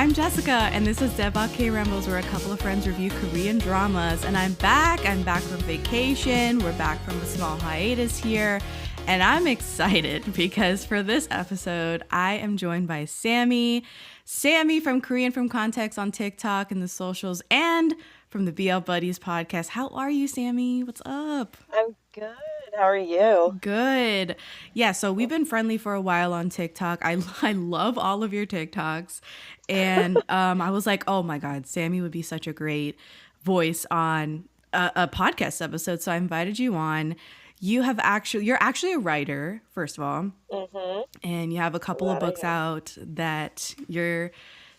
I'm Jessica, and this is Daebak K-Rambles, where a couple of friends review Korean dramas. And I'm back from vacation. We're back from a small hiatus here. And I'm excited because for this episode, I am joined by Sammie. Sammie from Korean From Context on TikTok and the socials, and from the BL Buddies podcast. How are you, Sammie? What's up? I'm good. How are you? Good. Yeah, so we've been friendly for a while on TikTok. I love all of your TikToks. And I was like, oh my God, Sammie would be such a great voice on a podcast episode. So I invited you on. You're actually a writer, first of all. Mm-hmm. And you have a couple of books out that you're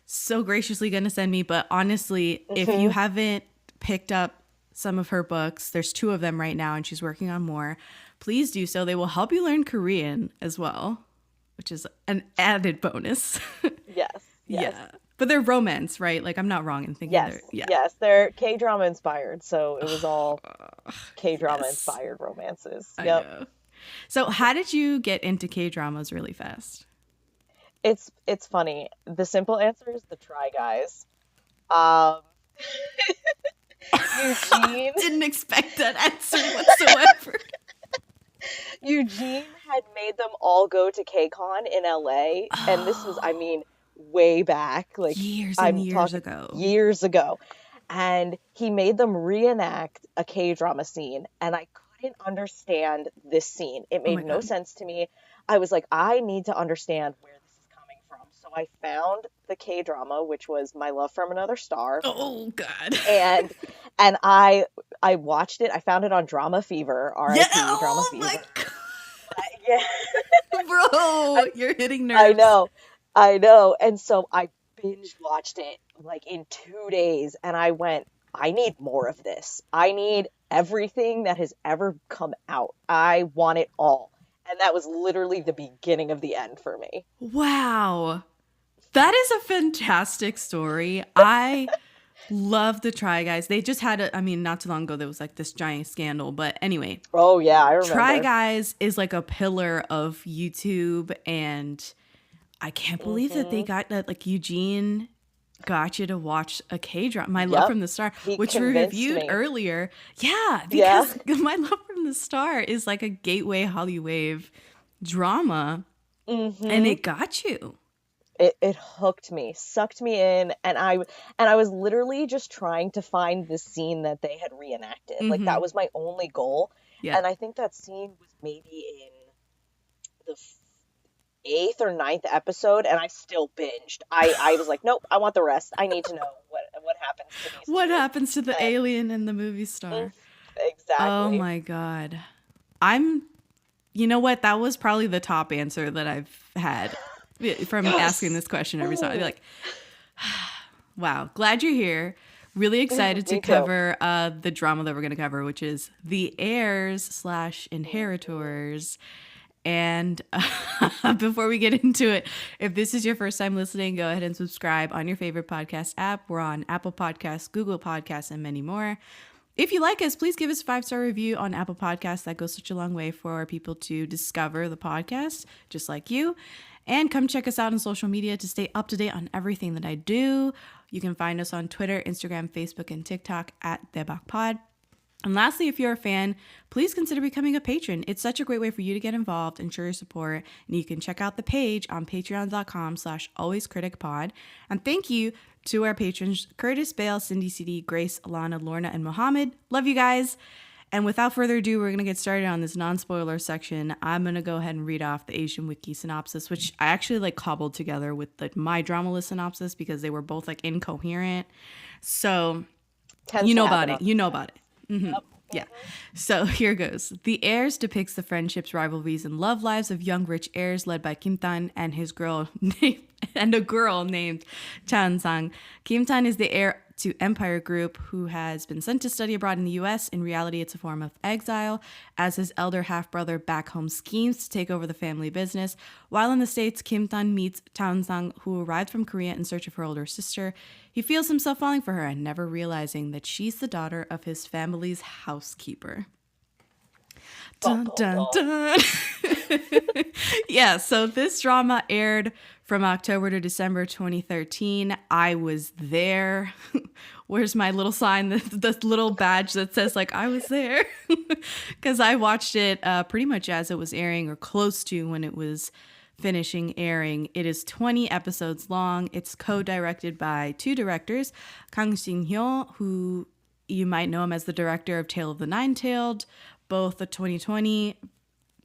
so graciously going to send me. But honestly, if you haven't picked up some of her books, there's 2 of them right now, and she's working on more. Please do so. They will help you learn Korean as well, which is an added bonus. Yes. Yeah. But they're romance, right? Like, I'm not wrong in thinking Yes, they're K-drama inspired. So it was all K-drama inspired romances. I know. So how did you get into K-dramas really fast? It's funny. The simple answer is the Try Guys. Eugene didn't expect that answer whatsoever. Eugene had made them all go to KCON in LA, and this was, way back, like years ago. Years ago. And he made them reenact a K-drama scene, and I couldn't understand this scene. It made no sense to me. I was like, I need to understand where this is coming from. So I found the K-drama, which was My Love from Another Star. Oh God. And I watched it. I found it on Drama Fever. R.I.P. Drama Fever. My God. Yeah. Bro, you're hitting nerves. I know. And so I binge watched it like in 2 days, and I went, I need more of this. I need everything that has ever come out. I want it all. And that was literally the beginning of the end for me. Wow. That is a fantastic story. I love the Try Guys. They just had not too long ago, there was like this giant scandal. But anyway. Oh, yeah, I remember. Try Guys is like a pillar of YouTube, and I can't believe that they got that. Like, Eugene got you to watch a K-drama, My Love from the Star, which we reviewed earlier. Yeah, because My Love from the Star is like a gateway Hollywood drama, and it got you. It hooked me, sucked me in, and I was literally just trying to find the scene that they had reenacted. Like, that was my only goal. Yeah. And I think that scene was maybe in the 8th or 9th episode, and I still binged. I was like, nope, I want the rest. I need to know what happens to these. What happens to the alien and the movie star? Exactly. Oh my God. You know what? That was probably the top answer that I've had from asking this question every time. I'd be like, wow, glad you're here. Really excited to cover the drama that we're going to cover, which is The Heirs / Inheritors. And before we get into it, if this is your first time listening, go ahead and subscribe on your favorite podcast app. We're on Apple Podcasts, Google Podcasts, and many more. If you like us, please give us a 5-star review on Apple Podcasts. That goes such a long way for people to discover the podcast, just like you. And come check us out on social media to stay up to date on everything that I do. You can find us on Twitter, Instagram, Facebook, and TikTok at Daebak Pod. And lastly, if you're a fan, please consider becoming a patron. It's such a great way for you to get involved and show your support. And you can check out the page on patreon.com/alwayscriticpod. And thank you to our patrons, Curtis, Bale, Cindy, CD, Grace, Alana, Lorna, and Mohammed. Love you guys. And without further ado, we're going to get started on this non-spoiler section. I'm going to go ahead and read off the Asian Wiki synopsis, which I actually cobbled together with my drama list synopsis because they were both incoherent. So you know about it. Mm-hmm. Yep. Yeah. So here goes. The Heirs depicts the friendships, rivalries, and love lives of young rich heirs led by Kim Tan and a girl named Chan Sang. Kim Tan is the heir to Empire Group, who has been sent to study abroad in the U.S. In reality, it's a form of exile, as his elder half-brother back home schemes to take over the family business. While in the States, Kim Tan meets Chan Sang, who arrived from Korea in search of her older sister. He feels himself falling for her and never realizing that she's the daughter of his family's housekeeper. Dun, dun, dun. Yeah, so this drama aired from October to December 2013. I was there. Where's my little sign, the little badge that says like I was there? Because I watched it pretty much as it was airing or close to when it was finishing airing. It is 20 episodes long. It's co-directed by two directors, Kang Shin-hye, who you might know him as the director of Tale of the Nine-Tailed, both the 2020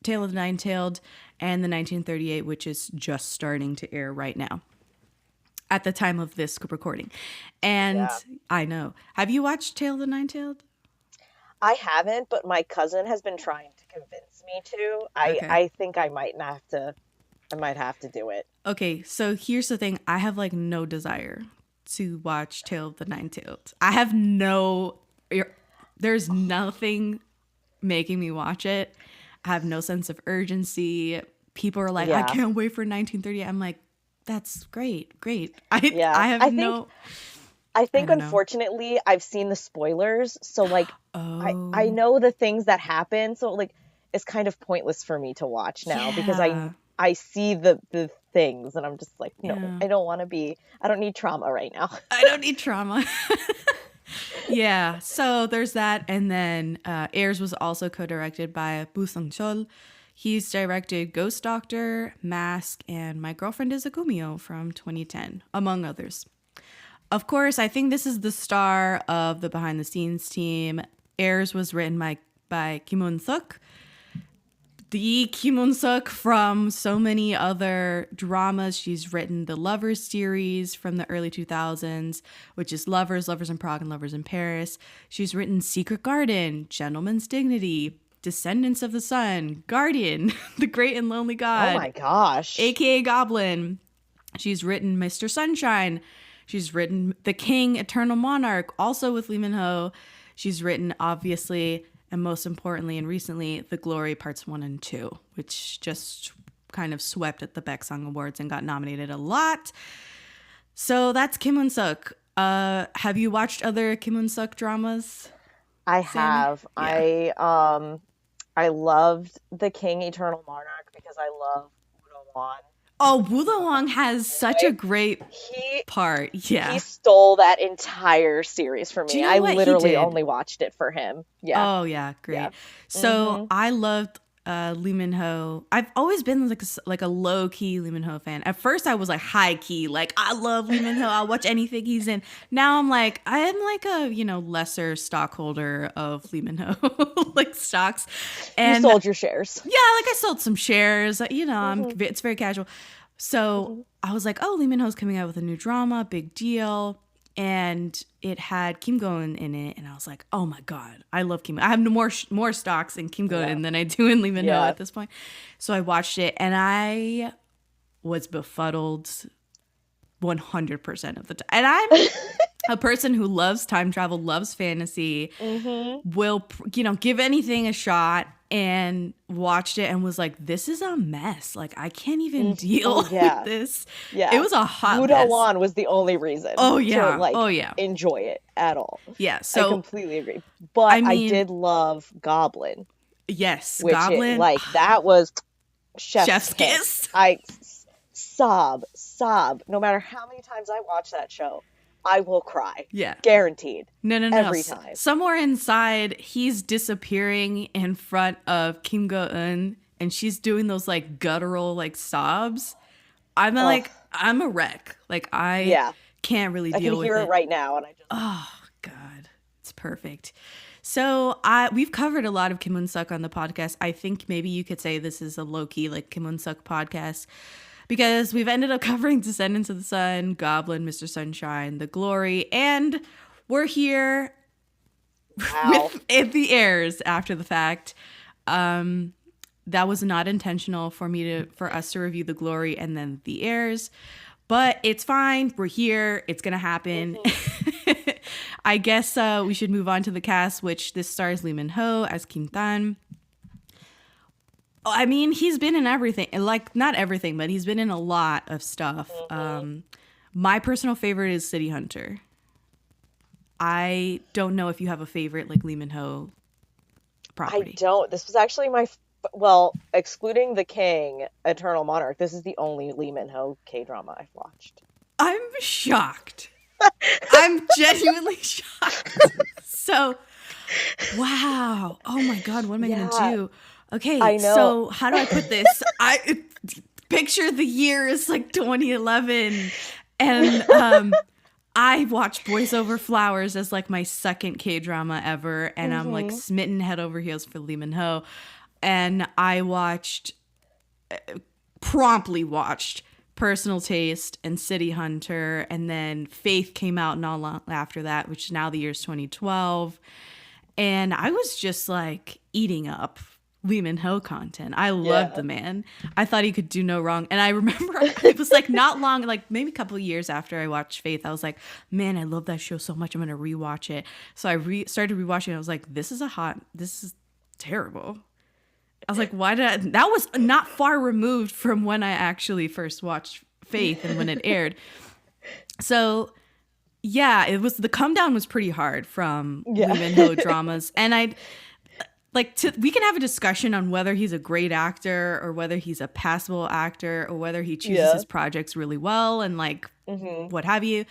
Tale of the Nine-Tailed and the 1938, which is just starting to air right now at the time of this recording. And I know. Have you watched Tale of the Nine-Tailed? I haven't, but my cousin has been trying to convince me to. I think I might have to do it. Okay, so here's the thing. I have like no desire to watch Tale of the Nine-Tailed. I have there's nothing making me watch it. I have no sense of urgency. People are like, I can't wait for 1930. I'm like, that's great. I think unfortunately I've seen the spoilers, so like I know the things that happen, so like it's kind of pointless for me to watch now because I see the things and I'm just like, no, I don't need trauma right now. I don't need trauma. Yeah, so there's that. And then Heirs was also co-directed by Bu Sung-chul. He's directed Ghost Doctor, Mask, and My Girlfriend is a Gumio from 2010, among others. Of course, I think this is the star of the behind-the-scenes team. Heirs was written by Kim Eun-sook. The Kim Eun-sook from so many other dramas. She's written the Lovers series from the early 2000s, which is Lovers in Prague, and Lovers in Paris. She's written Secret Garden, Gentleman's Dignity, Descendants of the Sun, Guardian, The Great and Lonely God. Oh my gosh. AKA Goblin. She's written Mr. Sunshine. She's written The King, Eternal Monarch, also with Lee Min-ho. She's written, obviously, and most importantly and recently, The Glory Parts 1 and 2, which just kind of swept at the Baeksang Awards and got nominated a lot. So that's Kim Eun-sook. Have you watched other Kim Eun-sook dramas? I have. Yeah. I loved The King, Eternal Monarch because I love Woo-do-won. Oh, Woo-do-won has such a great part. Yeah. He stole that entire series for me. You know I literally only watched it for him. Yeah. Oh, yeah. Great. Yeah. So I loved Lee Min-ho. I've always been like a low-key Lee Min-ho fan. At first, I was like high-key. Like, I love Lee Min-ho. I'll watch anything he's in. Now I'm like a, lesser stockholder of Lee Min-ho, like stocks. And you sold your shares. Yeah, like I sold some shares. It's very casual. So I was like, oh, Lee Min-ho's coming out with a new drama. Big deal. And it had Kim Go-eun in it, and I was like, "Oh my god, I love Kim. I have more stocks in Kim Go-eun than I do in Lee Min-ho at this point." So I watched it, and I was befuddled 100% of the time. And I'm a person who loves time travel, loves fantasy, will give anything a shot, and watched it and was like, this is a mess. Like, I can't even deal with this. Yeah. It was a hot mess. Woo-do-won was the only reason to enjoy it at all. Yeah. So I completely agree. But I did love Goblin. Yes. Goblin. That was chef's kiss. kiss. I sob. No matter how many times I watch that show, I will cry. Yeah. Guaranteed. No. Every time. Somewhere inside, he's disappearing in front of Kim Go-eun, and she's doing those like guttural like sobs. I'm like, I'm a wreck. Like I can't really deal with it. I can hear it right now, and I just. Oh God, it's perfect. So we've covered a lot of Kim Eun-sook on the podcast. I think maybe you could say this is a low-key like Kim Eun-sook podcast. Because we've ended up covering Descendants of the Sun, Goblin, Mr. Sunshine, The Glory, and we're here with The Heirs after the fact. That was not intentional for us to review The Glory and then The Heirs, but it's fine. We're here. It's gonna happen. I guess we should move on to the cast, which this stars Lee Min-ho as Kim Tan. I mean, he's been in everything. Like, not everything, but he's been in a lot of stuff. My personal favorite is City Hunter. I don't know if you have a favorite, like, Lee Min-ho I property? don't. This was actually excluding The King, Eternal Monarch, this is the only Lee Min-ho K-drama I've watched. I'm shocked. I'm genuinely shocked. So, wow. Oh my God, what am I going to do? Okay, I know. So how do I put this? I picture the year is like 2011, and I watched Boys Over Flowers as like my second K-drama ever, and I'm like smitten head over heels for Lee Min-ho, and I promptly watched Personal Taste and City Hunter, and then Faith came out not long after that, which is now the year's 2012, and I was just like eating up Lee Min-ho content. I loved the man. I thought he could do no wrong. And I remember it was like not long, like maybe a couple of years after I watched Faith, I was like, man, I love that show so much. I'm going to rewatch it. So I started rewatching it. I was like, this is terrible. I was like, that was not far removed from when I actually first watched Faith and when it aired. So yeah, the come down was pretty hard from Lee Min-ho dramas. And we can have a discussion on whether he's a great actor or whether he's a passable actor or whether he chooses his projects really well and like what have you.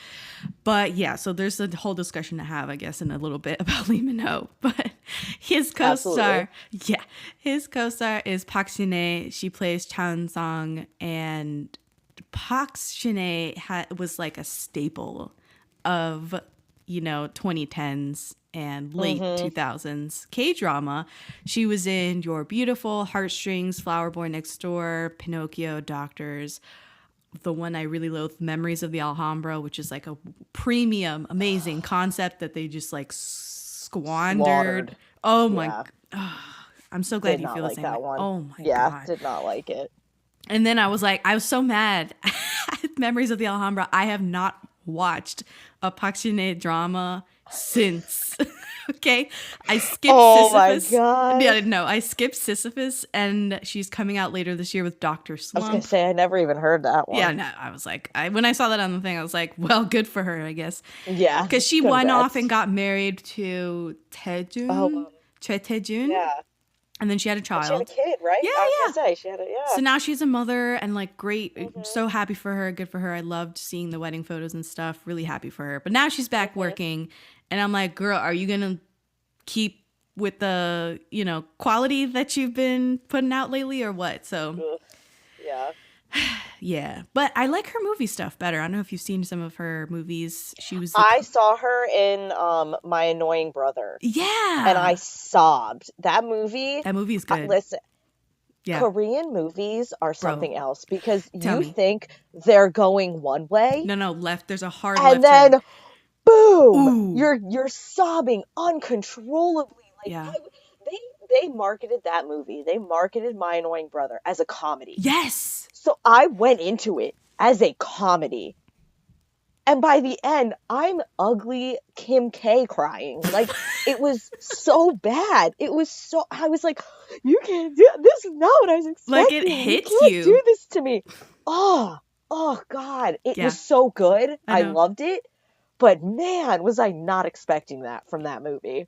But yeah, so there's a whole discussion to have, I guess, in a little bit about Lee Min-ho. But his co-star is Park Shin-hye. She plays Chan-sung, and Park Shin-hye was like a staple of 2010s and late 2000s K-drama. She was in You're Beautiful, Heartstrings, Flower Boy Next Door, Pinocchio, Doctors. The one I really loathe, Memories of the Alhambra, which is like a premium, amazing concept that they just like squandered. Oh my God. I'm so glad you feel the same way. Oh my God. Did not like it. And then I was so mad at Memories of the Alhambra. I have not watched a Park Shin-hye drama since. Okay, I skipped Sisyphus. My God. Yeah, no, I skipped Sisyphus, and she's coming out later this year with Dr. Slump. I was gonna say I never even heard that one. Yeah, no, I was like, when I saw that on the thing, I was like, well, good for her, I guess. Yeah, because she went off and got married to Taejun. Taejun. Yeah. And then she had a child. She had a kid, right? Yeah, I was gonna say she had a So now she's a mother, and like, great, so happy for her, good for her. I loved seeing the wedding photos and stuff. Really happy for her. But now she's back working, and I'm like, girl, are you gonna keep with the quality that you've been putting out lately, or what? So, yeah. But I like her movie stuff better. I don't know if you've seen some of her movies. I saw her in My Annoying Brother. Yeah. And I sobbed. That movie is good. Listen, Korean movies are something else, because you think they're going one way. No, left. There's a hard and left then turn. Boom! You're sobbing uncontrollably. Like they marketed that movie. They marketed My Annoying Brother as a comedy. Yes. So I went into it as a comedy. And by the end, I'm ugly Kim K crying. Like, it was so bad. I was like, you can't do this. Is not what I was expecting. Like, it hits you. You can't do this to me. Oh God. It was so good. I loved it. But man, was I not expecting that from that movie.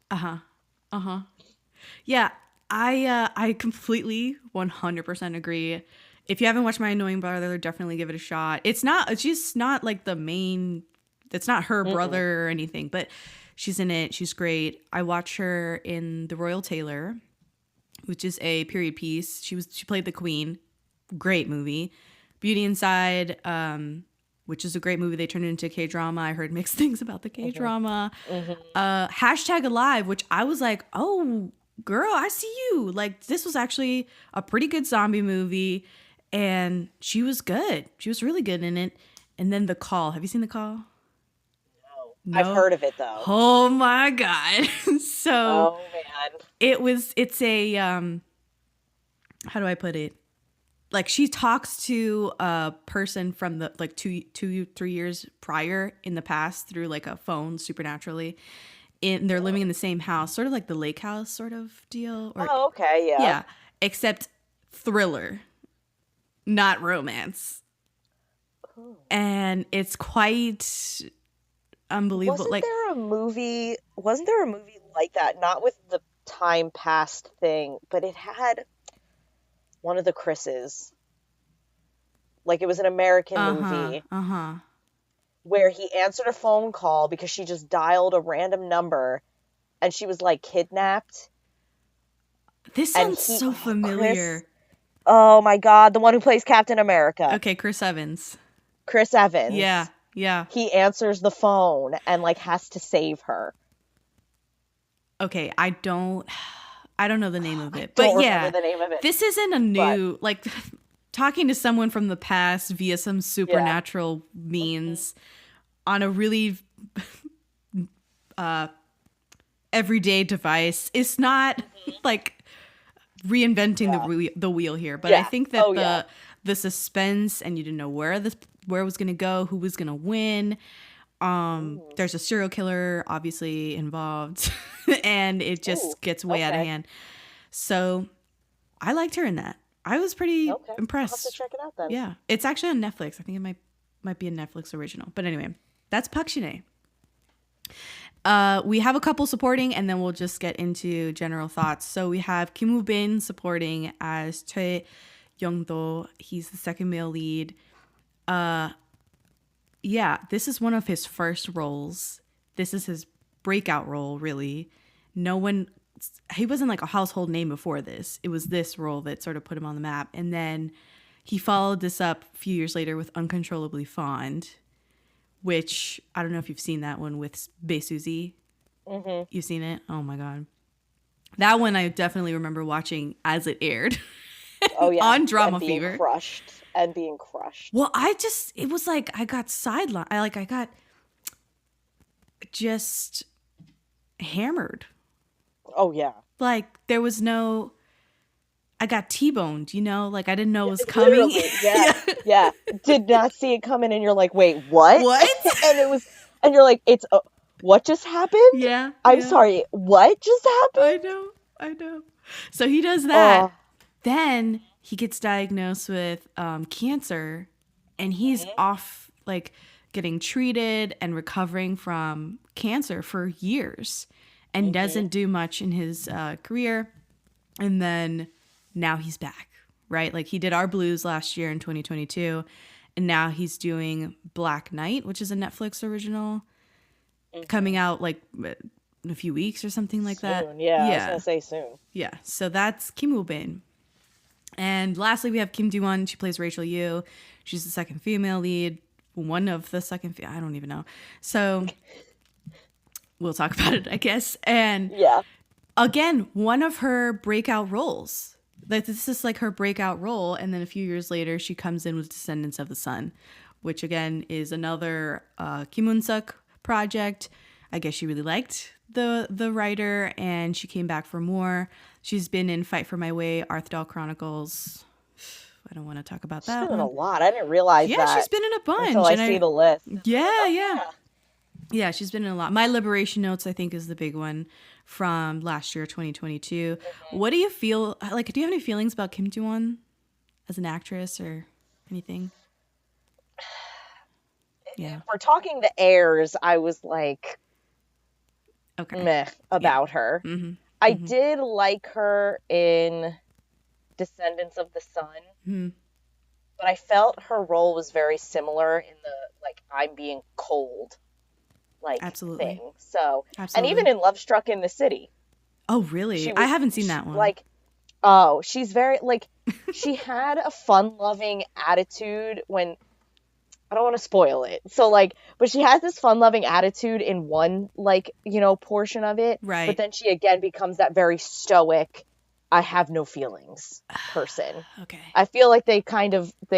Yeah, I completely 100% agree. If you haven't watched My Annoying Brother, definitely give it a shot. It's just not like the main, it's not her brother or anything, but she's in it. She's great. I watched her in The Royal Tailor, which is a period piece. She played the queen. Great movie. Beauty Inside, which is a great movie. They turned it into a K-drama. I heard mixed things about the K-drama. #Alive, which I was like, oh, girl, I see you. Like, this was actually a pretty good zombie movie, and she was good. She was really good in it. And then The Call. Have you seen The Call? No. I've heard of it, though. Oh, my God. So, man. It's a, how do I put it? Like, she talks to a person from the like 3 years prior in the past through like a phone supernaturally. They're living in the same house, sort of like the Lake House sort of deal. Okay, yeah. Yeah, except thriller, not romance. Oh. And it's quite unbelievable. Wasn't there a movie like that? Not with the time passed thing, but it had one of the Chris's. Like, it was an American movie where he answered a phone call because she just dialed a random number and she was, like, kidnapped. This sounds so familiar. Oh, my God. The one who plays Captain America. Okay, Chris Evans. Chris Evans. Yeah, yeah. He answers the phone and, like, has to save her. Okay, I don't know the name of it. Don't but remember the name of it. This isn't a new, like, talking to someone from the past via some supernatural means on a really everyday device. It's not like reinventing the wheel here, but I think that the suspense, and you didn't know where it was going to go, who was going to win. There's a serial killer obviously involved, and it just gets way out of hand. So I liked her in that. I was pretty impressed. I'll have to check it out then. Yeah, it's actually on Netflix. I think it might be a Netflix original. But anyway, that's Park Shin-hye. We have a couple supporting, and then we'll just get into general thoughts. So we have Kim Woo-bin supporting as Choi Young-do. He's the second male lead. Yeah, this is one of his first roles. This is his breakout role, really. He wasn't like a household name before this. It was this role that sort of put him on the map. And then he followed this up a few years later with Uncontrollably Fond, which I don't know if you've seen that one with Bae Suzy. Mm-hmm. You've seen it? Oh my God. That one I definitely remember watching as it aired. Oh yeah. On Drama Fever. Being crushed. Well, it was like I got sidelined. I got just hammered. Oh yeah. Like there was I got T-boned, like I didn't know it was coming. Yeah. Did not see it coming, and you're like, wait, what? and you're like, what just happened? Yeah. I'm sorry, what just happened? I know. So he does that. Then he gets diagnosed with cancer, and he's off like getting treated and recovering from cancer for years, and doesn't do much in his career. And then now he's back, right? Like he did Our Blues last year in 2022, and now he's doing Black Knight, which is a Netflix original, coming out like in a few weeks or something like that. Yeah, I was gonna say soon. Yeah, so that's Kim Woo-bin. And lastly, we have Kim Do-won. She plays Rachel Yu. She's the second female lead. One of the second, I don't even know. So we'll talk about it, I guess. And again, one of her breakout roles. Like this is like her breakout role. And then a few years later, she comes in with Descendants of the Sun, which again is another Kim Eun-sook project. I guess she really liked the writer, and she came back for more. She's been in Fight for My Way, Arthdal Chronicles. I don't want to talk about that. She's been in a lot. I didn't realize that. Yeah, she's been in a bunch. Until I see the list. Yeah, she's been in a lot. My Liberation Notes, I think, is the big one from last year, 2022. What do you feel like? Do you have any feelings about Kim Do-won as an actress or anything? Yeah. If we're talking The Heirs, I was like, meh about her. Mm-hmm. I did like her in Descendants of the Sun, but I felt her role was very similar in the like I'm being cold thing. So, and even in Love Struck in the City. Oh, really? I haven't seen that one. She's very she had a fun-loving attitude when. I don't want to spoil it. So but she has this fun-loving attitude in one portion of it. Right. But then she again becomes that very stoic, I have no feelings person. Okay. I feel like they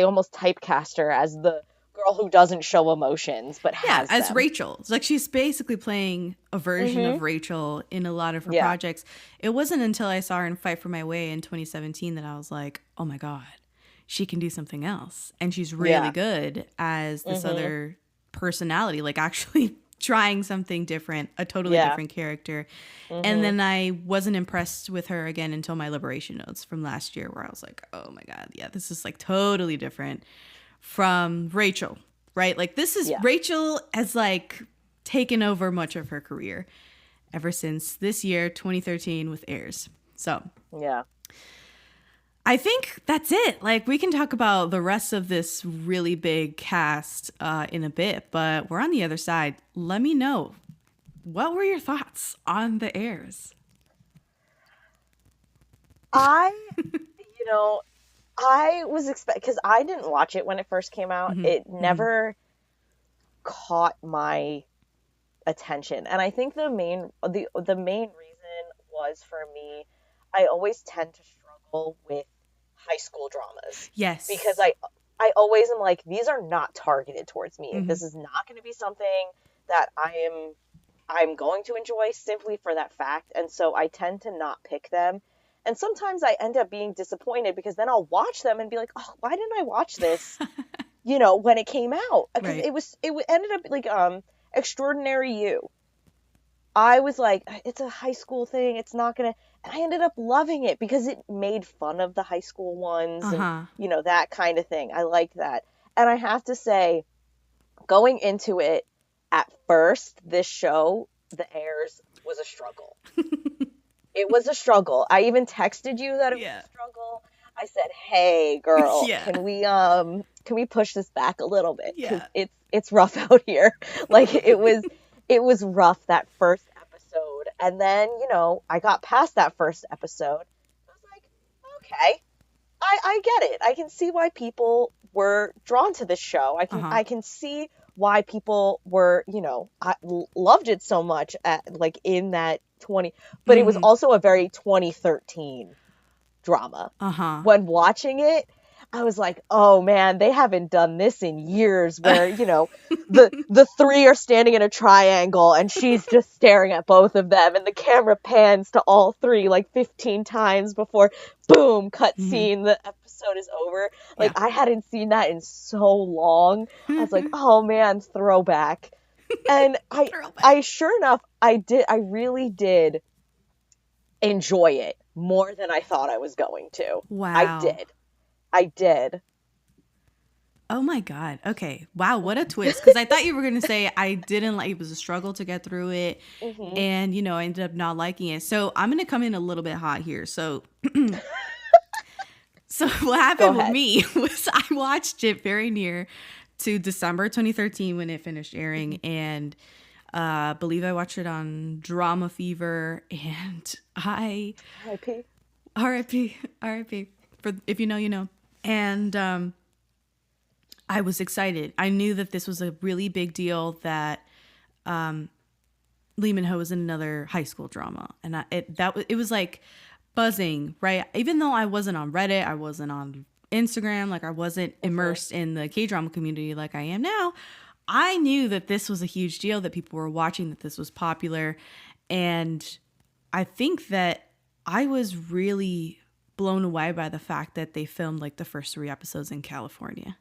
almost typecast her as the girl who doesn't show emotions but has as them. Rachel. It's like she's basically playing a version of Rachel in a lot of her projects. It wasn't until I saw her in Fight for My Way in 2017 that I was like, oh my God. She can do something else. And she's really good as this other personality, like actually trying something different, a totally different character. And then I wasn't impressed with her again until My Liberation Notes from last year, where I was like, oh my God, yeah, this is like totally different from Rachel, right? Like this is Rachel has like taken over much of her career. ever since this year, 2013, with Heirs. So yeah. I think that's it. Like, we can talk about the rest of this really big cast in a bit, but we're on the other side. Let me know, what were your thoughts on the Heirs? I was because I didn't watch it when it first came out. It never caught my attention, and I think the main reason was, for me, I always tend to struggle with high school dramas. Yes. Because I always am like, these are not targeted towards me. This is not going to be something that I'm going to enjoy simply for that fact. And so I tend to not pick them. And sometimes I end up being disappointed because then I'll watch them and be like, oh, why didn't I watch this, when it came out? Because it ended up like Extraordinary You. I was like, it's a high school thing. It's not going to, and I ended up loving it because it made fun of the high school ones and, that kind of thing. I liked that. And I have to say, going into it, at first, this show, The Heirs, was a struggle. It was a struggle. I even texted you that it was a struggle. I said, hey, girl, can we push this back a little bit? Because it's rough out here. Like, it was rough, that first episode. And then, I got past that first episode. I was like, okay, I get it. I can see why people were drawn to this show. I can see why people were, loved it so much in that 20, but it was also a very 2013 drama. When watching it, I was like, oh man, they haven't done this in years, where, the three are standing in a triangle and she's just staring at both of them and the camera pans to all three like 15 times before, boom, cut scene, the episode is over. Like, I hadn't seen that in so long. I was like, oh man, throwback. And I sure enough, I really did enjoy it more than I thought I was going to. Wow. I did. Oh my God. Okay. Wow. What a twist. Because I thought you were going to say I didn't like it. Was a struggle to get through it. And, I ended up not liking it. So I'm going to come in a little bit hot here. So, what happened with me was I watched it very near to December 2013 when it finished airing. And I believe I watched it on Drama Fever. And R.I.P. For, if you know, you know. And I was excited. I knew that this was a really big deal, that Lee Min-ho was in another high school drama. And it was like buzzing, right? Even though I wasn't on Reddit, I wasn't on Instagram, like I wasn't immersed in the K-drama community like I am now, I knew that this was a huge deal, that people were watching, that this was popular. And I think that I was really blown away by the fact that they filmed like the first 3 episodes in California.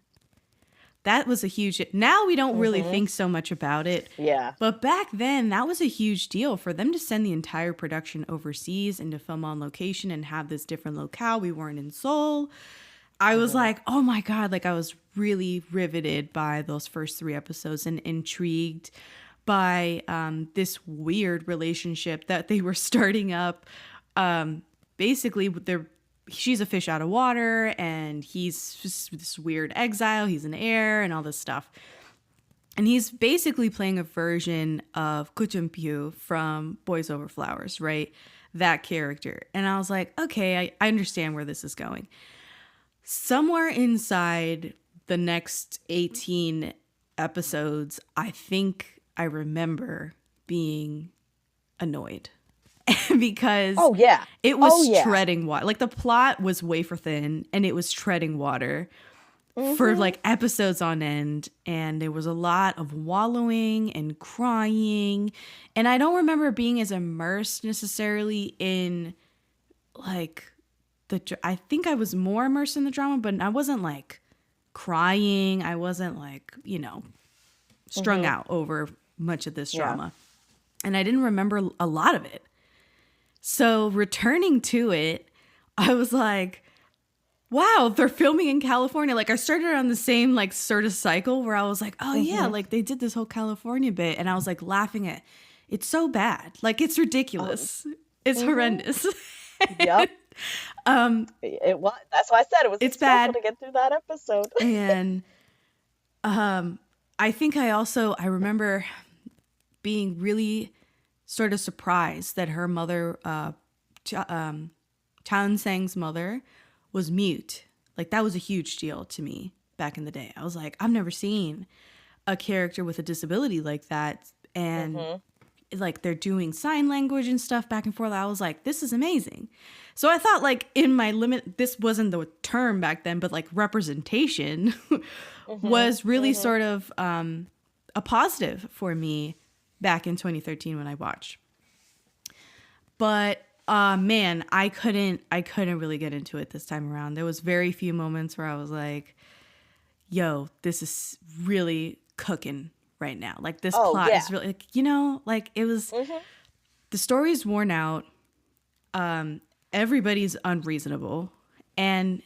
That was a huge, now we don't really think so much about it. Yeah. But back then, that was a huge deal for them to send the entire production overseas and to film on location and have this different locale. We weren't in Seoul. I was like, oh my God, like I was really riveted by those first 3 episodes and intrigued by this weird relationship that they were starting up. Basically, she's a fish out of water and he's just this weird exile. He's an heir and all this stuff. And he's basically playing a version of Ko Jun-pyo from Boys Over Flowers, right? That character. And I was like, okay, I understand where this is going. Somewhere inside the next 18 episodes, I think I remember being annoyed. Because it was treading water. Like the plot was wafer thin and it was treading water for like episodes on end. And there was a lot of wallowing and crying. And I don't remember being as immersed necessarily in like I think I was more immersed in the drama, but I wasn't like crying. I wasn't like, strung out over much of this drama. And I didn't remember a lot of it. So returning to it, I was like, wow, they're filming in California. Like I started on the same like sort of cycle where I was like, oh yeah, like they did this whole California bit. And I was like laughing at it's so bad. Like, it's ridiculous. It's horrendous. Yep. It was. That's why I said it was it's struggle bad to get through that episode. And I think I remember being really sort of surprised that her mother, Chan Sang's mother, was mute. Like, that was a huge deal to me back in the day. I was like, I've never seen a character with a disability like that. And like, they're doing sign language and stuff back and forth. I was like, this is amazing. So I thought, like, in my limit, this wasn't the term back then, but like representation was really sort of a positive for me back in 2013 when I watched. But man, I couldn't really get into it this time around. There was very few moments where I was like, yo, this is really cooking right now. Like, this plot is really, like, you know, like, it was, the story's worn out. Everybody's unreasonable, and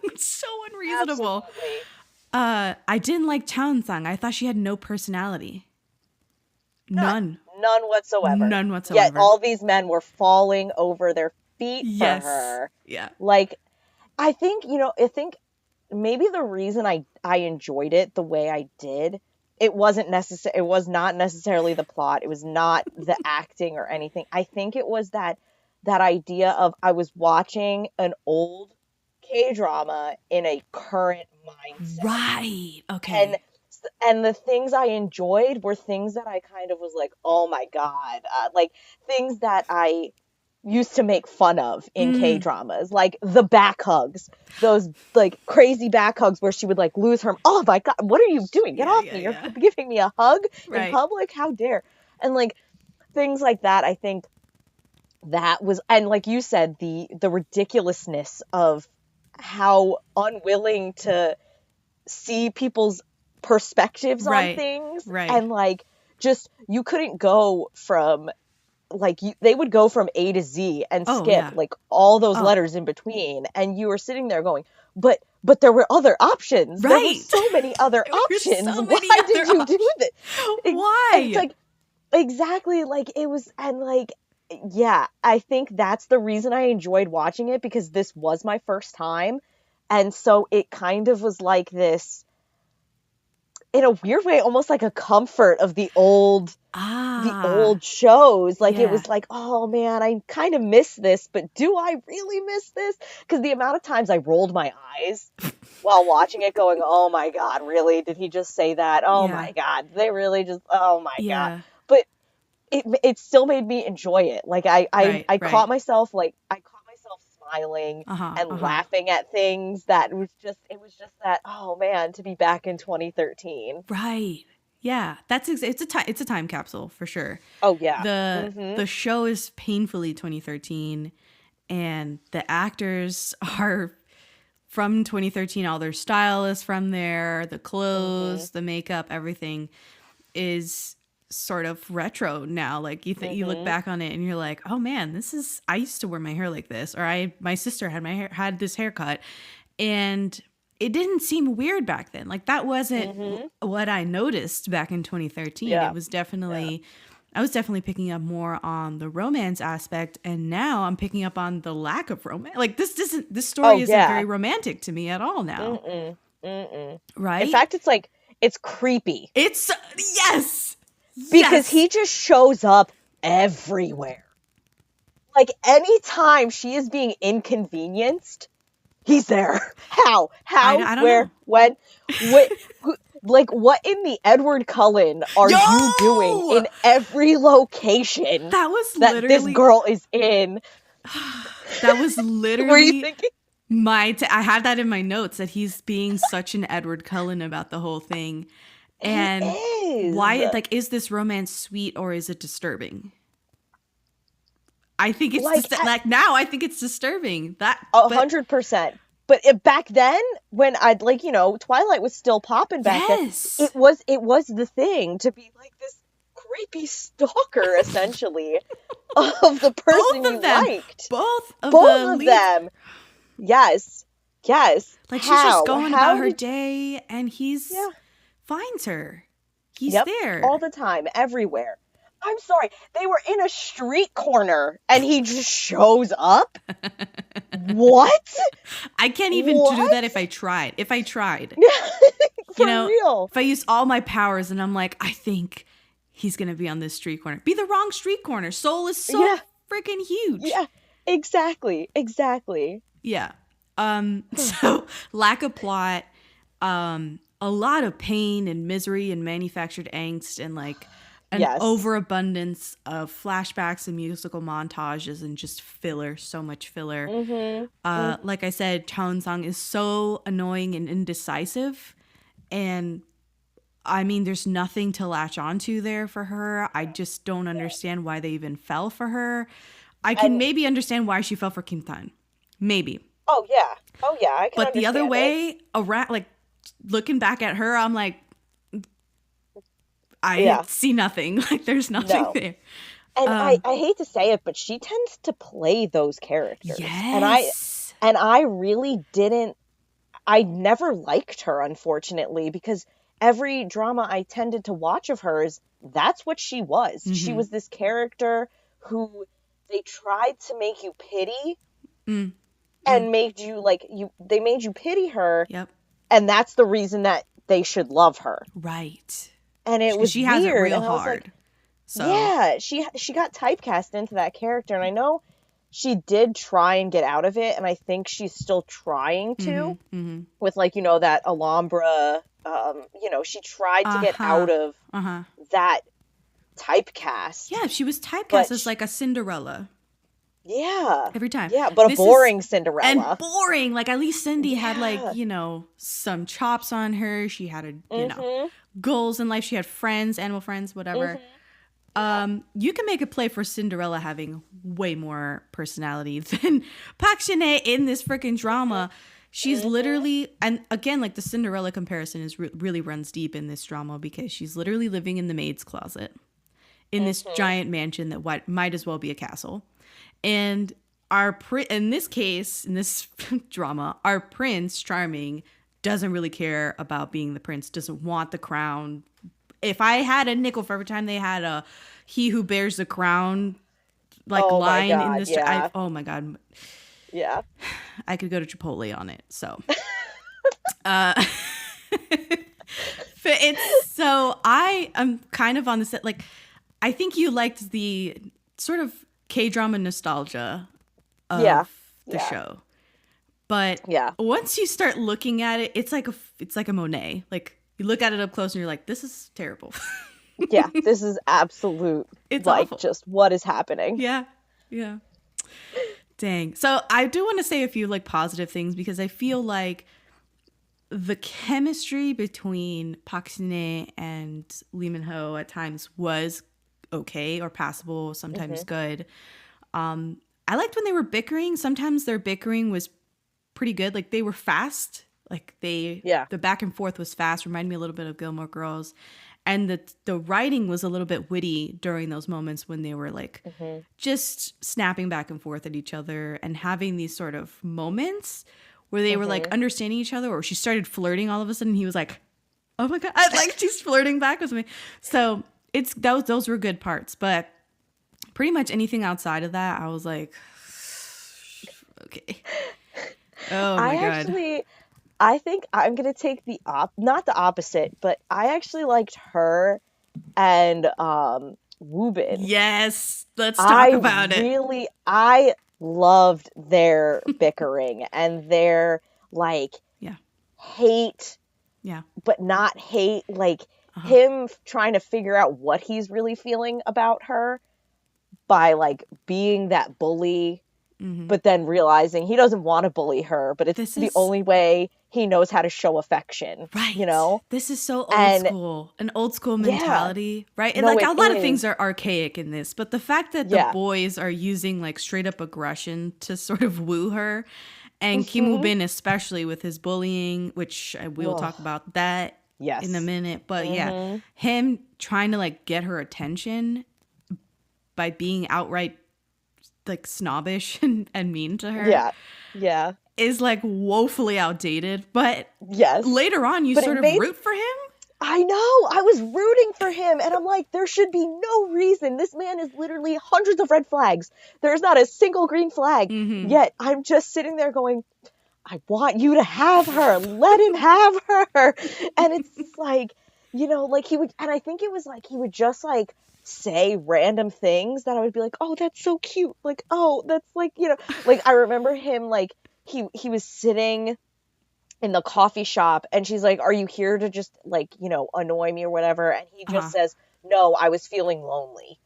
it's so unreasonable. Absolutely. I didn't like Chansung. I thought she had no personality. None whatsoever. None whatsoever. Yet all these men were falling over their feet for her. Yeah. Like, I think maybe the reason I enjoyed it the way I did, it was not necessarily the plot. It was not the acting or anything. I think it was that idea of I was watching an old K-drama in a current mindset. Right. Okay. And the things I enjoyed were things that I kind of was like, oh my God, like things that I used to make fun of in K-dramas, like the back hugs, those like crazy back hugs where she would like lose her. Oh my God, what are you doing? Get off me. You're giving me a hug in public. How dare. And like things like that. I think that was, and like you said, the ridiculousness of how unwilling to see people's perspectives on things. Right. And like, just, you couldn't go from like, they would go from A to Z and skip like all those letters in between. And you were sitting there going, but there were other options. Right. There were so many other options. Why did you do this? Why? It's like, exactly. Like, it was, and like, yeah, I think that's the reason I enjoyed watching it, because this was my first time. And so it kind of was like this, in a weird way, almost like a comfort of the old shows. Like, it was like, oh man, I kind of miss this, but do I really miss this? Because the amount of times I rolled my eyes while watching it going, oh my God, really? Did he just say that? Oh my God, they really just, oh my God. But it still made me enjoy it. Like, I caught myself, smiling and laughing at things that it was just that, oh man, to be back in 2013. Right. Yeah. It's a time capsule for sure. Oh yeah. The show is painfully 2013, and the actors are from 2013. All their style is from there. The clothes, the makeup, everything is sort of retro now. Like, you look back on it and you're like, oh man, I used to wear my hair like this, or my sister had this haircut, and it didn't seem weird back then. Like, that wasn't what I noticed back in 2013. It was definitely, I was definitely picking up more on the romance aspect, and now I'm picking up on the lack of romance. Like, this story isn't very romantic to me at all now. Right? In fact, it's creepy. It's yes. Because he just shows up everywhere. Like, anytime she is being inconvenienced, he's there. How? I don't where? know. When? Like, what in the Edward Cullen are you doing in every location that this girl is in? That was literally. Were you thinking? I have that in my notes, that he's being such an Edward Cullen about the whole thing. And why, like, is this romance sweet or is it disturbing? I think it's now I think it's disturbing. That 100%. But back then, when Twilight was still popping back then, it was the thing to be like this creepy stalker, essentially, of the person you liked. Both of them. Yes. Like, she's just going about her day, and he's finds her. He's there all the time, everywhere. I'm sorry. They were in a street corner and he just shows up? What? I can't even do that if I tried. For real. If I used all my powers and I'm like, I think he's going to be on this street corner. Be the wrong street corner. Seoul is so freaking huge. Yeah, exactly. Yeah. So lack of plot, a lot of pain and misery and manufactured angst and like an overabundance of flashbacks and musical montages and just filler, so much filler. Like I said, Cheon-sung is so annoying and indecisive. And I mean, there's nothing to latch onto there for her. I just don't understand why they even fell for her. I can maybe understand why she fell for Kim Tan. Maybe. Oh, yeah. I can But the other way around, like looking back at her, I'm like, I see nothing. Like there's nothing there. And I hate to say it, but she tends to play those characters. Yes. And I really didn't. I never liked her, unfortunately, because every drama I tended to watch of hers, that's what she was. Mm-hmm. She was this character who they tried to make you pity and made you they made you pity her. Yep. And that's the reason that they should love her. Right. And it was she weird. has it real and hard. Like, so yeah, she got typecast into that character, and I know she did try and get out of it, and I think she's still trying to with that Alhambra. She tried to get out of that typecast. Yeah, she was typecast as like a Cinderella. Yeah. Every time. Yeah, but a boring Cinderella. And boring. Like at least Cindy had some chops on her. She had goals in life. She had friends, animal friends, whatever. You can make a play for Cinderella having way more personality than Park Shin-hye in this freaking drama. She's literally, and again, like the Cinderella comparison is really runs deep in this drama because she's literally living in the maid's closet in this giant mansion that might as well be a castle. And in this case, in this drama, our Prince Charming doesn't really care about being the prince, doesn't want the crown. If I had a nickel for every time they had a "he who bears the crown" line in this, oh my god, yeah, I could go to Chipotle on it. So, I am kind of on the set. Like, I think you liked the sort of K-drama nostalgia of the show, but once you start looking at it, it's like a Monet. Like you look at it up close and you're like, this is terrible. Yeah, this is absolute. It's awful. Just what is happening. Yeah. Dang. So I do want to say a few positive things because I feel like the chemistry between Park Shin-hye and Lee Min-ho at times was okay or passable, sometimes good. I liked when they were bickering. Sometimes their bickering was pretty good. Like they were fast. Like the back and forth was fast. Reminded me a little bit of Gilmore Girls. And the writing was a little bit witty during those moments when they were just snapping back and forth at each other and having these sort of moments where they were understanding each other, or she started flirting all of a sudden. He was like, oh my God, she's flirting back with me. So those were good parts, but pretty much anything outside of that, I was like, okay. Oh my God. I think I'm going to take not the opposite, but I actually liked her and Woobin. Yes, let's talk about it. I loved their bickering and their hate, but not hate, him trying to figure out what he's really feeling about her by being that bully, but then realizing he doesn't want to bully her, but it's the only way he knows how to show affection. Right. This is so old school. An old school mentality. Right. And a lot of things are archaic in this, but the fact that the boys are using straight up aggression to sort of woo her, and Kim Woo-bin especially with his bullying, which we'll talk about that in a minute. But him trying to get her attention by being outright snobbish and mean to her. Is woefully outdated, but later on you sort of root for him. I know. I was rooting for him, and I'm like, there should be no reason. This man is literally hundreds of red flags. There's not a single green flag. Mm-hmm. Yet I'm just sitting there going, I want you to have her. Let him have her. And it's like, like he would, and I think it was like he would just like say random things that I would be like, oh, that's so cute. Like, oh, that's like, like I remember him like he was sitting in the coffee shop and she's like, are you here to just like, annoy me or whatever? And he just says, no, I was feeling lonely.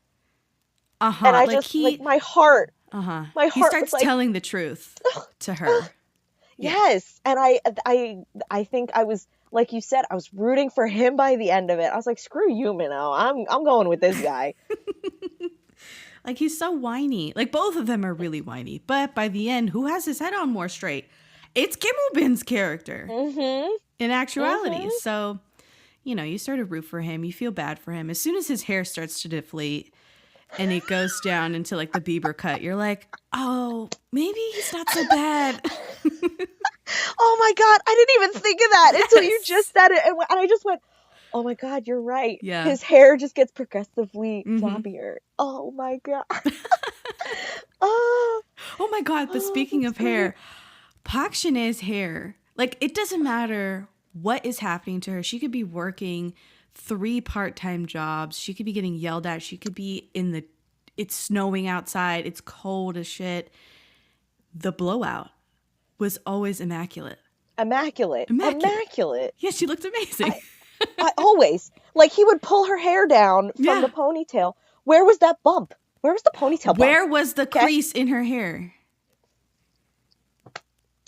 And I like just like my heart. My heart he starts was like, telling the truth to her. Yes. And I think I was, like you said, I was rooting for him by the end of it. I was like, screw you, Minnow. I'm going with this guy. Like, he's so whiny. Like, both of them are really whiny. But by the end, who has his head on more straight? It's Kim Woo-bin's character. Mm-hmm. In actuality. Mm-hmm. So, you sort of root for him. You feel bad for him. As soon as his hair starts to deflate and it goes down into, like, the Bieber cut, you're like, oh, maybe he's not so bad. Oh, my God. I didn't even think of that until you just said it. And I just went, oh, my God, you're right. Yeah. His hair just gets progressively floppier. Oh, my God. Oh, my God. But speaking of hair, Park Shin-hye's hair, like, it doesn't matter what is happening to her. She could be working 3 part-time jobs. She could be getting yelled at. She could be it's snowing outside. It's cold as shit. The blowout was always immaculate. Immaculate. Yeah, she looked amazing. I always. Like, he would pull her hair down from the ponytail. Where was that bump? Where was the ponytail bump? Where was the crease in her hair?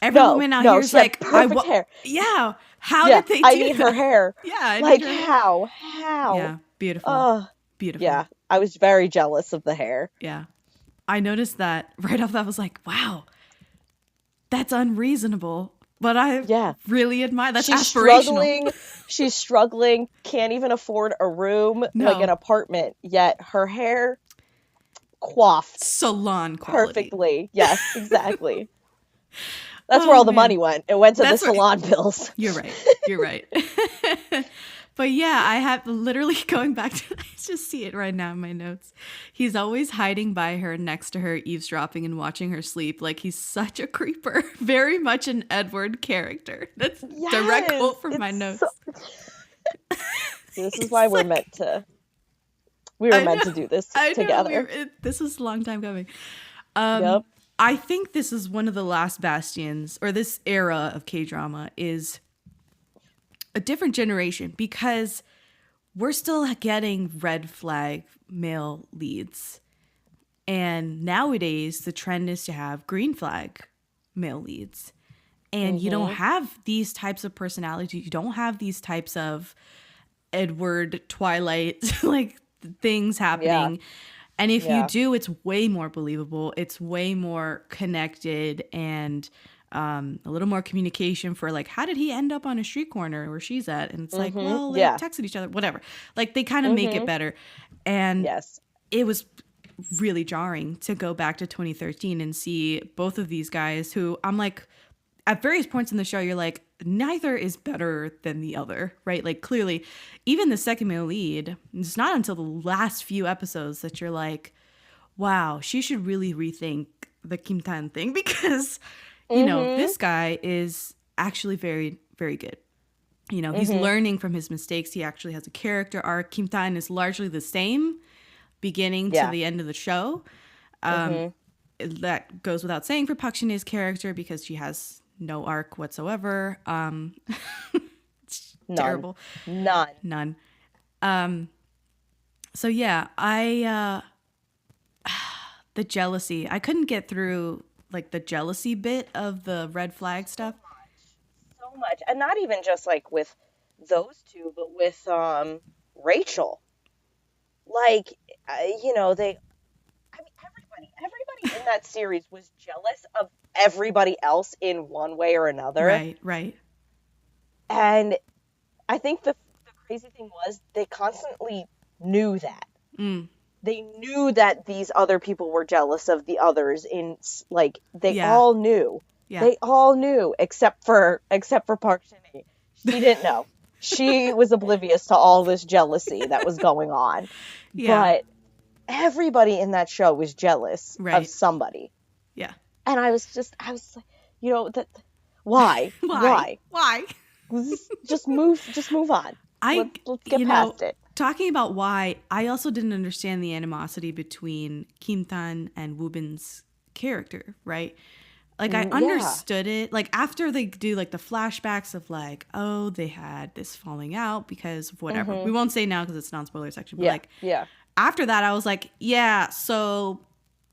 Every woman out here is like, perfect hair. Yeah. How did they do I need that? her hair. Yeah. Like, how? Yeah. Beautiful. Beautiful. Yeah. I was very jealous of the hair. Yeah. I noticed that right off that. I was like, wow, that's unreasonable. But I really admire. That's aspirational. She's struggling. Can't even afford a room, like an apartment. Yet her hair coiffed. Salon quality. Perfectly. Yes, exactly. That's where all the money went. It went to the salon bills. You're right. But yeah, I have literally going back to, I just see it right now in my notes. He's always hiding by her, next to her, eavesdropping and watching her sleep. Like, he's such a creeper. Very much an Edward character. That's direct quote from my notes. This is why we're meant to do this together. This was a long time coming. Yep. I think this is one of the last bastions, or this era of K-drama is a different generation, because we're still getting red flag male leads. And nowadays, the trend is to have green flag male leads. And you don't have these types of personalities. You don't have these types of Edward, Twilight, like, things happening. Yeah. And if you do, it's way more believable. It's way more connected, and a little more communication for, like, how did he end up on a street corner where she's at? And it's like, well, they texted each other, whatever. Like, they kind of make it better. And it was really jarring to go back to 2013 and see both of these guys who I'm like, at various points in the show, you're like, neither is better than the other, right? Like, clearly, even the second male lead, it's not until the last few episodes that you're like, wow, she should really rethink the Kim Tan thing, because, you know, this guy is actually very, very good. You know, he's learning from his mistakes. He actually has a character arc. Kim Tan is largely the same beginning to the end of the show. That goes without saying for Park Shin-hye's character, because she has no arc whatsoever. It's terrible. None. So yeah, the jealousy. I couldn't get through, like, the jealousy bit of the red flag stuff. So much. And not even just, like, with those two, but with Rachel. Like, you know, everybody in that series was jealous of everybody else in one way or another. Right. And I think the crazy thing was they constantly knew that. They knew that these other people were jealous of the others they all knew. Yeah. They all knew except for Park Shin-hye. She didn't know. she was oblivious to all this jealousy that was going on. Yeah. But everybody in that show was jealous of somebody. Yeah. And I was like, you know, why? Why? Just move on. Let's get past it. Talking about why, I also didn't understand the animosity between Kim Tan and Woo Bin's character, right? Like, I understood it. Like, after they do, like, the flashbacks of, like, oh, they had this falling out because of whatever. We won't say now because it's non-spoiler section. But, after that, I was like, yeah, so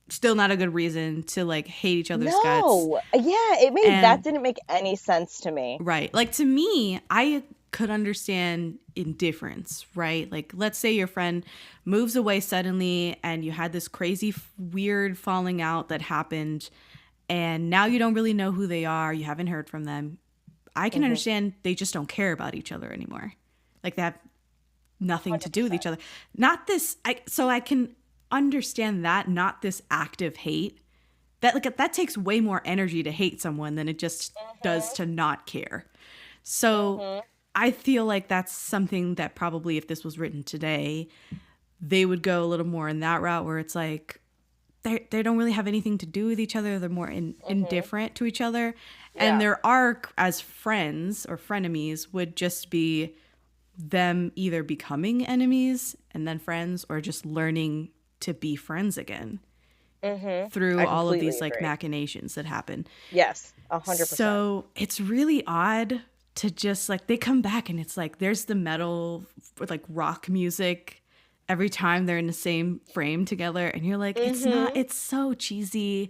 still not a good reason to, like, hate each other's guts. No. Yeah, that didn't make any sense to me. Right. Like, to me, I could understand indifference, right? Like, let's say your friend moves away suddenly and you had this crazy, weird falling out that happened, and now you don't really know who they are. You haven't heard from them. I can understand they just don't care about each other anymore. Like, they have nothing 100%. To do with each other. Not this, so I can understand that, not this active hate. That takes way more energy to hate someone than it just does to not care. So I feel like that's something that probably if this was written today, they would go a little more in that route where it's like they don't really have anything to do with each other. They're more indifferent to each other. Yeah. And their arc as friends or frenemies would just be them either becoming enemies and then friends or just learning to be friends again through all of these like machinations that happen. Yes, 100%. So it's really odd to just like they come back and it's like there's the metal with like rock music every time they're in the same frame together and you're like it's so cheesy,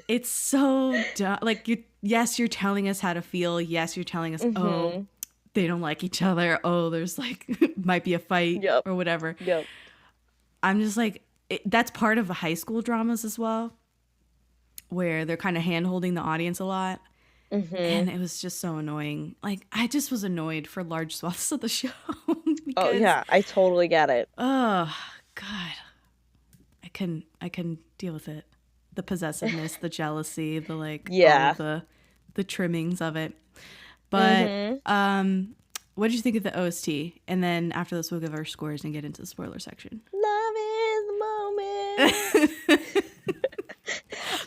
it's so dumb. Like you're telling us how to feel, yes, you're telling us oh they don't like each other, oh there's like might be a fight or whatever. I'm just like that's part of the high school dramas as well where they're kind of hand holding the audience a lot. And it was just so annoying. Like, I just was annoyed for large swaths of the show. Oh, yeah. I totally get it. Oh, God. I couldn't deal with it. The possessiveness, the jealousy, the, like, all of the trimmings of it. But, what did you think of the OST? And then after this, we'll give our scores and get into the spoiler section. Love is the moment.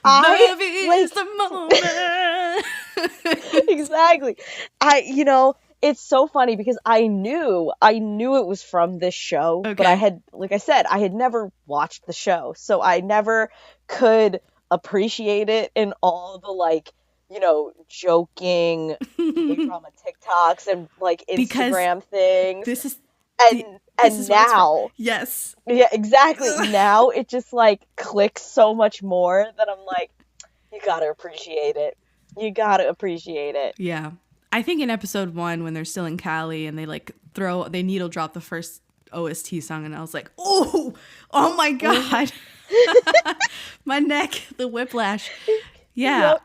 Love is the moment. Exactly. It's so funny because I knew it was from this show, but I had never watched the show, so I never could appreciate it in all the like, joking K-drama TikToks and like Instagram things. This is and now, yes, yeah, exactly. Now it just like clicks so much more that I'm like, you gotta appreciate it. Yeah, I think in episode 1 when they're still in Cali and they needle drop the first OST song, and I was like, oh my god, my neck, the whiplash. Yeah, yep.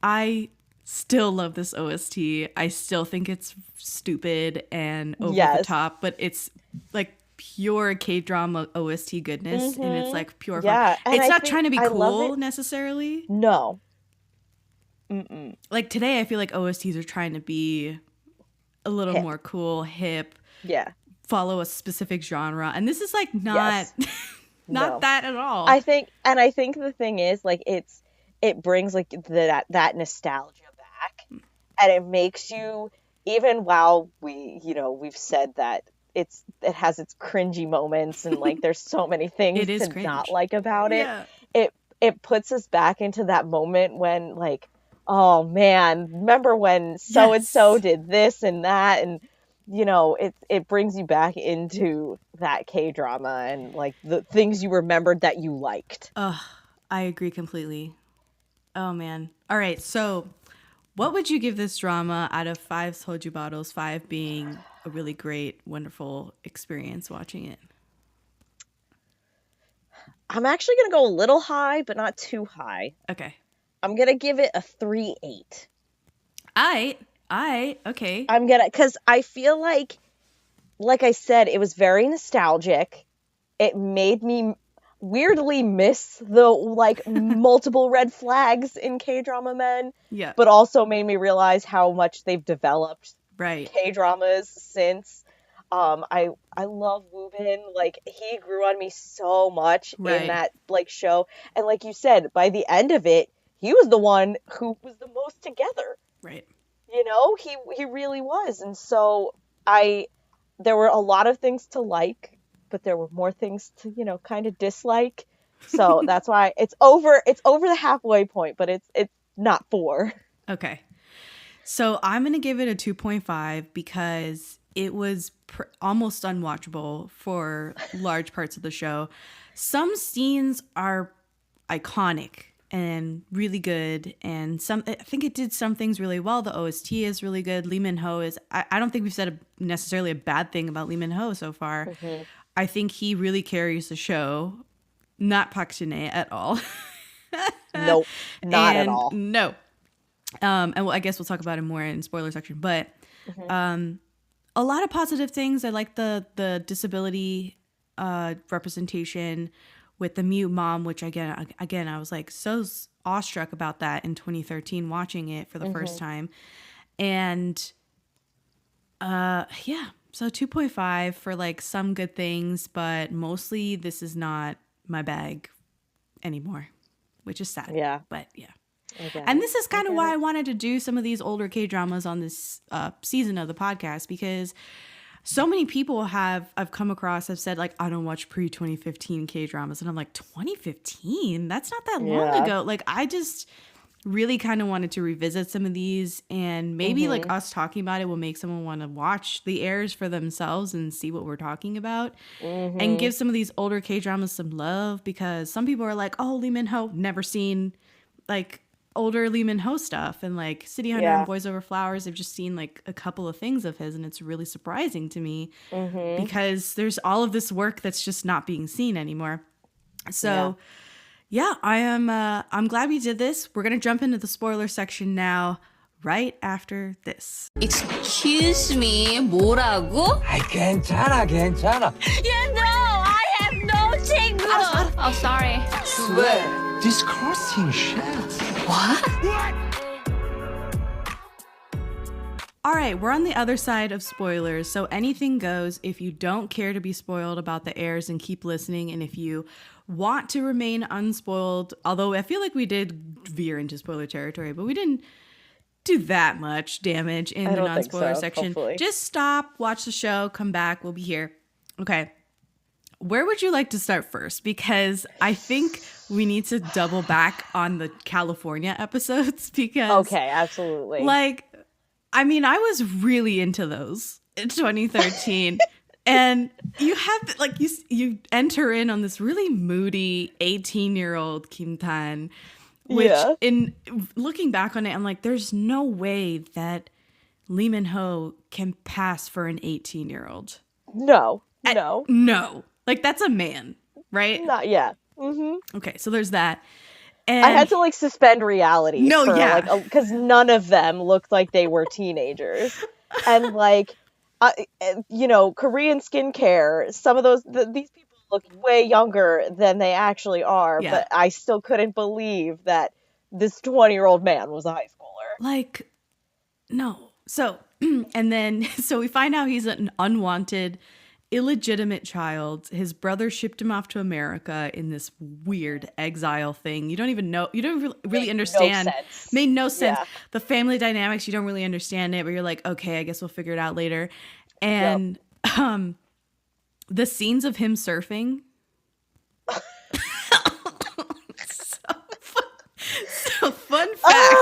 I still love this OST. I still think it's stupid and over the top, but it's like pure K-drama OST goodness, and it's like pure fun. It's not trying to be cool necessarily. No. Like today, I feel like OSTs are trying to be a little more cool, hip. Yeah. Follow a specific genre, and this is like not not that at all. I think the thing is like it brings like that nostalgia back, and it makes you, even while we've said that it has its cringy moments and like there's so many things to cringe. Not like about it. Yeah. It puts us back into that moment when like, oh man, remember when so and so did this and that, and it brings you back into that K-drama and like the things you remembered that you liked. I agree completely. Oh man. All right, so what would you give this drama out of 5 soju bottles, 5 being a really great, wonderful experience watching it? I'm actually going to go a little high, but not too high. Okay. I'm going to give it a 3.8. Okay. Because I feel like I said, it was very nostalgic. It made me weirdly miss the like multiple red flags in K-drama men. Yeah. But also made me realize how much they've developed right. K-dramas since. I love Woobin. Like, he grew on me so much Right. in that like show. And like you said, by the end of it, he was the one who was the most together. Right. You know, he really was. And so there were a lot of things to like, but there were more things to, you know, kind of dislike. So that's why it's over the halfway point, but it's not 4. Okay. So I'm going to give it a 2.5 because it was almost unwatchable for large parts of the show. Some scenes are iconic and really good, and I think it did some things really well. The OST is really good. Lee Min-ho is, I don't think we've said necessarily a bad thing about Lee Min-ho so far. Mm-hmm. I think he really carries the show. Not Park Shin-hye at all. Nope, not at all. No. And I guess we'll talk about it more in spoiler section, but a lot of positive things. I like the disability representation with the mute mom, which again I was like so awestruck about that in 2013 watching it for the first time. And so 2.5 for like some good things, but mostly this is not my bag anymore, which is sad. Yeah. But yeah. And this is kind of why I wanted to do some of these older K-dramas on this season of the podcast, because so many people I've come across have said, like, I don't watch pre-2015 K-dramas. And I'm like, 2015? That's not that long ago. Like, I just really kind of wanted to revisit some of these, and maybe like us talking about it will make someone want to watch The Heirs for themselves and see what we're talking about, and give some of these older K-dramas some love, because some people are like, oh, Lee Min-ho, never seen like older Lee Min-ho stuff, and like City Hunter and Boys Over Flowers, I've just seen like a couple of things of his, and it's really surprising to me because there's all of this work that's just not being seen anymore. So yeah, I'm glad we did this. We're gonna jump into the spoiler section now, right after this. Excuse me, 뭐라고? 괜찮아. You know, I have no 친구. Oh, sorry. Swear, disgusting shit. What? All right, we're on the other side of spoilers, so anything goes. If you don't care to be spoiled about The Heirs, and keep listening, and if you want to remain unspoiled, although I feel like we did veer into spoiler territory, but we didn't do that much damage in the non-spoiler section. Hopefully. Just stop, watch the show, come back, we'll be here. Okay. Where would you like to start first? Because I think we need to double back on the California episodes, because okay, absolutely. Like, I mean, I was really into those in 2013. And you have, like, you enter in on this really moody 18-year-old Kim Tan, which in looking back on it, I'm like, there's no way that Lee Min-ho can pass for an 18-year-old. No. Like, that's a man, right? Not yet. Mm-hmm. Okay, so there's that. And I had to like suspend reality. Because none of them looked like they were teenagers, and like, Korean skincare. Some of these people look way younger than they actually are. Yeah. But I still couldn't believe that this 20-year-old man was a high schooler. Like, no. So, and then so we find out he's an unwanted, illegitimate child. His brother shipped him off to America in this weird exile thing. You don't even know. You don't really understand. No sense. Made no sense. Yeah. The family dynamics, you don't really understand it, but you're like, okay, I guess we'll figure it out later. And the scenes of him surfing. so fun fact.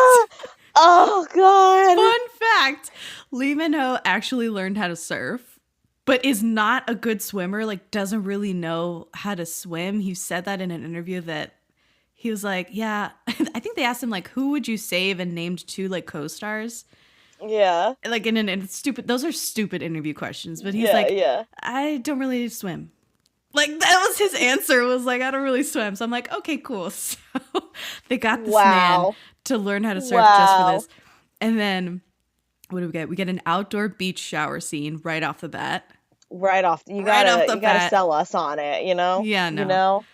Oh God. Fun fact. Lee Min-ho actually learned how to surf, but is not a good swimmer, like doesn't really know how to swim. He said that in an interview, that he was like, yeah, I think they asked him like, who would you save, and named 2 like co-stars. Yeah. Like in stupid, those are stupid interview questions, but he's I don't really swim. Like that was his answer, was like, I don't really swim. So I'm like, okay, cool. So they got this man to learn how to surf just for this. And then what do we get? We get an outdoor beach shower scene right off the bat. Right off. You gotta sell us on it, you know? Yeah, no. You know?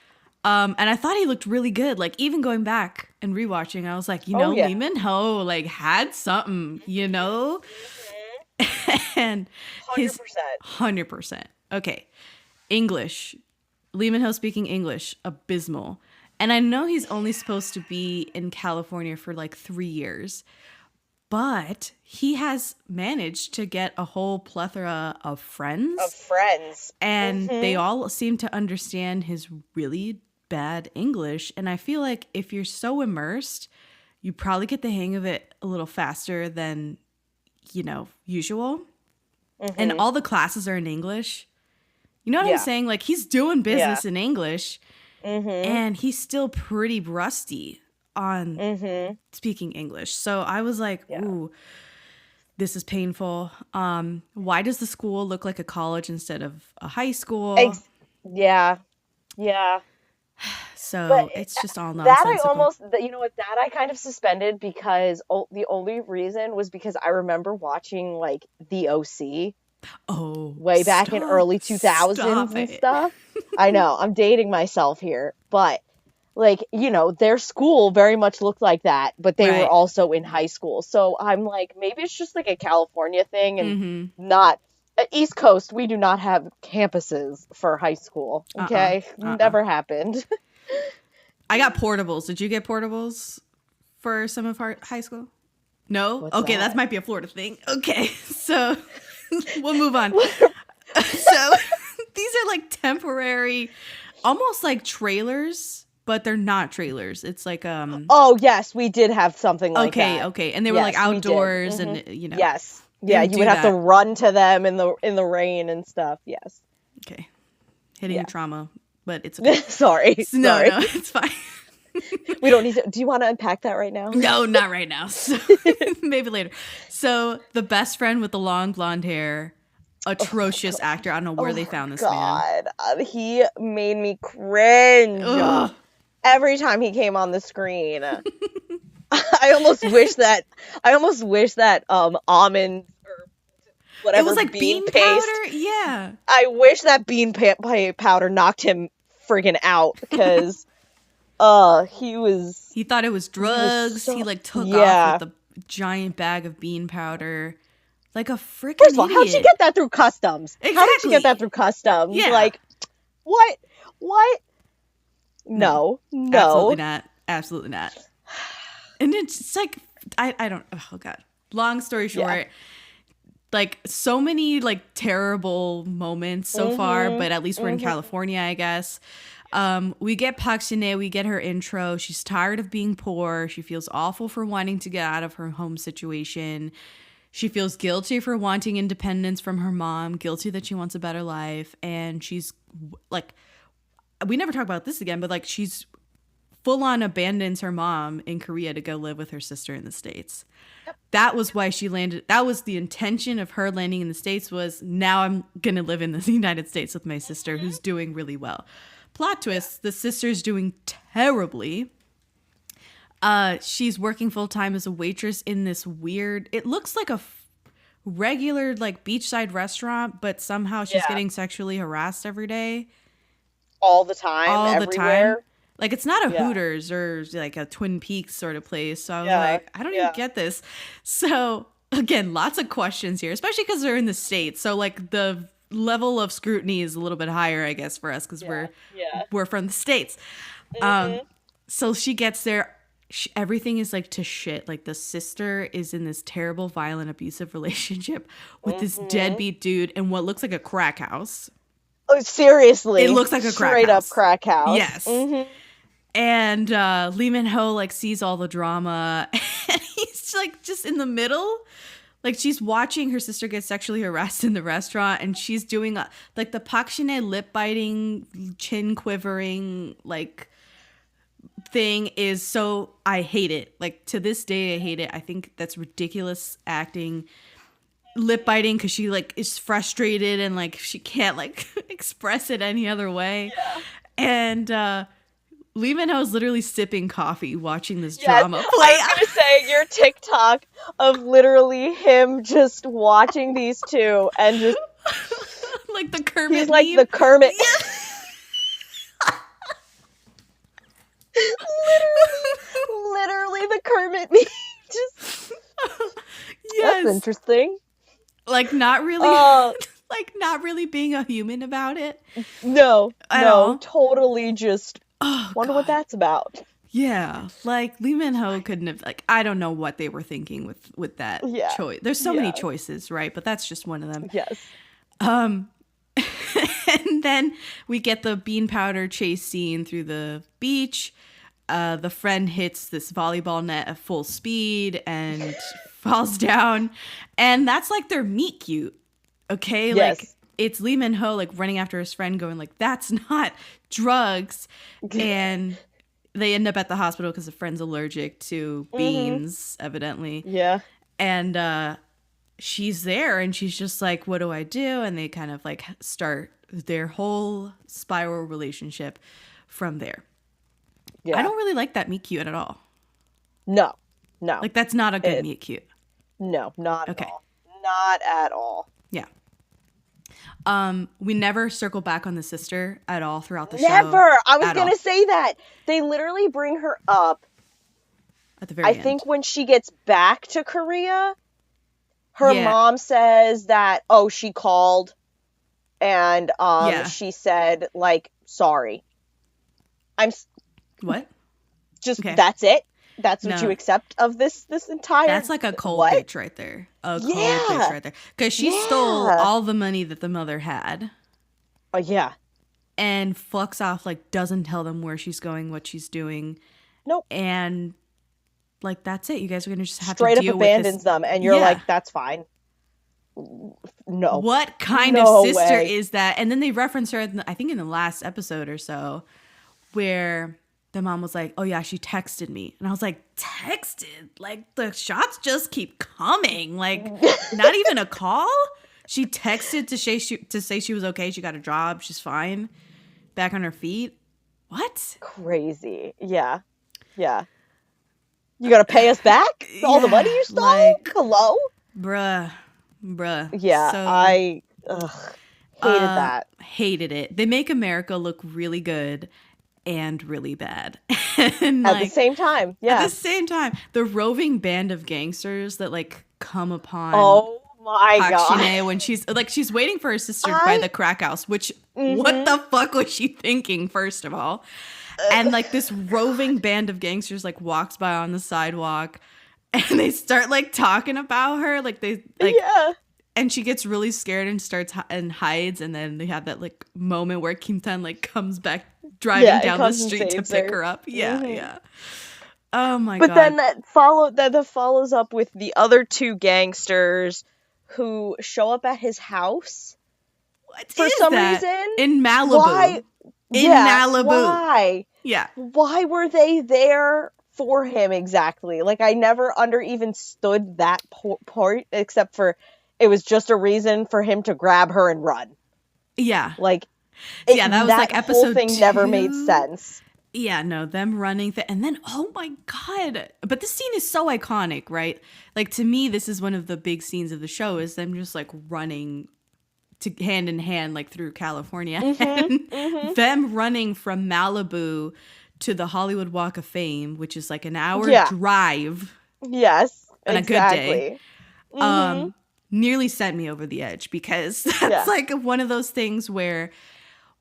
And I thought he looked really good. Like, even going back and rewatching, I was like, Lee Min-ho, like, had something, you know? And 100%. 100%. Okay. English. Lee Min-ho speaking English, abysmal. And I know he's only supposed to be in California for like 3 years, but he has managed to get a whole plethora of friends. And they all seem to understand his really bad English. And I feel like if you're so immersed, you probably get the hang of it a little faster than, usual. And all the classes are in English. You know what I'm saying? Like, he's doing business in English, and he's still pretty rusty on speaking English. So I was like, ooh, this is painful. Why does the school look like a college instead of a high school? Yeah. So but it's just all nonsensical. That I kind of suspended because the only reason was because I remember watching like The OC. Oh, way back in early 2000s and stuff. I know, I'm dating myself here, but like, their school very much looked like that, but they were also in high school. So I'm like, maybe it's just like a California thing and not East Coast. We do not have campuses for high school. Okay. Never happened. I got portables. Did you get portables for some of our high school? No? What's okay. that? That might be a Florida thing. Okay. So we'll move on. So these are like temporary, almost like trailers, but they're not trailers. It's like Oh yes, we did have something like that. Okay. And they were like outdoors and Yes. Yeah, you would have to run to them in the rain and stuff. Yes. Okay. Hitting the trauma, but it's okay. Sorry. No, it's fine. We don't need to. Do you want to unpack that right now? No, not right now. So, maybe later. So the best friend with the long blonde hair, atrocious actor. I don't know where they found this man. He made me cringe. Ugh. Every time he came on the screen. I almost wish that almond or whatever, it was like bean paste. powder. Yeah. I wish that bean powder knocked him friggin' out because he thought it was drugs. He like took off with a giant bag of bean powder. Like a freaking First of all, idiot. how'd she get that through customs? Exactly. How did she get that through customs? Yeah. Like, what? No. Absolutely not. And it's like, I don't, oh God. Long story short, like so many like terrible moments so far, but at least we're in California, I guess. We get Park Shin-hye, we get her intro. She's tired of being poor. She feels awful for wanting to get out of her home situation. She feels guilty for wanting independence from her mom, guilty that she wants a better life. And she's like, we never talk about this again, but like she's full on abandons her mom in Korea to go live with her sister in the States. That was why she landed. That was the intention of her landing in the States, was now I'm going to live in the United States with my sister who's doing really well. Plot twist, the sister's doing terribly. She's working full-time as a waitress in this weird, it looks like a regular like beachside restaurant, but somehow she's getting sexually harassed every day. All the time, everywhere. Like, it's not a Hooters or like a Twin Peaks sort of place. So I was like, I don't even get this. So again, lots of questions here, especially because they're in the States. So like the level of scrutiny is a little bit higher, I guess, for us because we're from the States. So she gets there. Everything is like to shit. Like the sister is in this terrible, violent, abusive relationship with this deadbeat dude in what looks like a crack house. Oh, seriously. It looks like a crack straight house. up crack house. Yes. And Lee Min-ho like sees all the drama and he's like just in the middle. Like she's watching her sister get sexually harassed in the restaurant and she's doing like the Park Shin-hye lip biting, chin quivering like thing is so, I hate it. Like to this day I hate it. I think that's ridiculous acting. Lip biting because she like is frustrated and like she can't like express it any other way. And Lee Min-ho is literally sipping coffee watching this drama play. I was gonna say your TikTok of literally him just watching these two and just like the Kermit. He's like meme. the Kermit. literally the Kermit meme. Just yes. That's interesting. Like not really like not really being a human about it. No, all. totally just wonder what that's about. Yeah, like Lee Min-ho couldn't have, like, I don't know what they were thinking with that choice. There's so many choices, right? But that's just one of them. Yes. And then we get the bean powder chase scene through the beach. The friend hits this volleyball net at full speed and falls down. And that's like their meet cute. Okay? Yes. Like, it's Lee Min-ho, like, running after his friend going, like, that's not drugs. And they end up at the hospital because the friend's allergic to beans, evidently. Yeah. And she's there and she's just like, what do I do? And they kind of like start their whole spiral relationship from there. Yeah. I don't really like that meet cute at all. No. Like, that's not a good meet cute. No, not at all. Not at all. Yeah. We never circle back on the sister at all throughout the show. Never. I was going to say that. They literally bring her up at the very end. I think when she gets back to Korea, her mom says that, she called and she said, like, sorry. What? That's it? That's what you accept of this entire... That's like a cold bitch right there. A cold bitch right there. Because she stole all the money that the mother had. Oh, yeah. And fucks off, like, doesn't tell them where she's going, what she's doing. Nope. And, like, that's it. You guys are going to just have straight to deal up with this. abandons them. And you're like, that's fine. No. What kind of sister is that? And then they reference her, I think in the last episode or so, where... the mom was like, oh, yeah, she texted me. And I was like, texted? Like, the shots just keep coming. Like, not even a call? She texted to say she was okay. She got a job. She's fine. Back on her feet. What? Crazy. Yeah. Yeah. You got to pay us back? All the money you stole? Like, hello? Bruh. Yeah, so, I hated that. Hated it. They make America look really good. And really bad. And at the same time, At the same time, the roving band of gangsters that like come upon my Park Shin-hye when she's waiting for her sister by the crack house, which what the fuck was she thinking, first of all? And like this roving band of gangsters like walks by on the sidewalk and they start like talking about her. Like they like and she gets really scared and starts and hides, and then they have that like moment where Kim Tan like comes back driving down the street to pick her up. Yeah. Oh my god. But then that follows up with the other two gangsters who show up at his house for some reason in Malibu. Why? Malibu. Why? Yeah. Why were they there for him exactly? Like, I never understood that part, except for it was just a reason for him to grab her and run. Yeah. Like, that was like episode whole thing 2. Never made sense. Yeah, no, them running. And then, oh my God. But this scene is so iconic, right? Like, to me, this is one of the big scenes of the show, is them just like running hand in hand, like through California. And them running from Malibu to the Hollywood Walk of Fame, which is like an hour drive. Yes, on a good day. Nearly sent me over the edge, because that's like one of those things where,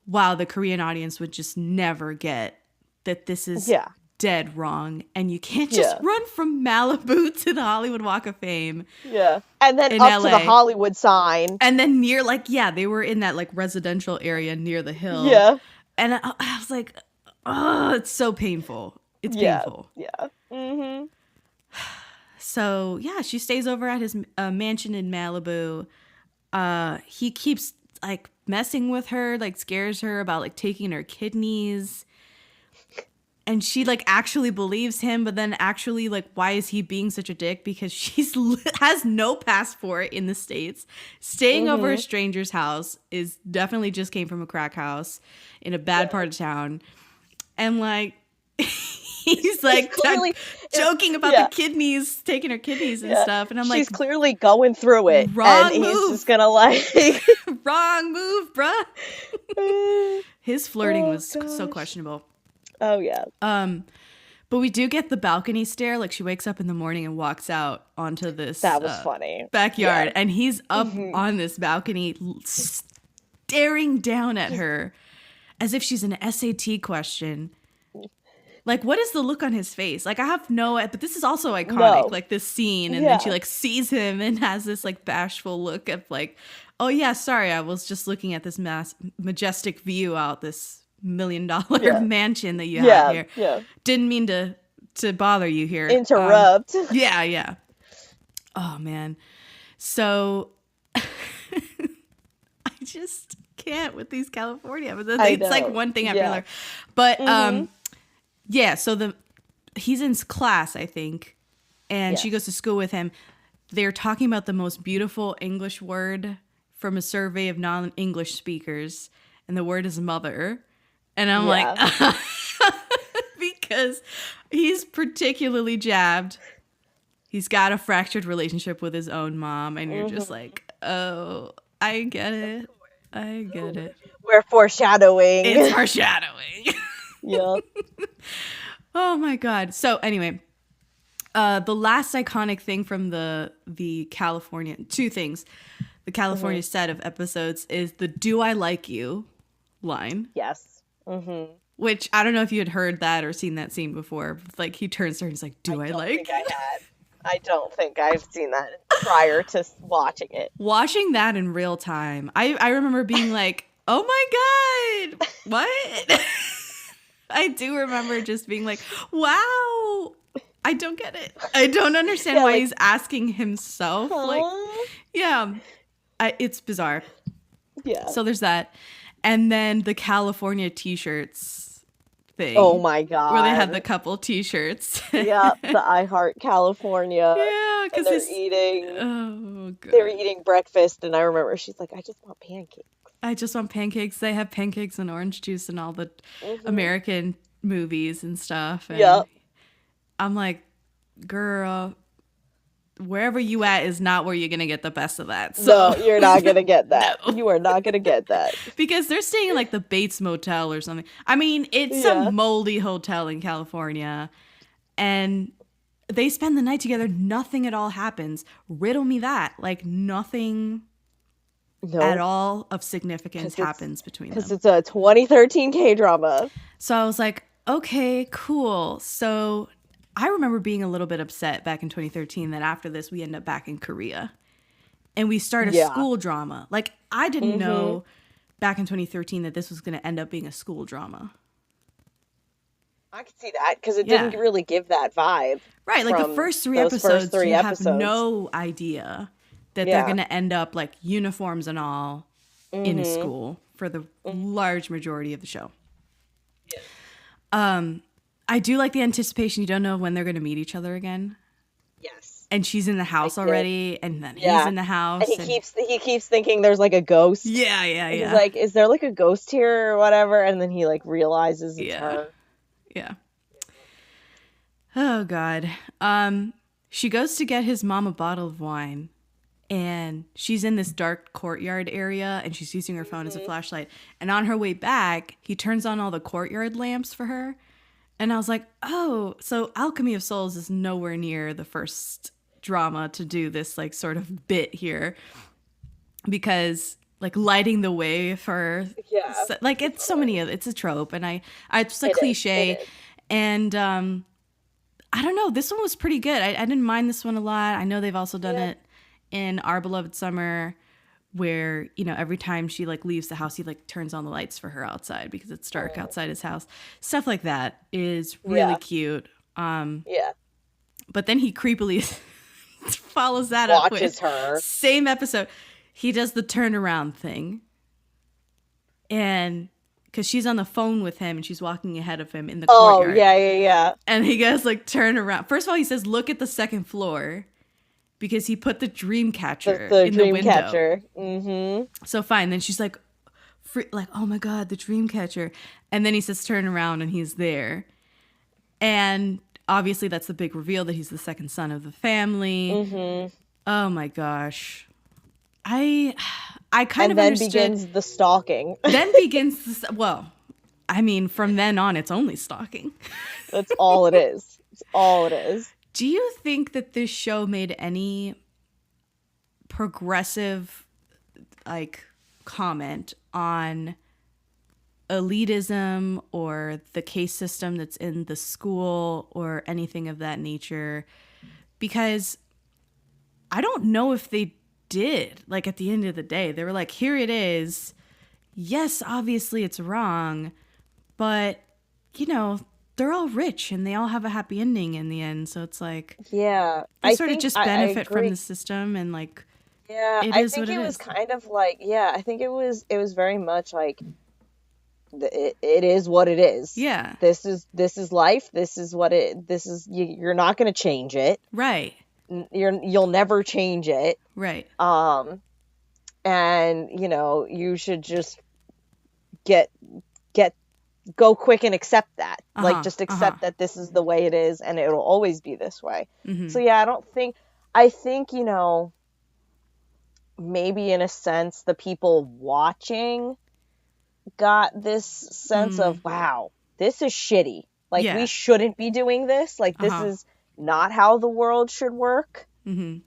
wow, the Korean audience would just never get that this is dead wrong, and you can't just run from Malibu to the Hollywood Walk of Fame. Yeah. And then up LA. To the Hollywood sign. And then near, like, they were in that like residential area near the hill. Yeah. And I was like, oh, it's so painful. It's painful. Yeah. Mm-hmm. So, she stays over at his mansion in Malibu. He keeps, like, messing with her, like, scares her about, like, taking her kidneys. And she, like, actually believes him, but then actually, like, why is he being such a dick? Because she's has no passport in the States. Staying over a stranger's house is definitely just came from a crack house in a bad part of town. And, like... He's like clearly joking about the kidneys, taking her kidneys and stuff. And I'm like, she's clearly going through it. Wrong and move. He's just gonna like, wrong move, bruh. His flirting was so questionable. Oh yeah. But we do get the balcony stare. Like she wakes up in the morning and walks out onto this that was funny backyard. Yeah. And he's up on this balcony staring down at her as if she's an SAT question. Like, what is the look on his face? Like, I have but this is also iconic, like this scene. And then she like sees him and has this like bashful look of like, oh yeah, sorry, I was just looking at this majestic view out this $1 million mansion that you have here. Yeah. Didn't mean to bother you here. Interrupt. Yeah. Oh man. So I just can't with these California episodes. It's like one thing after another. But so he's in class, I think, and she goes to school with him. They're talking about the most beautiful English word from a survey of non-English speakers, and the word is mother. And I'm like, because he's particularly jabbed. He's got a fractured relationship with his own mom, and you're just like, oh, I get it. We're foreshadowing. It's foreshadowing. Yeah. Oh my God. So anyway, the last iconic thing from the California, two things, the California set of episodes is the "Do I like you" line. Yes. Which I don't know if you had heard that or seen that scene before. Like he turns to her and he's like, "Do I like?" I don't think I've seen that prior to watching it. Watching that in real time, I remember being like, "Oh my God, what?" I do remember just being like, "Wow, I don't get it. I don't understand why he's asking himself." Like, it's bizarre. Yeah. So there's that. And then the California t-shirts thing. Oh my God. Where they had the couple t-shirts. Yeah, the I Heart California. Yeah, because they're eating breakfast, and I remember she's like, I just want pancakes. They have pancakes and orange juice and all the American movies and stuff. And I'm like, girl, wherever you at is not where you're going to get the best of that. So. No, you're not going to get that. No. You are not going to get that. Because they're staying in like the Bates Motel or something. I mean, it's a moldy hotel in California. And they spend the night together. Nothing at all happens. Riddle me that. Like nothing at all of significance happens between them. Because it's a 2013 K-drama. So I was like, okay, cool. So I remember being a little bit upset back in 2013 that after this we end up back in Korea and we start a school drama. Like I didn't know back in 2013 that this was going to end up being a school drama. I could see that because it didn't really give that vibe. Right, like the first three episodes, you have no idea that they're going to end up like uniforms and all in a school for the large majority of the show. Yeah. I do like the anticipation. You don't know when they're going to meet each other again. Yes. And she's in the house already, and then he's in the house. And he keeps thinking there's like a ghost. Yeah. He's like, is there like a ghost here or whatever? And then he like realizes it's her. Yeah. Oh God. She goes to get his mom a bottle of wine, and she's in this dark courtyard area, and she's using her phone as a flashlight. And on her way back, he turns on all the courtyard lamps for her. And I was like, oh, so Alchemy of Souls is nowhere near the first drama to do this like sort of bit here, because like lighting the way for like it's so many of it's a trope, and it's a cliche. And I don't know, this one was pretty good. I didn't mind this one a lot. I know they've also done it in Our Beloved Summer, where, you know, every time she like leaves the house, he like turns on the lights for her outside because it's dark outside his house. Stuff like that is really cute. But then he creepily follows that up with her. Same episode. He does the turnaround thing. And because she's on the phone with him and she's walking ahead of him in the courtyard. Yeah. And he goes like, turn around. First of all, he says, look at the second floor. Because he put the dream catcher in the window. Mm-hmm. So fine. Then she's like, oh my God, the dream catcher. And then he says, turn around, and he's there. And obviously that's the big reveal that he's the second son of the family. Mm-hmm. Oh my gosh. I kind of understood. And then begins the stalking. Then begins well, I mean, from then on, it's only stalking. That's all it is. It's all it is. Do you think that this show made any progressive, like, comment on elitism or the case system that's in the school or anything of that nature? Because I don't know if they did. Like, at the end of the day, they were like, here it is. Yes, obviously it's wrong, but, you know, they're all rich and they all have a happy ending in the end. So it's like, yeah, they sort of just benefit from the system, and like, yeah, it I is think what it it was is. kind of like, yeah, I think it was very much like, it is what it is. Yeah. This is life. This is what you're not going to change it. Right. You'll never change it. Right. And you know, you should just go quick and accept that. Like, just accept that this is the way it is and it'll always be this way. So yeah, I think, you know, maybe in a sense the people watching got this sense of, wow, this is shitty. Like, we shouldn't be doing this. Like, this is not how the world should work. In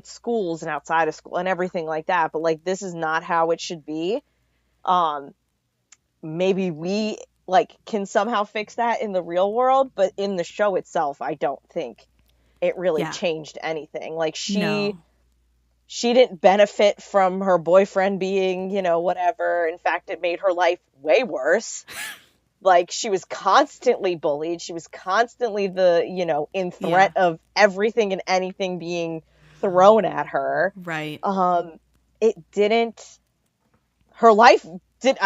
schools and outside of school and everything like that. But like, this is not how it should be. Maybe we like can somehow fix that in the real world, but in the show itself, I don't think it really changed anything. Like, she didn't benefit from her boyfriend being, you know, whatever. In fact, it made her life way worse. Like, she was constantly bullied. She was constantly in threat of everything and anything being thrown at her. Right. Her life did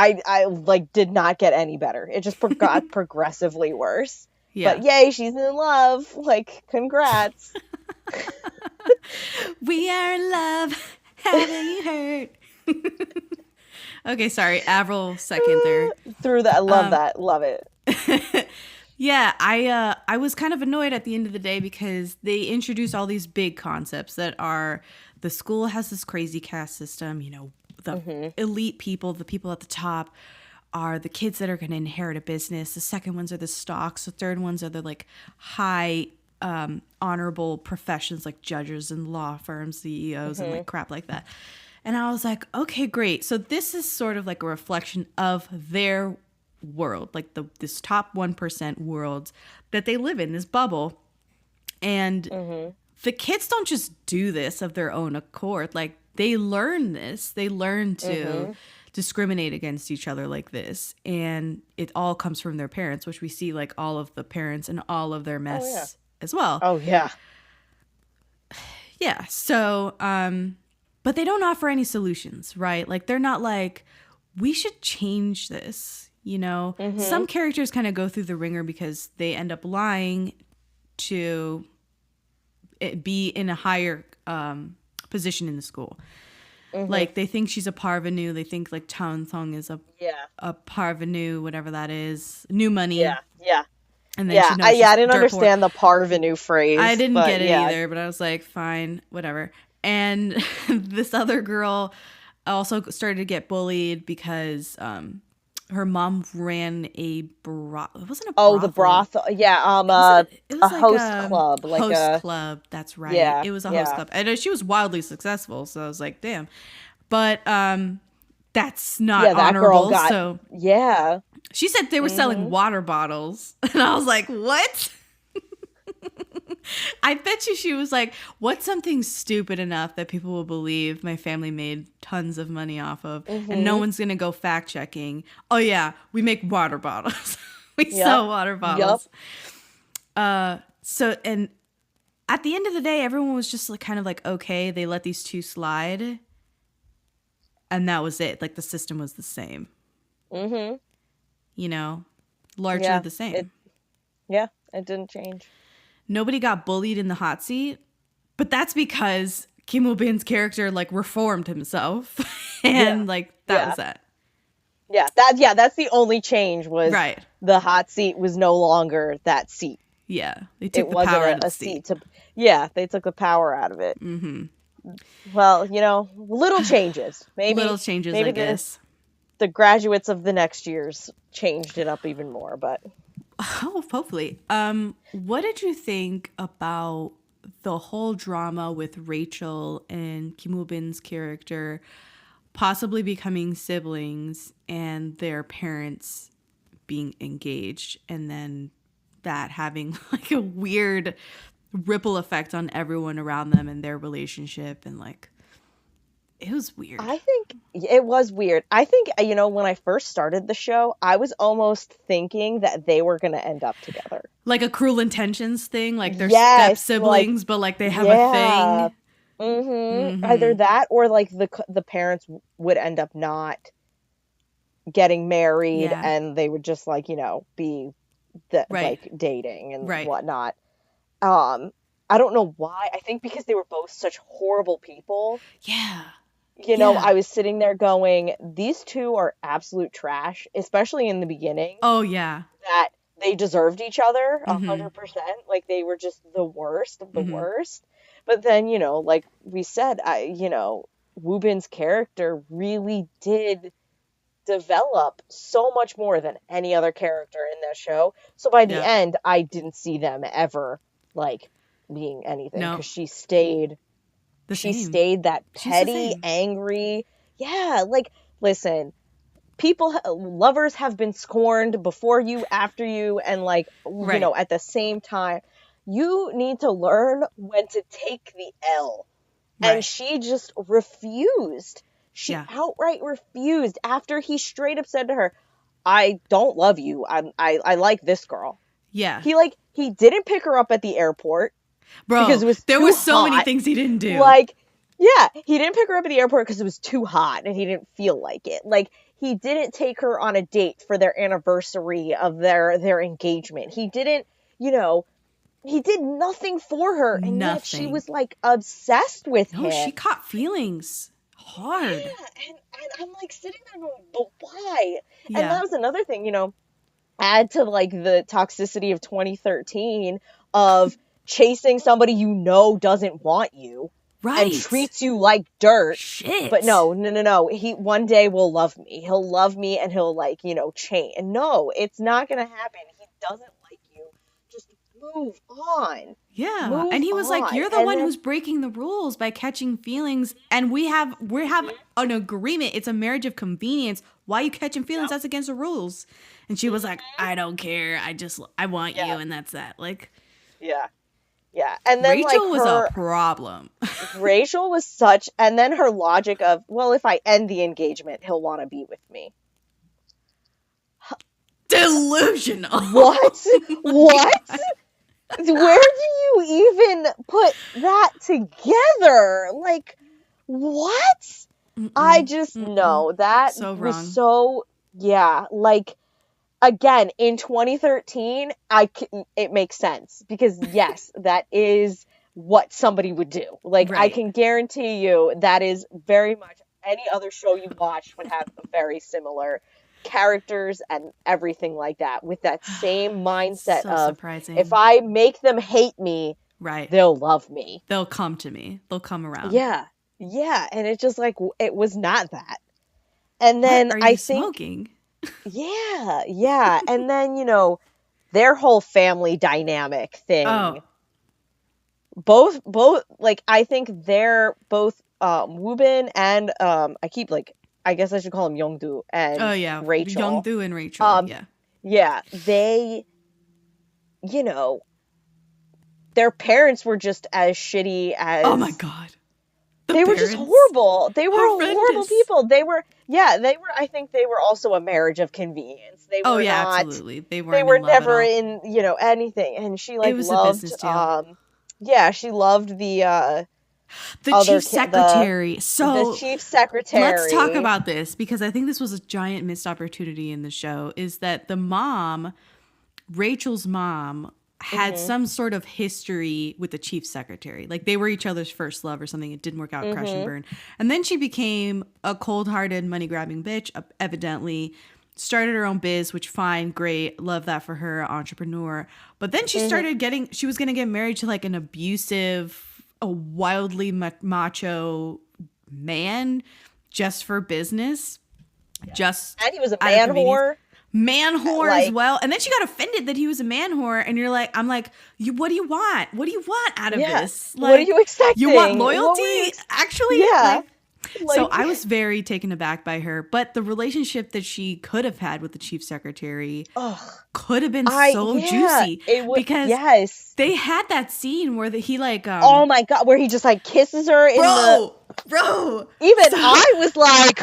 not get any better. It just got progressively worse. Yeah. But yay, she's in love. Like, congrats. We are in love. Haven't heard? Okay, sorry. Avril second there. Through that, I love that. Love it. Yeah, I was kind of annoyed at the end of the day because they introduced all these big concepts that are, the school has this crazy caste system, you know, the elite people, the people at the top are the kids that are going to inherit a business. The second ones are the stocks. The third ones are the like high honorable professions like judges and law firms, CEOs and like crap like that. And I was like, okay, great. So this is sort of like a reflection of their world, like this top 1% world that they live in, this bubble. And the kids don't just do this of their own accord. Like, they learn this. They learn to discriminate against each other like this. And it all comes from their parents, which we see like all of the parents and all of their mess as well. Oh, yeah. Yeah. So, but they don't offer any solutions, right? Like, they're not like, we should change this, you know? Some characters kind of go through the ringer because they end up lying to be in a higher position in the school. Like, they think she's a parvenu. They think like Taun Thong is a parvenu, whatever that is. New money. Yeah. And then I didn't understand the parvenu phrase. I didn't get it either, but I was like, fine, whatever. And this other girl also started to get bullied because her mom ran a brothel. It wasn't a brothel. Oh, the brothel. Yeah, it was a host club. Like host club, that's right. Yeah, it was a host club. And she was wildly successful, so I was like, damn. But that's not honorable. So yeah. She said they were selling water bottles. And I was like, what? I bet you she was like, what's something stupid enough that people will believe my family made tons of money off of and no one's going to go fact checking? Oh, yeah, we make water bottles. We sell water bottles. So, and at the end of the day, everyone was just like, kind of like, okay, they let these two slide. And that was it. Like, the system was the same. You know, largely the same. It didn't change. Nobody got bullied in the hot seat, but that's because Kim Woo-bin's character like reformed himself, and like that was that. That's the only change was the hot seat was no longer that seat. Yeah, they took the power out of the seat. They took the power out of it. Well, you know, little changes. Maybe little changes, I guess. the graduates of the next years changed it up even more, but oh, hopefully. What did you think about the whole drama with Rachel and Kim Woo-bin's character possibly becoming siblings and their parents being engaged, and then that having like a weird ripple effect on everyone around them and their relationship, and like it was weird. I think it was weird. I think, you know, when I first started the show, I was almost thinking that they were going to end up together. Like a Cruel Intentions thing, like they're Yes, step siblings, but like they have a thing. Either that or like the parents would end up not getting married, and they would just like, you know, be like dating and whatnot. I don't know why. I think because they were both such horrible people. Yeah. You know, I was sitting there going, these two are absolute trash, especially in the beginning. Oh, yeah. That they deserved each other 100%. Like, they were just the worst of the worst. But then, you know, like we said, you know, Woo-bin's character really did develop so much more than any other character in that show. So by the end, I didn't see them ever, like, being anything. Because she stayed... She stayed that petty, angry. Yeah, like, listen, lovers have been scorned before you, after you, and like, you know, at the same time. You need to learn when to take the L. And she just refused. She outright refused after he straight up said to her, I don't love you. I like this girl. Yeah. He didn't pick her up at the airport. Bro, because there was so many things he didn't do. Like, yeah, he didn't pick her up at the airport because it was too hot and he didn't feel like it. Like, he didn't take her on a date for their anniversary of their engagement. He didn't, you know, he did nothing for her. And yet she was, like, obsessed with him. No, she caught feelings hard. Yeah, and I'm, like, sitting there going, but why? Yeah. And that was another thing, you know, add to, like, the toxicity of 2013 of... chasing somebody you know doesn't want you and treats you like dirt. Shit. But no. He one day will love me. He'll love me and he'll, like, you know, change. And no, it's not going to happen. He doesn't like you. Just move on. Yeah. And he was like, you're the one who's breaking the rules by catching feelings. And we have an agreement. It's a marriage of convenience. Why are you catching feelings? That's against the rules. And she was like, I don't care. I want you. And that's that. Like, yeah. Yeah, and then Rachel was a problem. Rachel was such, and then her logic of, well, if I end the engagement, he'll want to be with me. Delusional. What? What? Where do you even put that together? Like, what? I just know that was so, yeah, like, again, in 2013, it makes sense because, yes, that is what somebody would do. Like, I can guarantee you that is very much any other show you watch would have very similar characters and everything like that with that same mindset of, surprising. If I make them hate me, they'll love me. They'll come to me. They'll come around. Yeah. Yeah. And it's just like, it was not that. And then what are you smoking? Yeah. And then, you know, their whole family dynamic thing. Oh. Both, like, I think they're both Woo-bin and I guess I should call him Young-do and Rachel. Young-do and Rachel, Yeah, they, you know, their parents were just as shitty as... Oh my God. They were just horrible. They were horrible people. I think they were also a marriage of convenience. They were absolutely. They were never in, you know, anything. And she, like, loved, she loved the chief secretary. The chief secretary. Let's talk about this because I think this was a giant missed opportunity in the show is that the mom, Rachel's mom, had some sort of history with the chief secretary. Like, they were each other's first love or something. It didn't work out, crash and burn. And then she became a cold-hearted, money-grabbing bitch, evidently. Started her own biz, which fine, great. Love that for her, entrepreneur. But then she started she was going to get married to, like, an abusive, a wildly macho man just for business. just And he was a out of man convenience. whore. Man whore Like- as well. And then she got offended that he was a man whore. And you're like, I'm like, what do you want? What do you want out of this? Like, what are you expecting? You want What were loyalty? you Actually? Yeah. So Like- I was very taken aback by her. But the relationship that she could have had with the chief secretary could have been so juicy. It was, because yes. they had that scene where he like Oh my god, where he just like kisses her in bro. Even I was like,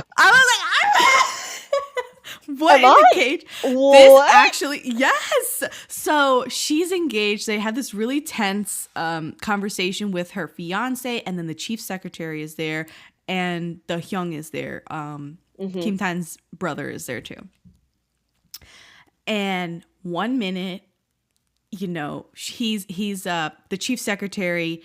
what Am in the I? cage? What? This actually, yes. So she's engaged. They had this really tense conversation with her fiance, and then the chief secretary is there, and the Hyung is there. Kim Tan's brother is there too. And 1 minute, you know, he's the chief secretary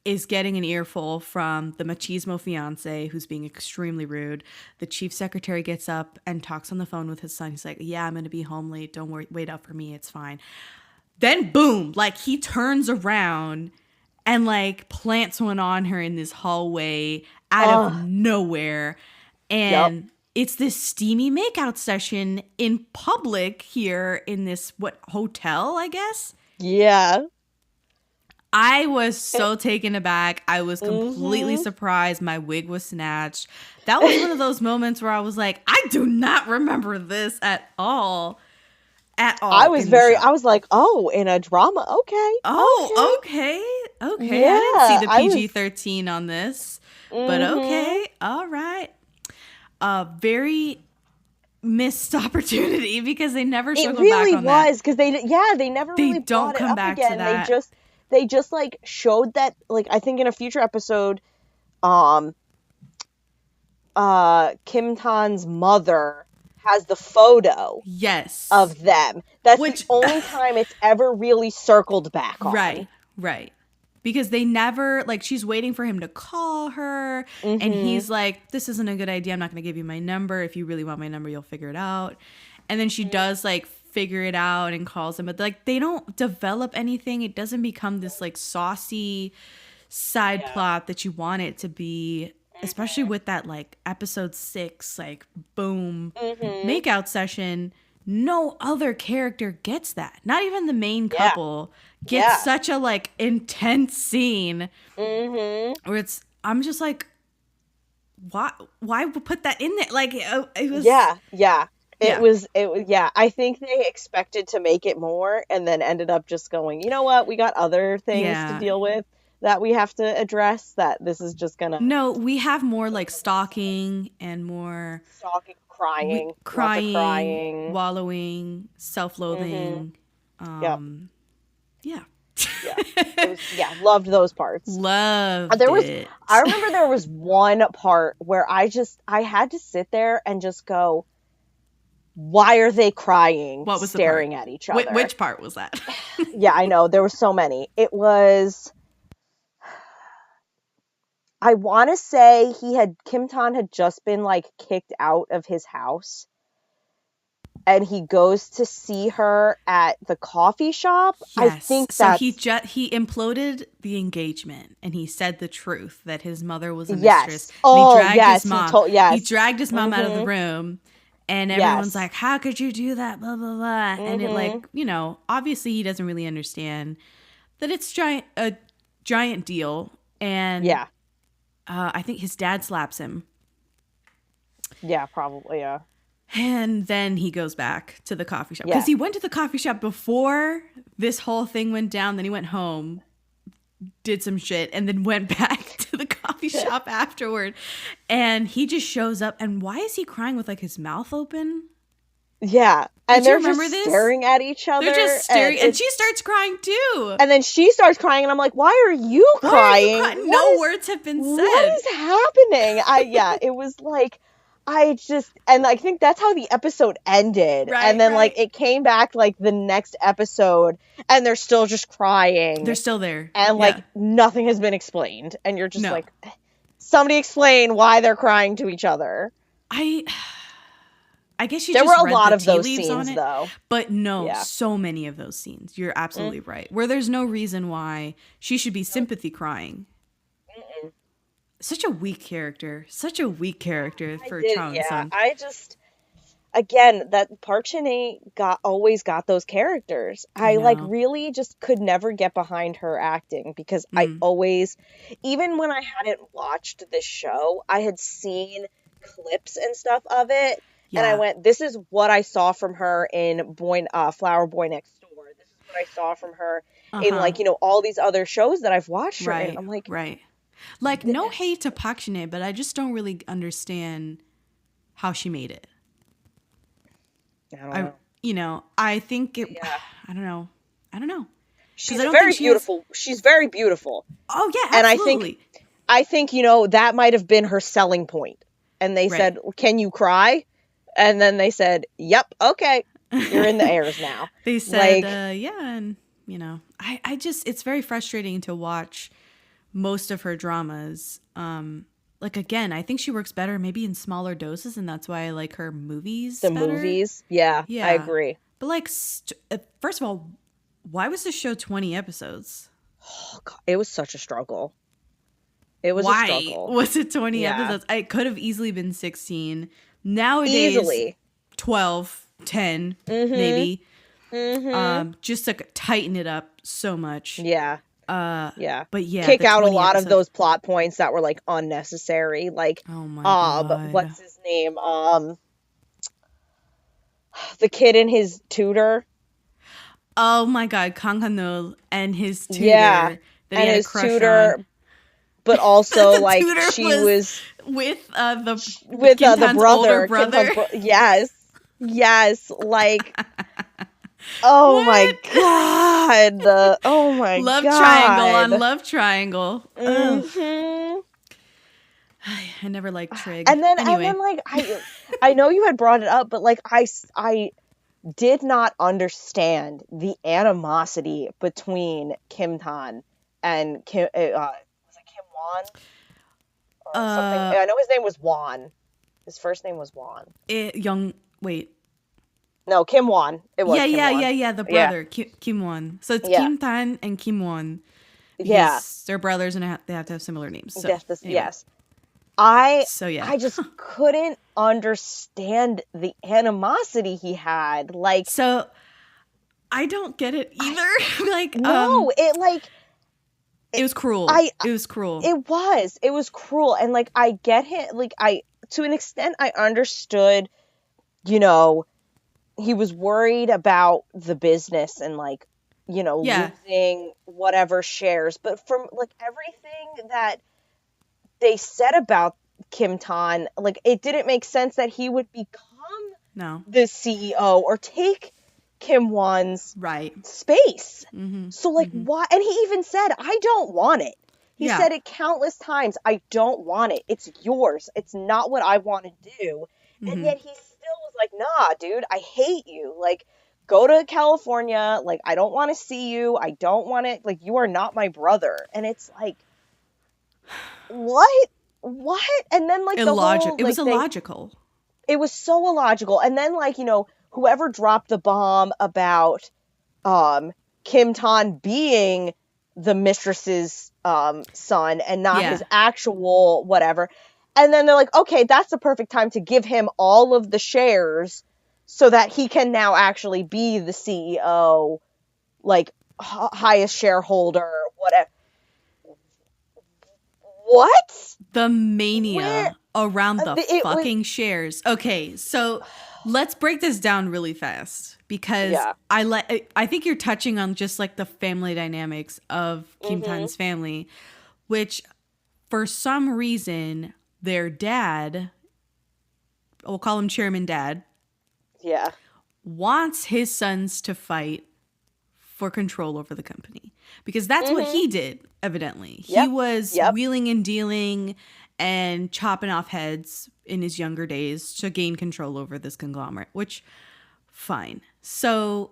is getting an earful from the machismo fiance who's being extremely rude. The chief secretary gets up and talks on the phone with his son. He's like, yeah, I'm going to be home late. Don't worry. Wait up for me. It's fine. Then boom, like he turns around and like plants one on her in this hallway out of nowhere. And it's this steamy makeout session in public here in this, hotel, I guess? yeah. I was so taken aback. I was completely surprised. My wig was snatched. That was one of those moments where I was like, I do not remember this at all. At all. I was like, oh, in a drama, okay. Oh, okay. Okay. Yeah, I didn't see the I was- PG-13 on this. But okay. All right. Very missed opportunity because they never It circled really back on that. was because they never They really don't brought it come up back to again. that. They just like showed that, like, I think in a future episode, Kim Tan's mother has the photo Yes. of them. That's Which- the only time it's ever really circled back on. Right. Because they never, like, she's waiting for him to call her, and he's like, this isn't a good idea. I'm not going to give you my number. If you really want my number, you'll figure it out. And then she does, like, figure it out and calls him. But, like, they don't develop anything. It doesn't become this, like, saucy side plot that you want it to be, especially with that, like, episode 6, like, boom, makeout session. No other character gets that. Not even the main couple gets such a, like, intense scene where I'm just like, why put that in there? Like, it was. It was, I think they expected to make it more and then ended up just going, you know what? We got other things to deal with that we have to address, that this is just gonna. No, we have more like stalking and more Stalking, crying, wallowing, self-loathing. Yeah. Loved those parts. Love it. I remember there was one part where I had to sit there and just go, why are they crying? What was staring at each other? Which part was that? Yeah, I know. There were so many. It was, I want to say Kim Tan had just been like kicked out of his house. And he goes to see her at the coffee shop. Yes. I think so. that's... He imploded the engagement, and he said the truth that his mother was a Yes. mistress. Oh, and he dragged his mom. He dragged his mom out of the room, and everyone's like, "How could you do that?" Blah blah blah. And it, like, you know, obviously he doesn't really understand that it's a giant deal. And I think his dad slaps him. Yeah, probably. Yeah. And then he goes back to the coffee shop. Because he went to the coffee shop before this whole thing went down. Then he went home, did some shit, and then went back to the coffee shop afterward. And he just shows up. And why is he crying with, like, his mouth open? Yeah. And they're just this? staring at each other. They're just staring. And she starts crying, too. And then she starts crying. And I'm like, why are you crying? No words have been said. What is happening? It was like... and I think that's how the episode ended. Right, and then right. like it came back like the next episode and they're still just crying. They're still there. And like nothing has been explained. And you're just like, somebody explain why they're crying to each other. I guess there were a lot of those scenes though. But no, so many of those scenes. You're absolutely right. Where there's no reason why she should be sympathy crying. such a weak character for Chang Yeah, Sung. I just, again, that Park Shin-hye always got those characters. I like know. really just could never get behind her acting because I always, even when I hadn't watched this show, I had seen clips and stuff of it, and I Yeah. went, "This is what I saw from her in Flower Boy Next Door. This is what I saw from her in like all these other shows that I've watched her in." I'm like, right. Like, no hate to Park Shin-hye, but I just don't really understand how she made it. I don't know. I think it. Yeah. I don't know. She's I don't very think she has- beautiful. She's very beautiful. Oh yeah, absolutely. And I think that might have been her selling point. And they said, "Can you cry?" And then they said, "Yep, okay, you're in the heirs now." They said, and I just, it's very frustrating to watch most of her dramas. Like, again, I think she works better maybe in smaller doses, and that's why I like her movies better. Movies, yeah, I agree. But like, first of all, why was this show 20 episodes? Oh, God, it was such a struggle. It was a struggle. Was it 20 episodes? It could have easily been 16. Nowadays, easily 12, 10, maybe. Just to tighten it up so much. Yeah. But yeah, kick out a lot of those plot points that were like unnecessary. Like, oh my God. What's his name? The kid and his tutor. Oh my God, Kang Han-ul and his tutor. Yeah, that and he had his a crush tutor. on. But also, The like, tutor she was with the Kim brother. brother. Yes, like. Oh my God! Oh my Love God! triangle on love triangle. Mm-hmm. I never liked Trig. And then like I know you had brought it up, but like I did not understand the animosity between Kim Tan and Kim. Was it Kim Won? Or something. I know his name was Won. His first name was Won. No, Kim Won. It was Kim Won. The brother, Kim Won. So it's Kim Tan and Kim Won. Yeah. They're brothers and they have to have similar names. So, yes. I just couldn't understand the animosity he had. Like, so I don't get it either. It was cruel. It was cruel. It was cruel. And like, I get him. Like, to an extent, I understood, he was worried about the business and like, losing whatever shares. But from like everything that they said about Kim Tan, like, it didn't make sense that he would become the CEO or take Kim Won's space. Mm-hmm. So like, why? And he even said, "I don't want it." He said it countless times. "I don't want it. It's yours. It's not what I want to do." Mm-hmm. And yet he still was like, "Nah, dude, I hate you. Like, go to California. Like, I don't want to see you. I don't want it. Like, you are not my brother." And it's like, what? And then like it was illogical. It was so illogical. And then like, whoever dropped the bomb about Kim Tan being the mistress's son and not his actual whatever. And then they're like, okay, that's the perfect time to give him all of the shares so that he can now actually be the CEO, like highest shareholder, whatever. What? The mania around the fucking shares. Okay, so let's break this down really fast because I think you're touching on just like the family dynamics of Kim Tan's family, which for some reason their dad, we'll call him Chairman Dad, wants his sons to fight for control over the company because that's what he did. Evidently, he was wheeling and dealing and chopping off heads in his younger days to gain control over this conglomerate, which fine. So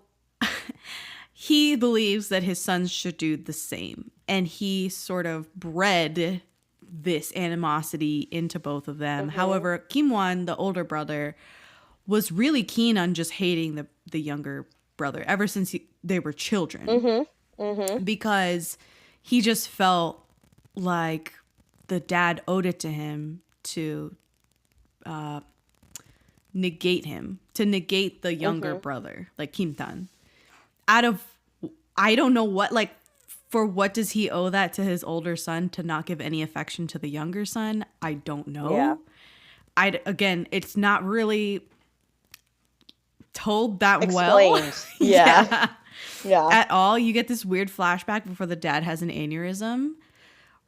he believes that his sons should do the same. And he sort of bred this animosity into both of them. However, Kim Won, the older brother, was really keen on just hating the younger brother ever since they were children. Because he just felt like the dad owed it to him to negate him, to negate the younger brother, like Kim-tan. Out of, I don't know what, like, for what does he owe that to his older son to not give any affection to the younger son? I don't know. Yeah. Again, it's not really told that Explained. well. Yeah. Yeah. At all. You get this weird flashback before the dad has an aneurysm,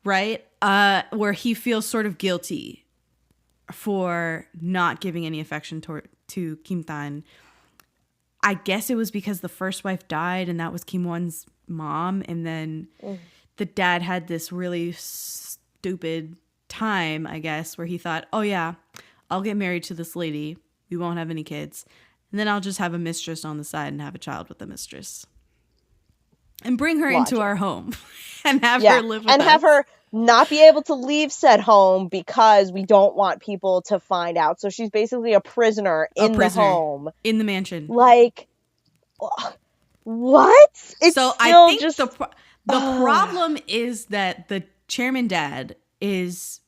right? Where he feels sort of guilty for not giving any affection to Kim-tan. I guess it was because the first wife died and that was Kim-won's mom. And then the dad had this really stupid time, I guess, where he thought, oh yeah, I'll get married to this lady. We won't have any kids. And then I'll just have a mistress on the side and have a child with the mistress. And bring her into our home and have her live with us. And have her not be able to leave said home because we don't want people to find out. So she's basically a prisoner in the home. In the mansion. Like, what? It's so I think just... the problem is that the chairman dad is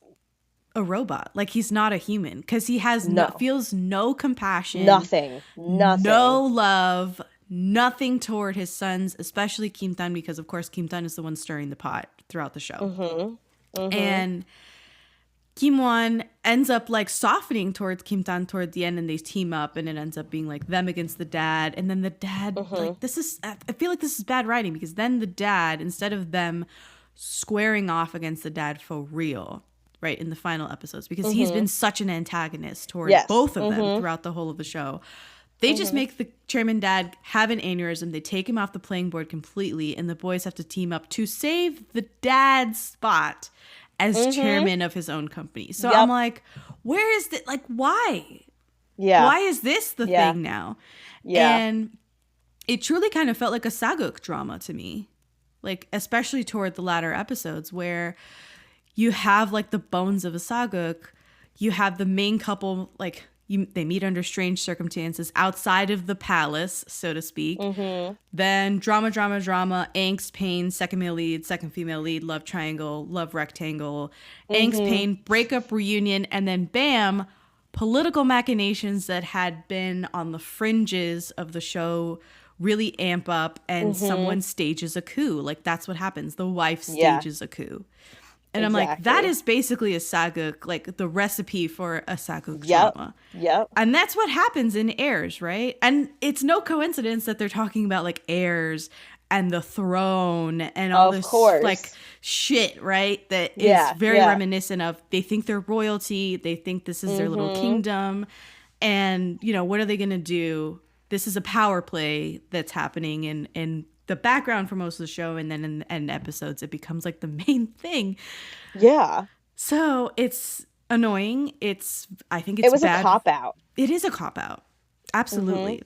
a robot. Like, he's not a human because he has feels no compassion. Nothing. No love. Nothing toward his sons, especially Kim-tan, because of course Kim-tan is the one stirring the pot throughout the show. And Kim-won ends up like softening towards Kim-tan toward the end, and they team up, and it ends up being like them against the dad. And then the dad, like, I feel like this is bad writing, because then the dad, instead of them squaring off against the dad for real, right, in the final episodes, because he's been such an antagonist toward both of them throughout the whole of the show. They just make the chairman dad have an aneurysm. They take him off the playing board completely, and the boys have to team up to save the dad's spot as chairman of his own company. So I'm like, where is this? Like, why? Yeah. Why is this the thing now? Yeah. And it truly kind of felt like a Saguk drama to me, like, especially toward the latter episodes where you have like the bones of a Saguk. You have the main couple, like, they meet under strange circumstances outside of the palace, so to speak. Then drama, angst, pain, second male lead, second female lead, love triangle, love rectangle, angst, pain, breakup, reunion, and then bam, political machinations that had been on the fringes of the show really amp up, and someone stages a coup. Like, that's what happens. The wife stages a coup. And I'm like, that is basically a Saguk, like the recipe for a Saguk drama. And that's what happens in Heirs, right? And it's no coincidence that they're talking about like heirs and the throne and all this like shit, right? That is very reminiscent of, they think they're royalty. They think this is their little kingdom. And, you know, what are they going to do? This is a power play that's happening in the background for most of the show, and then in the end episodes it becomes like the main thing. So it's annoying. I think it was bad. A cop out. It is a cop out, absolutely.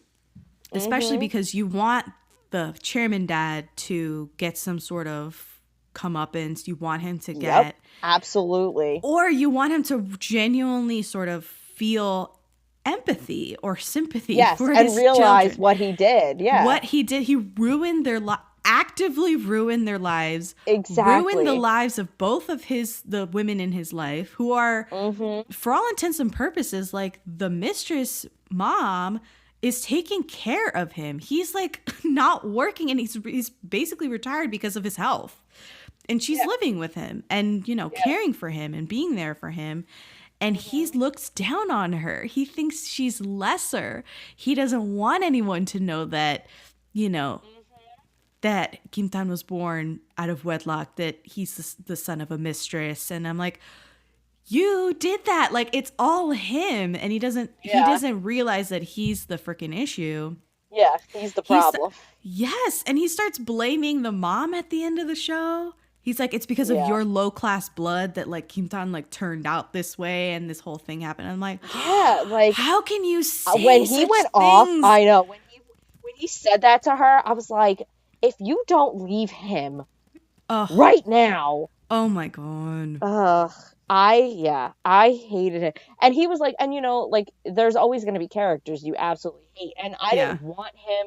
Especially because you want the chairman dad to get some sort of comeuppance. You want him to get absolutely, or you want him to genuinely sort of feel empathy or sympathy for his and realize children. What he did. What he did. He ruined their actively ruined their lives. Ruined the lives of both of the women in his life, who are, for all intents and purposes, like, the mistress mom is taking care of him. He's like not working, and he's basically retired because of his health. And she's living with him and, you know, caring for him and being there for him. And he looks down on her. He thinks she's lesser. He doesn't want anyone to know that, you know, that Kim-tan was born out of wedlock, that he's the son of a mistress. And I'm like, you did that. Like, it's all him. And he doesn't realize that he's the freaking issue. Yeah, he's the problem. And he starts blaming the mom at the end of the show. He's like, it's because of your low-class blood that, like, Kim-tan, like, turned out this way and this whole thing happened. I'm like, like, how can you say when he such went things? off, I know. When he said that to her, I was like, if you don't leave him right now. Oh, my God. I hated it. And he was like, and, you know, like, there's always going to be characters you absolutely hate. And I didn't want him,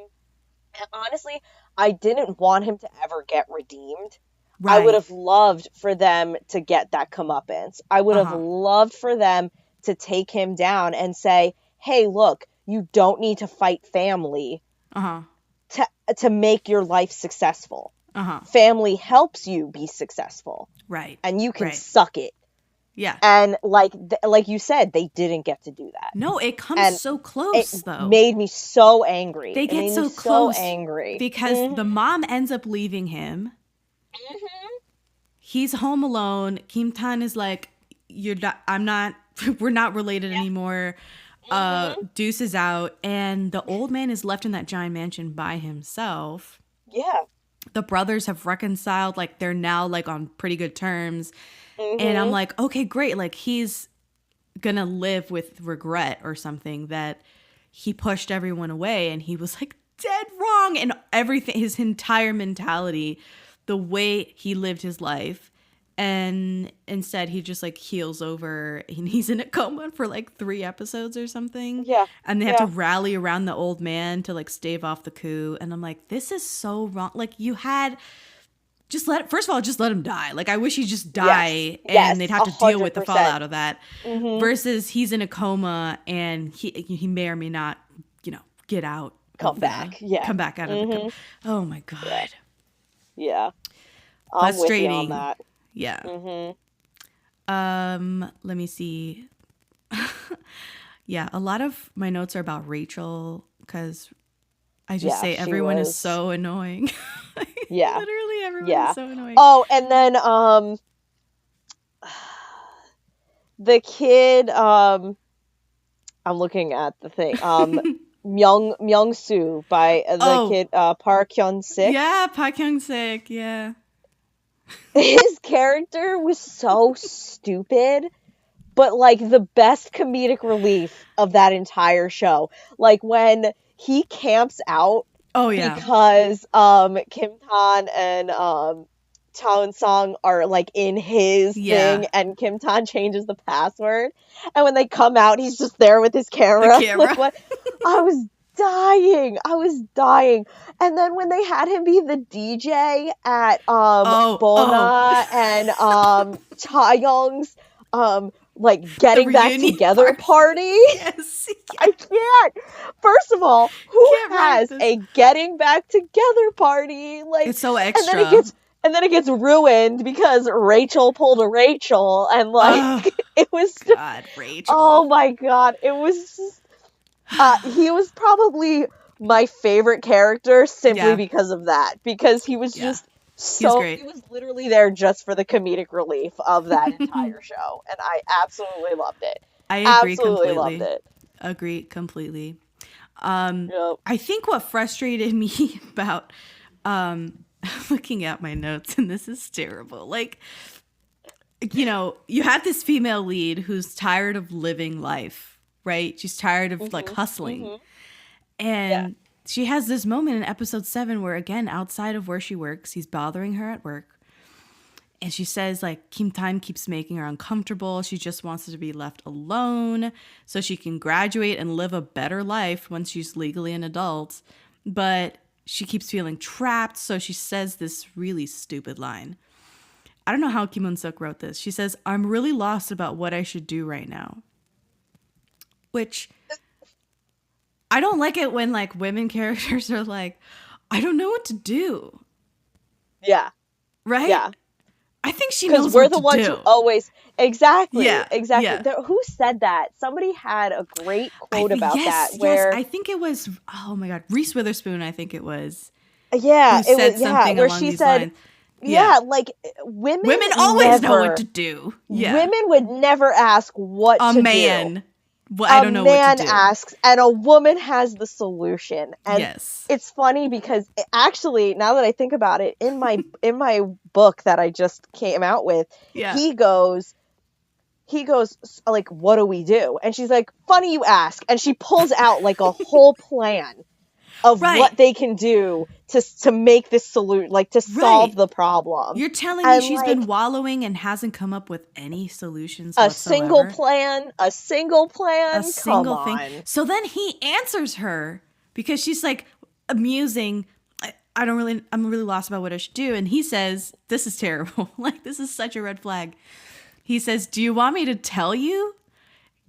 honestly, I didn't want him to ever get redeemed. I would have loved for them to get that comeuppance. I would have loved for them to take him down and say, hey, look, you don't need to fight family to make your life successful. Family helps you be successful. Right. And you can suck it. Yeah. And like you said, they didn't get to do that. No, it comes so close, though. It made me so angry. They get so close. So angry. Because the mom ends up leaving him. He's home alone. Kim Tan is like, we're not related anymore. Deuce is out. And the old man is left in that giant mansion by himself. Yeah. The brothers have reconciled. Like, they're now like on pretty good terms. And I'm like, okay, great. Like, he's gonna live with regret or something that he pushed everyone away and he was like dead wrong. And everything, his entire mentality, the way he lived his life. And instead he just like heals over and he's in a coma for like 3 episodes or something. Yeah. And they have to rally around the old man to like stave off the coup. And I'm like, this is so wrong. Like, you had first of all, just let him die. Like, I wish he'd just die and they'd have to deal with the fallout of that. Versus he's in a coma and he may or may not, get out. Come back out of the coma. Oh my God. Yeah. Frustrating. I'm with you on that. Yeah. Let me see. Yeah, a lot of my notes are about Rachel because I just say everyone is so annoying. Yeah. Literally everyone is so annoying. Oh, and then the kid I'm looking at the thing. Myung-soo by the kid Park Hyun-sik. Yeah, Park Hyun-sik, yeah. His character was so stupid, but like the best comedic relief of that entire show. Like when he camps out because Kim Tan and Cha Eun-sung are like in his thing and Kim Tan changes the password. And when they come out, he's just there with his camera. Like, what? I was dying. And then when they had him be the DJ at Bona and Chaeyoung's like getting back together party. Yes. I can't. First of all, who has a getting back together party? Like, it's so extra. And then it gets ruined because Rachel pulled a Rachel and like it was Rachel. Oh my God. It was just he was probably my favorite character simply because of that. Because he was just he was literally there just for the comedic relief of that entire show. And I absolutely loved it. I agree absolutely completely. Loved it. Agree completely. I think what frustrated me about looking at my notes, and this is terrible, like, you have this female lead who's tired of living life, right? She's tired of like hustling. And she has this moment in episode 7 where, again, outside of where she works, he's bothering her at work. And she says, like, Kim Tan keeps making her uncomfortable. She just wants to be left alone so she can graduate and live a better life once she's legally an adult. But she keeps feeling trapped, so she says this really stupid line. I don't know how Kim Eun-sook wrote this. She says, I'm really lost about what I should do right now. Which, I don't like it when, like, women characters are like, I don't know what to do. Yeah. Right? Yeah. I think she knows what to do. Because we're the ones who always... Exactly. Yeah. Exactly. Yeah. Who said that? Somebody had a great quote about that. Where I think it was... Oh, my God. Reese Witherspoon, I think it was. Yeah. Who said something where along she these said... lines. Yeah, like, women always know what to do. Yeah. Women would never ask what to do. A man. Well, I don't know what to do. A man asks, and a woman has the solution. And it's funny because actually, now that I think about it, in my book that I just came out with, he goes like, what do we do? And she's like, funny you ask. And she pulls out like a whole plan of what they can do to make this solution, like to solve the problem. You're telling me she's been wallowing and hasn't come up with any solutions whatsoever? A single plan. Come on. So then he answers her because she's like amusing. I'm really lost about what I should do. And he says, this is terrible. Like, this is such a red flag. He says, do you want me to tell you?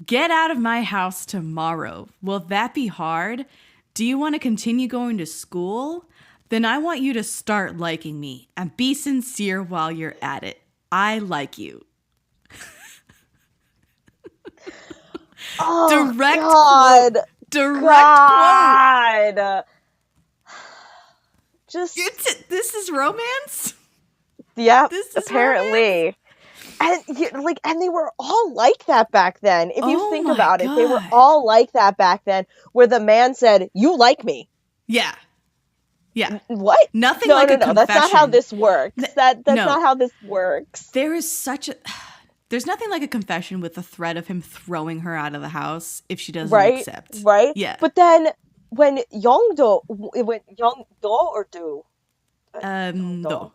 Get out of my house tomorrow. Will that be hard? Do you want to continue going to school? Then I want you to start liking me and be sincere while you're at it. I like you. Oh, direct God. quote. Direct God. quote. Just this is romance? Yep, This is apparently. And they were all like that back then. If you think about it, they were all like that back then, where the man said, "You like me." Yeah. Yeah. What? Nothing no, like no, a no. confession. That's not how this works. That's not how this works. There's nothing like a confession with the threat of him throwing her out of the house if she doesn't accept. Right? Yeah. But then when Young-do or Do? Do.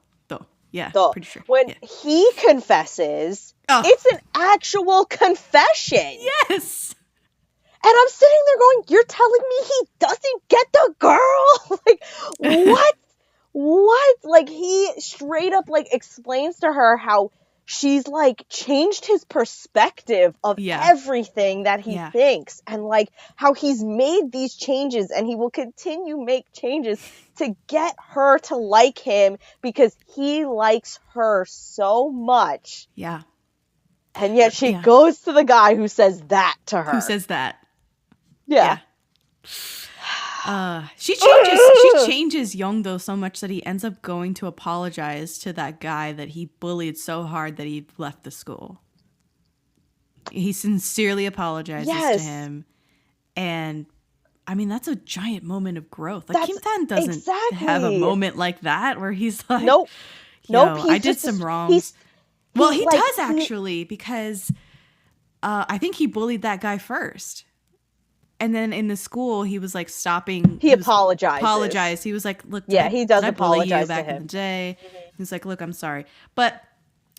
Yeah, Do. pretty sure. When he confesses, it's an actual confession. Yes. And I'm sitting there going, you're telling me he doesn't get the girl? Like, what? What? Like, he straight up, like, explains to her how she's, like, changed his perspective of everything that he thinks. And, like, how he's made these changes and he will continue make changes to get her to like him because he likes her so much. Yeah. And yet she goes to the guy who says that to her. Who says that? Yeah. She changes Young-do so much that he ends up going to apologize to that guy that he bullied so hard that he left the school. He sincerely apologizes to him. And I mean, that's a giant moment of growth. Like, Kim Tan doesn't have a moment like that where he's like, nope. I did some wrongs. He does actually, because I think he bullied that guy first. And then in the school, he was like stopping. He apologized. He was like, look, he does apologize back in the day. He's like, look, I'm sorry. But,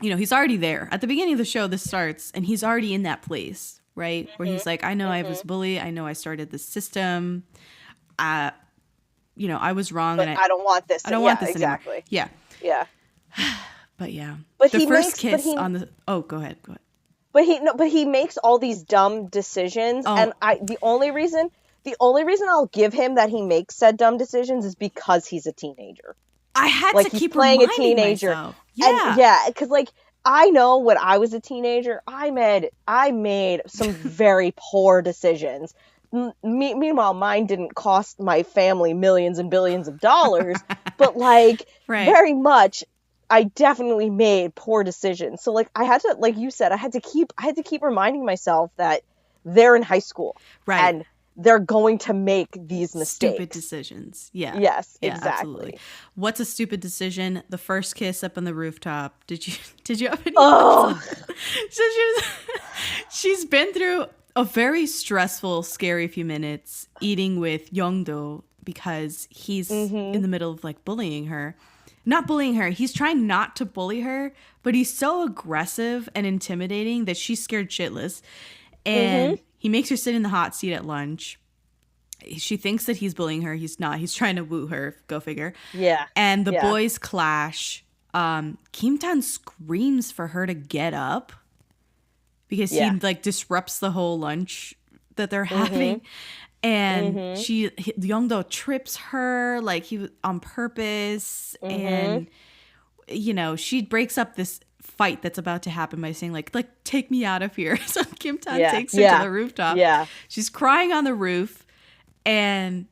he's already there. At the beginning of the show, this starts, and he's already in that place, right? Where he's like, I know I was bullied. I know I started this system. I was wrong. But I don't want this. I don't want this exactly. anymore. Yeah. Yeah. But yeah. But the first kiss on the... Oh, go ahead. But he makes all these dumb decisions, and the only reason I'll give him that he makes said dumb decisions is because he's a teenager. I had to keep playing a teenager. Myself. Yeah, because like I know when I was a teenager, I made some very poor decisions. Meanwhile, mine didn't cost my family millions and billions of dollars, but like very much. I definitely made poor decisions. So like I had to, like you said, I had to keep reminding myself that they're in high school. Right. And they're going to make these mistakes. Stupid decisions. Yeah. Yes, yeah, exactly. Absolutely. What's a stupid decision? The first kiss up on the rooftop. Did you have any? So she's been through a very stressful, scary few minutes eating with Young-do because he's in the middle of like bullying her. Not bullying her. He's trying not to bully her, but he's so aggressive and intimidating that she's scared shitless. And he makes her sit in the hot seat at lunch. She thinks that he's bullying her. He's not. He's trying to woo her. Go figure. Yeah. And the boys clash. Kim Tan screams for her to get up because he like disrupts the whole lunch that they're having. And Young-do trips her like he was on purpose. And, she breaks up this fight that's about to happen by saying like take me out of here. So Kim Tan takes her to the rooftop. Yeah. She's crying on the roof and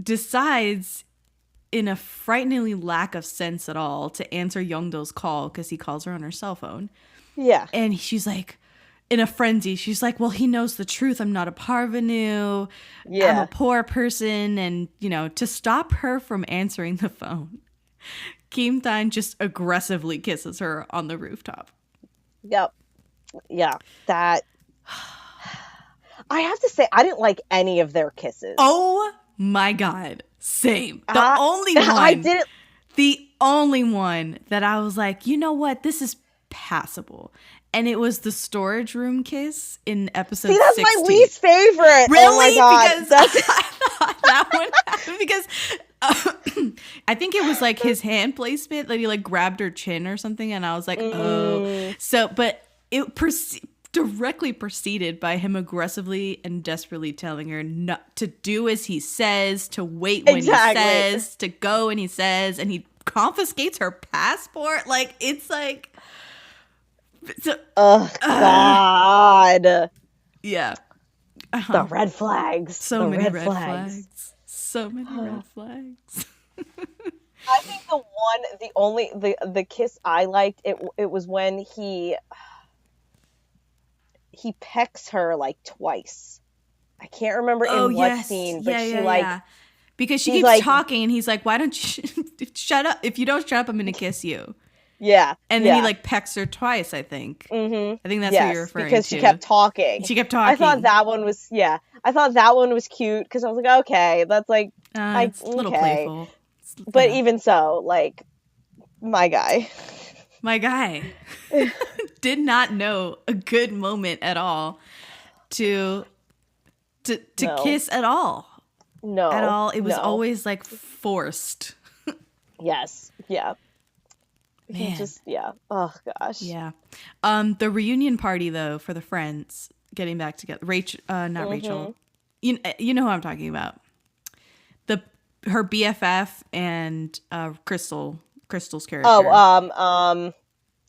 decides in a frighteningly lack of sense at all to answer Young-do's call because he calls her on her cell phone. Yeah. And she's like, in a frenzy, she's like, well, he knows the truth. I'm not a parvenu. I'm a poor person. And, to stop her from answering the phone, Kim Tan just aggressively kisses her on the rooftop. Yep. Yeah. That. I have to say, I didn't like any of their kisses. Oh, my God. Same. The only one. I didn't. The only one that I was like, you know what? This is passable. And it was the storage room kiss in episode 16. See, that's my least favorite. Really? Oh my God. Because I thought that one happened because I think it was like his hand placement that he like grabbed her chin or something, and I was like, oh. So, but it directly preceded by him aggressively and desperately telling her not to do as he says, to wait when he says, to go when he says, and he confiscates her passport. Like, it's like, God. Yeah. The red flags. So many red flags. So many red flags. I think the kiss I liked, it was when he pecks her like twice. I can't remember in what scene, but because she keeps talking and he's like, why don't you shut up? If you don't shut up, I'm gonna kiss you. Yeah. And then he like pecks her twice, I think. I think that's what you're referring to. Because she kept talking. I thought that one was cute because I was like, okay, that's like it's a little playful. But even so, like, my guy did not know a good moment at all to kiss at all. No. At all. It was always like forced. Yes. Yeah. Man. Oh gosh. Yeah. The reunion party though for the friends getting back together. Rachel, not Rachel. You know who I'm talking about. Her BFF and Crystal's character. Oh,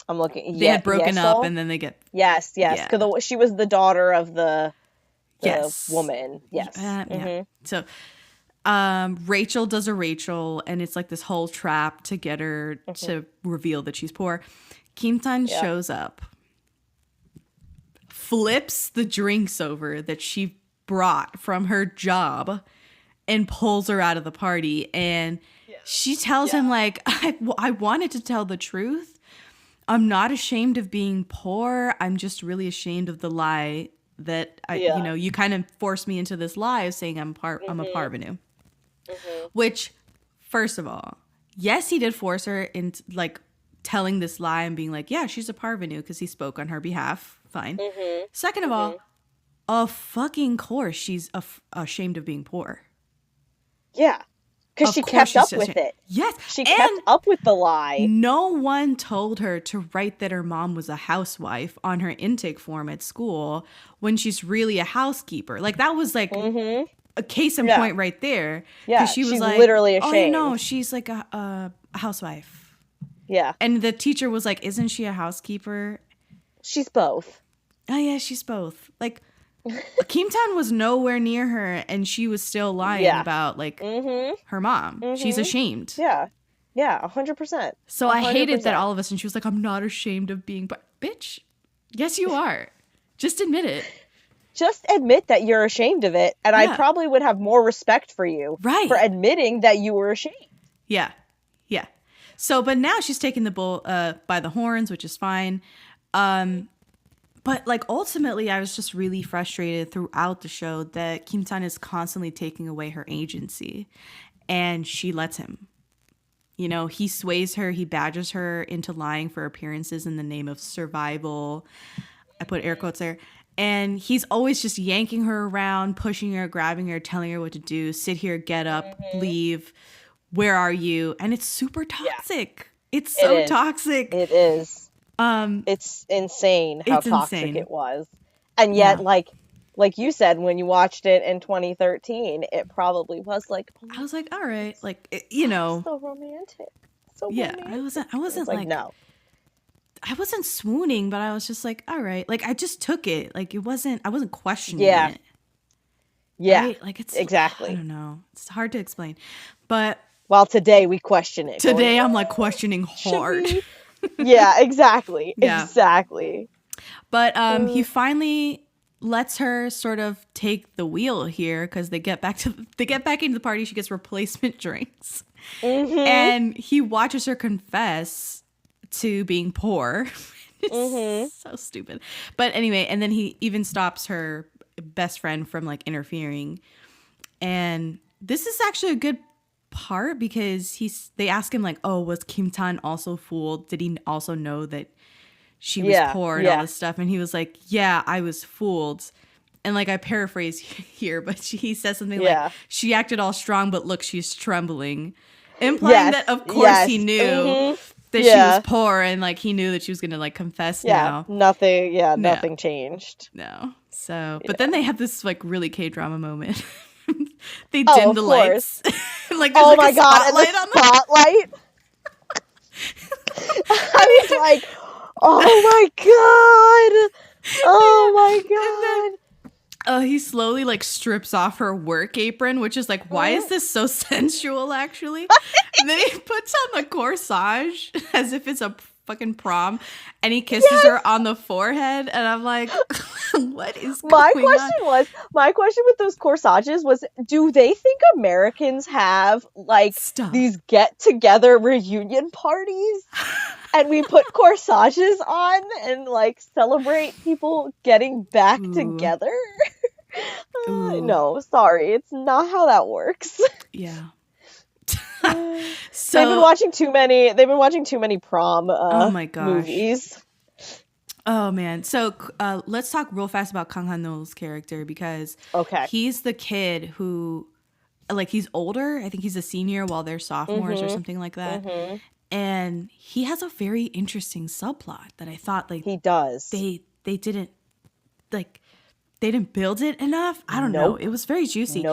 I'm looking. They had broken up and then they get. Yes. Because she was the daughter of the woman. Yes. Yeah. So. Rachel does a Rachel, and it's like this whole trap to get her to reveal that she's poor. Kim Tan shows up, flips the drinks over that she brought from her job, and pulls her out of the party. And she tells him like, I wanted to tell the truth. I'm not ashamed of being poor. I'm just really ashamed of the lie that you kind of forced me into this lie of saying I'm a parvenu. Which, first of all, yes, he did force her into like telling this lie and being like, yeah, she's a parvenu because he spoke on her behalf. Fine. Second of all, of fucking course, she's ashamed of being poor. Yeah. Because she kept up with it. Yes. She kept up with the lie. No one told her to write that her mom was a housewife on her intake form at school when she's really a housekeeper. Like, that was like a case in point right there. Yeah. She was she's like, literally ashamed. Oh, no, she's like a housewife. Yeah. And the teacher was like, isn't she a housekeeper? She's both. Oh, yeah, she's both. Like, Kim Tan was nowhere near her, and she was still lying about like her mom. She's ashamed. Yeah, 100%. So 100%. I hated that all of us, and she was like, "I'm not ashamed of being, but bitch, yes you are. Just admit it. Just admit that you're ashamed of it, and I probably would have more respect for you for admitting that you were ashamed." Yeah. So, but now she's taking the bull by the horns, which is fine. But like ultimately, I was just really frustrated throughout the show that Kim Tan is constantly taking away her agency, and she lets him. You know, he sways her, he badgers her into lying for appearances in the name of survival. I put air quotes there. And he's always just yanking her around, pushing her, grabbing her, telling her what to do. Sit here, get up, leave. Where are you? And it's super toxic. Yeah. It's so toxic. It is. It's insane how toxic it was. And yet, like you said, when you watched it in 2013, it probably was like, I was like, all right, like, you know, so romantic. So romantic. I wasn't like no. I wasn't swooning, but I was just like, all right, like I just took it. Like I wasn't questioning it. Yeah. Right? Like it's exactly. I don't know. It's hard to explain. But well, today we question it. Today I'm like questioning hard. Yeah, exactly. Yeah. Exactly. But he finally lets her sort of take the wheel here because they get back into the party. She gets replacement drinks. And he watches her confess to being poor. It's so stupid. But anyway, and then he even stops her best friend from like interfering. And this is actually a good part because they ask him like, oh, was Kim Tan also fooled? Did he also know that she was poor and all this stuff? And he was like, yeah, I was fooled. And like I paraphrase here, but he says something like, she acted all strong, but look, she's trembling. implying that of course he knew that she was poor, and like he knew that she was gonna like confess now. Nothing changed. No. So, but then they have this like really K-drama moment. They dim the lights. Like there's like a spotlight on them. Spotlight. I was like, oh my god. Oh my god. He slowly like strips off her work apron, which is like, why is this so sensual actually? And then he puts on the corsage as if it's a fucking prom, and he kisses her on the forehead, and I'm like, what is going on? My question with those corsages was, do they think Americans have like these get together reunion parties and we put corsages on and like celebrate people getting back together? No, sorry, it's not how that works. Yeah. So they've been watching too many prom movies. Oh man. So let's talk real fast about Kang Han-no's character, because he's the kid who, like, he's older. I think he's a senior while they're sophomores or something like that. And he has a very interesting subplot that I thought like he does. They didn't like. They didn't build it enough. I don't know. It was very juicy.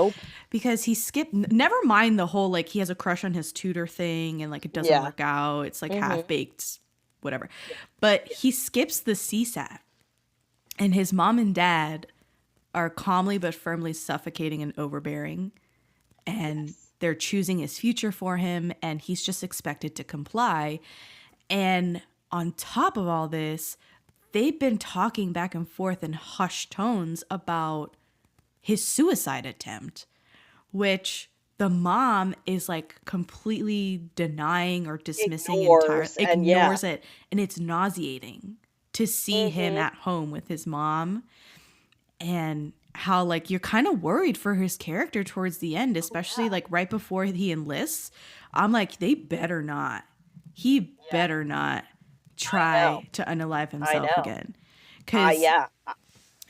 Because he skipped, never mind the whole, like, he has a crush on his tutor thing and, like, it doesn't work out. It's, like, half-baked, whatever. But he skips the CSAT. And his mom and dad are calmly but firmly suffocating and overbearing. And they're choosing his future for him. And he's just expected to comply. And on top of all this, they've been talking back and forth in hushed tones about his suicide attempt, which the mom is like completely denying or dismissing entirely. Ignores it. And it's nauseating to see him at home with his mom, and how like you're kind of worried for his character towards the end, especially like right before he enlists. I'm like, they better not. He better not try to unalive himself again, because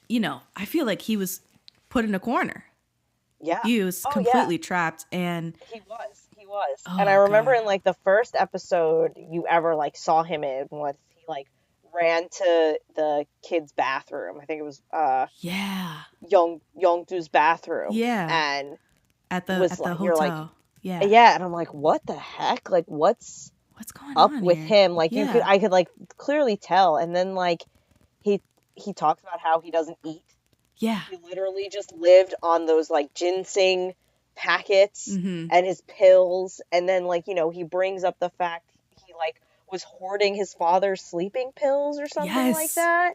you know, I feel like he was put in a corner. He was completely trapped, and he was and I remember in like the first episode you ever like saw him in, was he like ran to the kids' bathroom. I think it was Youngdoo's bathroom, and at the hotel, you're like, and I'm like, what the heck, like what's going up on with here? him? Like I could like clearly tell. And then like he talks about how he doesn't eat. He literally just lived on those like ginseng packets and his pills. And then like, you know, he brings up the fact he like was hoarding his father's sleeping pills or something like that.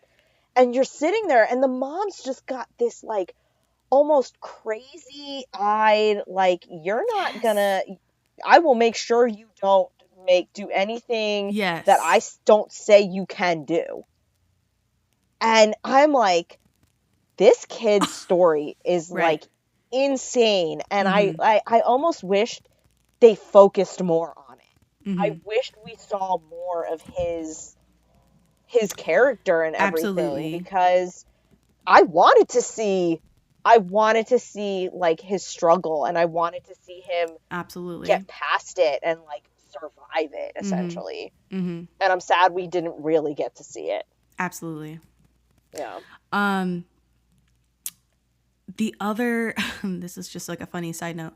And you're sitting there and the mom's just got this like almost crazy eyed, like, you're not gonna, I will make sure you don't do anything that I don't say you can do. And I'm like, this kid's story is like insane, and I almost wished they focused more on it. I wished we saw more of his character and everything, because I wanted to see like his struggle, and I wanted to see him get past it and like survive it, essentially. And I'm sad we didn't really get to see it. The other this is just like a funny side note,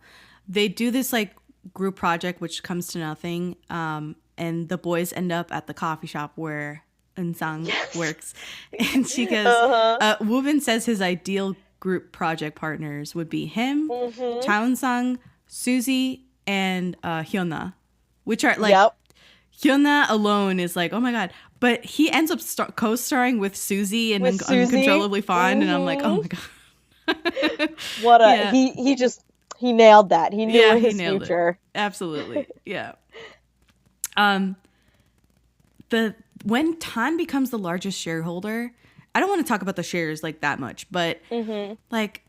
they do this like group project which comes to nothing, and the boys end up at the coffee shop where Eun-sang works, and she goes, Woobin says his ideal group project partners would be him, Cha Eun-sang, Suzy, and Hyuna, which are like Hyuna alone is like, oh my god, but he ends up co-starring with Suzy in Uncontrollably Fond, and I'm like, oh my god. What a he nailed that. He knew his future. Absolutely. When Tan becomes the largest shareholder, I don't want to talk about the shares like that much, but like,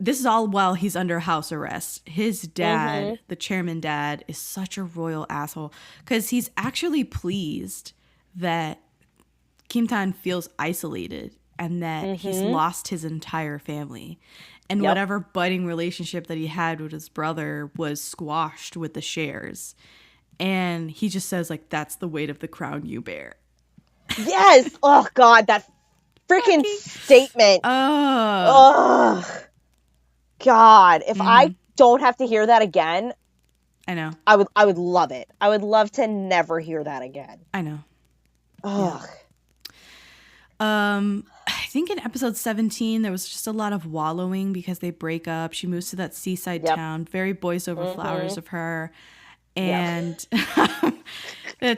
this is all while he's under house arrest. His dad, the chairman dad, is such a royal asshole, because he's actually pleased that Kim Tan feels isolated and that he's lost his entire family. And whatever budding relationship that he had with his brother was squashed with the shares. And he just says, like, that's the weight of the crown you bear. Yes. Oh, God, that freaking statement. Oh. God, if I don't have to hear that again, I know. I would love it. I would love to never hear that again. I know. Ugh. Yeah. I think in episode 17 there was just a lot of wallowing because they break up. She moves to that seaside town, very boys over flowers of her. And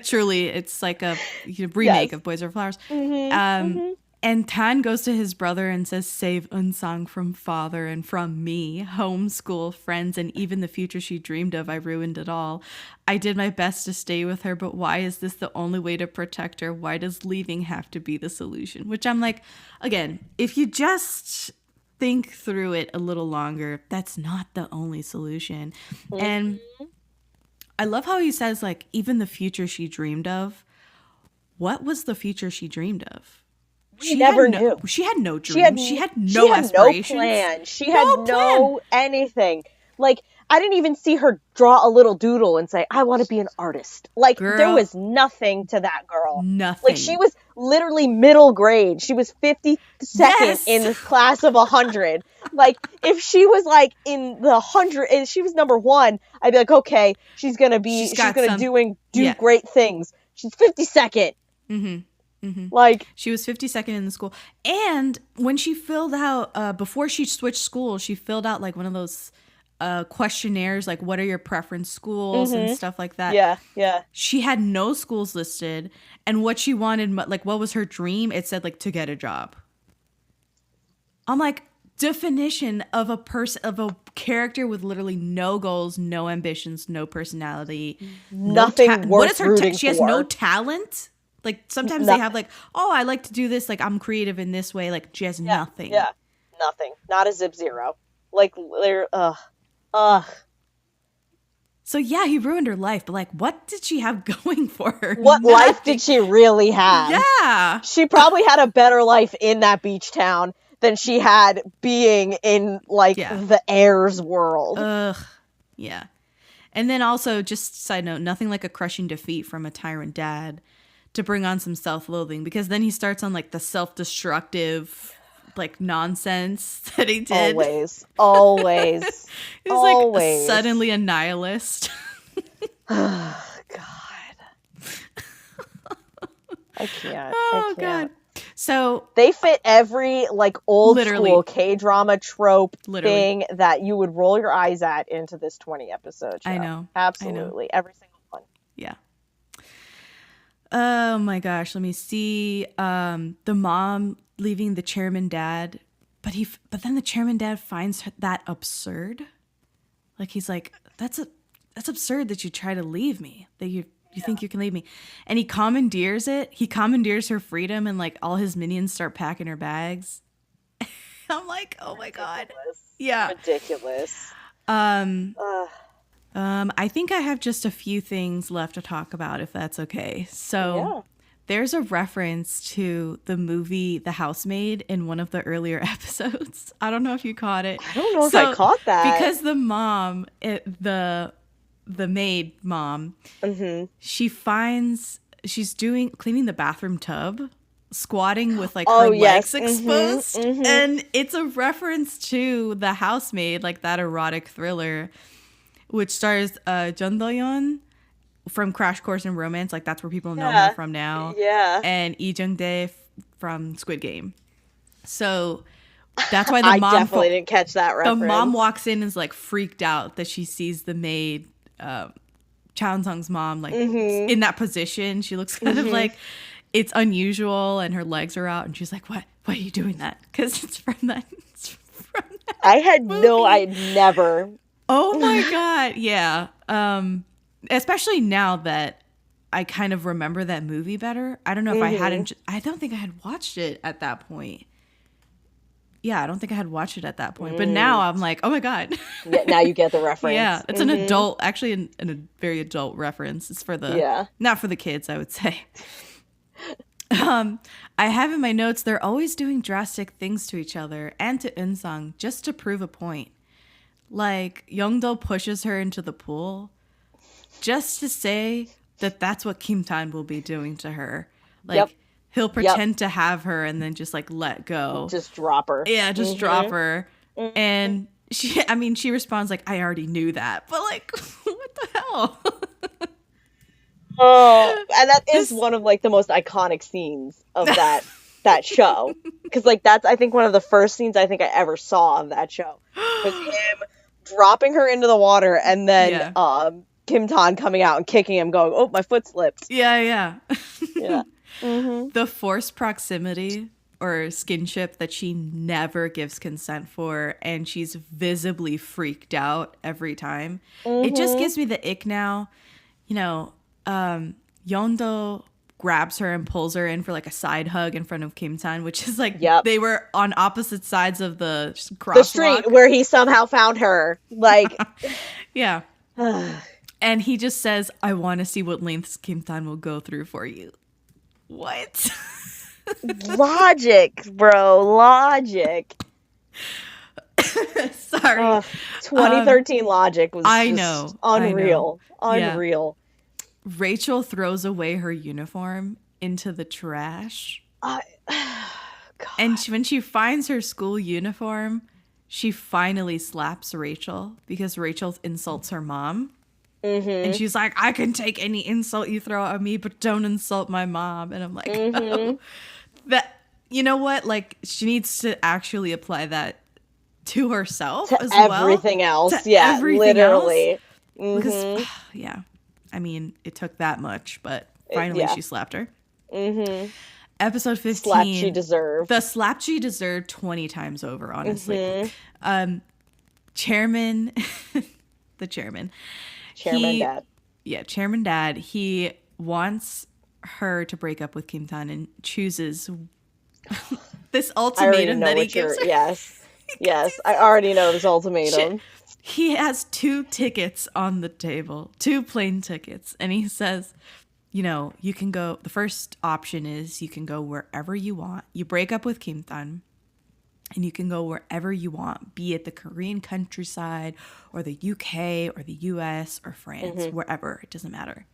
truly it's like a remake of Boys Over Flowers. And Tan goes to his brother and says, save Eun-sung from father and from me, homeschool, friends, and even the future she dreamed of. I ruined it all. I did my best to stay with her, but why is this the only way to protect her? Why does leaving have to be the solution? Which I'm like, again, if you just think through it a little longer, that's not the only solution. And I love how he says, like, even the future she dreamed of. What was the future she dreamed of? She never knew. She had no dream. She had no aspirations. No plan. She had no anything. Like, I didn't even see her draw a little doodle and say, I want to be an artist. Like, there was nothing to that girl. Nothing. Like, she was literally middle grade. She was 52nd in the class of 100. Like, if she was, like, in the 100, and she was number 1, I'd be like, okay, she's going to do great things. She's 52nd. Like, she was 52nd in the school. And when she filled out before she switched school, she filled out like one of those questionnaires, like what are your preference schools and stuff like that. She had no schools listed, and what she wanted, like what was her dream, it said like to get a job. I'm like, definition of a person, of a character with literally no goals, no ambitions, no personality, nothing worth rooting for. She has no talent. Like, sometimes they have, like, oh, I like to do this. Like, I'm creative in this way. Like, she has nothing. Yeah, nothing. Not a zip zero. Like, they're, So, yeah, he ruined her life. But, like, what did she have going for her? What life did she really have? Yeah. She probably had a better life in that beach town than she had being in, like, the heirs world. Yeah. And then also, just side note, nothing like a crushing defeat from a tyrant dad to bring on some self-loathing, because then he starts on like the self-destructive like nonsense that he did. Always. He's like suddenly a nihilist. Oh, God. I can't. Oh, God. So they fit every like old school K-drama trope thing that you would roll your eyes at into this 20 episode show. I know. Absolutely. Every single one. Yeah. Oh my gosh, let me see. The mom leaving the chairman dad, but then the chairman dad finds that absurd. Like, he's like, that's absurd that you try to leave me, that you think you can leave me. And he commandeers it. He commandeers her freedom, and like all his minions start packing her bags. I'm like, oh my God. Yeah. Ridiculous. I think I have just a few things left to talk about, if that's okay. So there's a reference to the movie The Housemaid in one of the earlier episodes. I don't know if you caught it. I don't know if I caught that. Because the mom, the maid mom, she's cleaning the bathroom tub, squatting with like her legs exposed. And it's a reference to The Housemaid, like that erotic thriller, which stars Jun Do-yeon from Crash Course in Romance. Like, that's where people know her from now. Yeah. And Lee Jung-dae from Squid Game. So that's why the mom... I definitely didn't catch that reference. The mom walks in and is, like, freaked out that she sees the maid, Chansung's mom, like, in that position. She looks kind of like it's unusual, and her legs are out. And she's like, what? Why are you doing that? Because it's from that I had movie. I never... Oh my God. Yeah. Especially now that I kind of remember that movie better. I don't know if I hadn't, I don't think I had watched it at that point. Yeah, I don't think I had watched it at that point. But now I'm like, oh my God. Yeah, now you get the reference. Yeah, it's an adult, actually a very adult reference. It's for the, not for the kids, I would say. I have in my notes, they're always doing drastic things to each other and to Eun-sung just to prove a point. Like, Youngdo pushes her into the pool just to say that that's what Kim Tan will be doing to her. Like, he'll pretend to have her and then just, like, let go. Just drop her. Yeah, just drop her. And she responds like, I already knew that. But, like, what the hell? Oh, and that is one of, like, the most iconic scenes of that show. Because, like, that's, I think, one of the first scenes I think I ever saw of that show. Was him dropping her into the water and then Kim Tan coming out and kicking him, going, oh, my foot slipped. Yeah. Yeah. The forced proximity or skinship that she never gives consent for, and she's visibly freaked out every time. It just gives me the ick now. You know, Yeondo grabs her and pulls her in for like a side hug in front of Kim Tan, which is like they were on opposite sides of the crosswalk. The street where he somehow found her. Like, yeah. And he just says, I want to see what lengths Kim Tan will go through for you. What? Logic, bro. Logic. Sorry. 2013 Logic was I just know. unreal. I know. Unreal. Yeah. Rachel throws away her uniform into the trash. God. And when she finds her school uniform, she finally slaps Rachel because Rachel insults her mom. And she's like, I can take any insult you throw at me, but don't insult my mom. And I'm like, oh, that, you know what? Like, she needs to actually apply that to herself to as well. Everything else. To everything literally. Else. Because, yeah. I mean, it took that much, but finally she slapped her. Episode 15. Slap she deserved. The slap she deserved 20 times over, honestly. Chairman, the chairman. Chairman Dad. Yeah, Chairman Dad. He wants her to break up with Kim Tan and chooses this ultimatum that he gives her. Yes. I already know this ultimatum. He has 2 tickets on the table, 2 plane tickets. And he says, you know, you can go, the first option is you can go wherever you want. You break up with Kim Tan and you can go wherever you want, be it the Korean countryside or the UK or the US or France, wherever, it doesn't matter.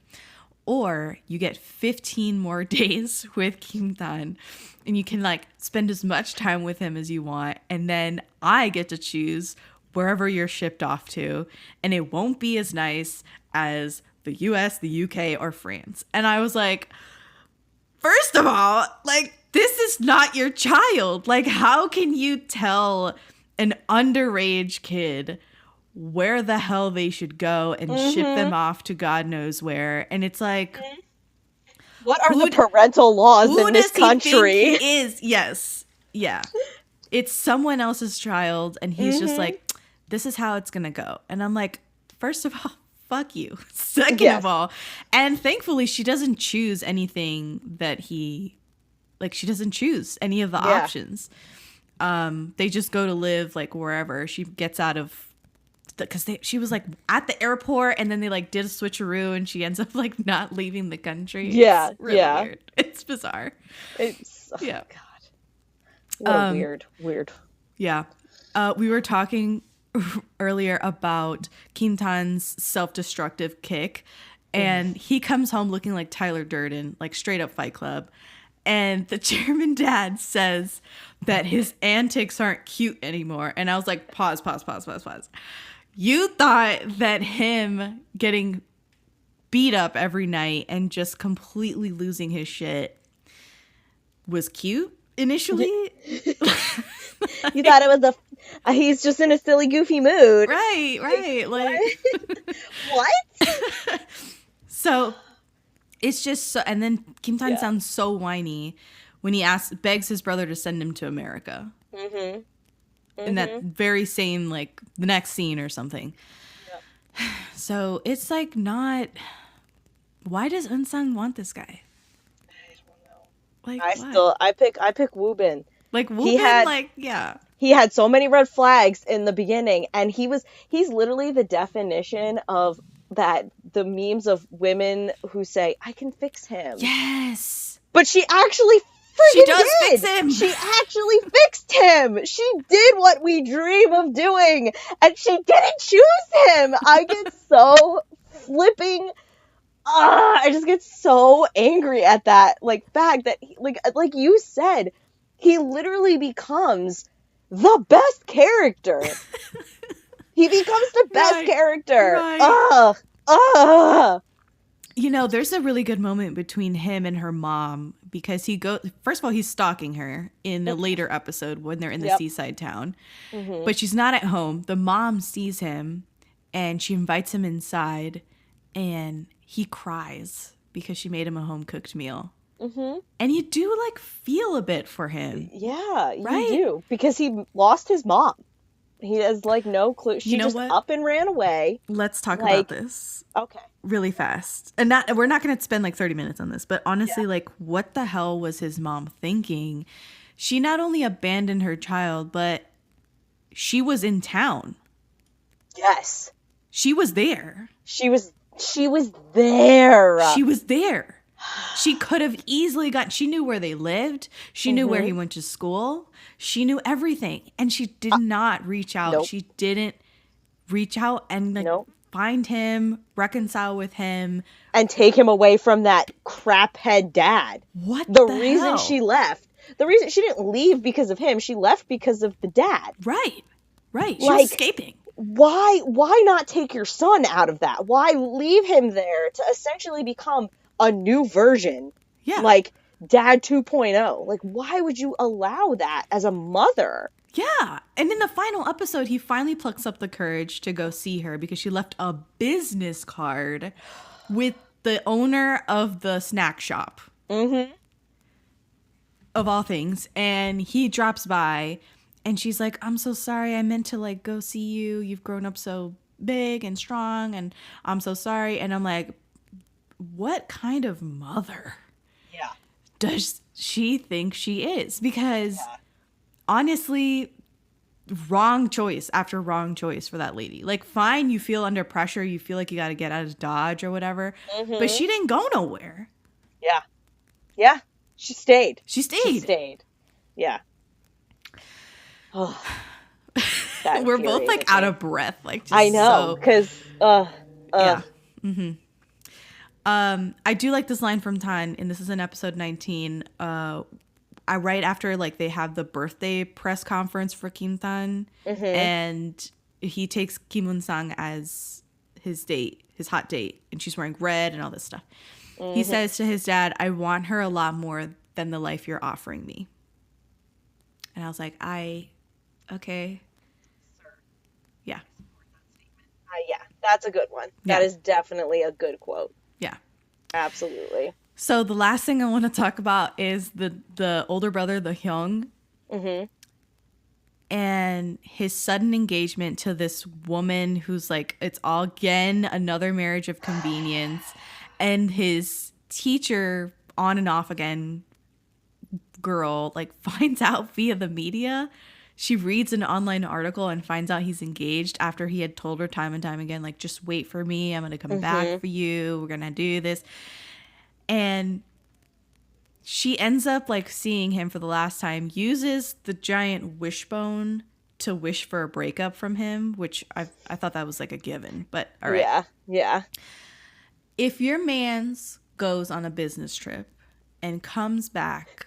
Or you get 15 more days with Kim Tan and you can like spend as much time with him as you want. And then I get to choose wherever you're shipped off to. And it won't be as nice as the US, the UK, or France. And I was like, first of all, like, this is not your child. Like, how can you tell an underage kid where the hell they should go and ship them off to God knows where? And it's like, what are the parental laws in this country? He is. Yes. Yeah. It's someone else's child. And he's just like, this is how it's going to go. And I'm like, first of all, fuck you. Second of all, and thankfully she doesn't choose anything that he, like, she doesn't choose any of the options. They just go to live like wherever. She gets out of, because she was like at the airport and then they like did a switcheroo and she ends up like not leaving the country. Yeah. It's really weird. It's bizarre. It's, God. What a weird. Yeah. We were talking earlier about Kim Tan's self-destructive kick, and he comes home looking like Tyler Durden, like straight up Fight Club. And the Chairman Dad says that his antics aren't cute anymore. And I was like, pause. You thought that him getting beat up every night and just completely losing his shit was cute initially? You thought it was he's just in a silly, goofy mood. Right. Like, what? So it's just so, and then Kim Tan sounds so whiny when he begs his brother to send him to America. In that very same, like, the next scene or something. Yep. So it's like not, why does Eun-sung want this guy? Like, I pick Woo-bin. Like, Woo-bin, he had so many red flags in the beginning, and he's literally the definition of the memes of women who say, I can fix him. Yes. but she actually freaking did. Fix him. She actually fixed him. She did what we dream of doing, and she didn't choose him. I get so flipping. I just get so angry at that fact that like you said, he literally becomes the best character. He becomes the best character. Right. You know, there's a really good moment between him and her mom because first of all, he's stalking her in a later episode when they're in the seaside town. Mm-hmm. But she's not at home. The mom sees him and she invites him inside and he cries because she made him a home-cooked meal. Mm-hmm. And you do feel a bit for him. Yeah, you do. Because he lost his mom. He has no clue. She just up and ran away. Let's talk about this. Okay. Really fast. And we're not going to spend 30 minutes on this, but honestly, what the hell was his mom thinking? She not only abandoned her child, but she was in town. Yes. She was there. She was there. She was there. She could have easily she knew where they lived. She knew where he went to school. She knew everything. And she did not reach out. Nope. She didn't reach out and find him, reconcile with him. And take him away from that craphead dad. What the reason hell? She left. The reason she didn't leave because of him. She left because of the dad. Right. She was escaping. Why not take your son out of that? Why leave him there to essentially become a new version? Yeah. Dad 2.0. Why would you allow that as a mother? Yeah. And in the final episode, he finally plucks up the courage to go see her because she left a business card with the owner of the snack shop. Mm-hmm. Of all things. And he drops by and she's like, I'm so sorry. I meant to go see you. You've grown up so big and strong and I'm so sorry. And I'm like, what kind of mother does she think she is? Because honestly, wrong choice after wrong choice for that lady. Fine, you feel under pressure. You feel like you got to get out of Dodge or whatever. Mm-hmm. But she didn't go nowhere. Yeah. Yeah. She stayed. Yeah. Oh, we're both out of breath. I know. Because, yeah. Mm-hmm. I do like this line from Tan, and this is in episode 19. Right after they have the birthday press conference for Kim Tan, and he takes Kim Eun-sook as his hot date, and she's wearing red and all this stuff. Mm-hmm. He says to his dad, "I want her a lot more than the life you're offering me." And I was like, okay. Yeah. Yeah, that's a good one. That is definitely a good quote. Yeah. Absolutely. So the last thing I want to talk about is the older brother, the Hyung. Mm-hmm. And his sudden engagement to this woman who's it's all again another marriage of convenience. And his teacher, on and off again, girl, finds out via the media. She reads an online article and finds out he's engaged after he had told her time and time again, just wait for me. I'm going to come back for you. We're going to do this. And she ends up seeing him for the last time, uses the giant wishbone to wish for a breakup from him, which I thought that was a given, but all right. Yeah. Yeah. If your man's goes on a business trip and comes back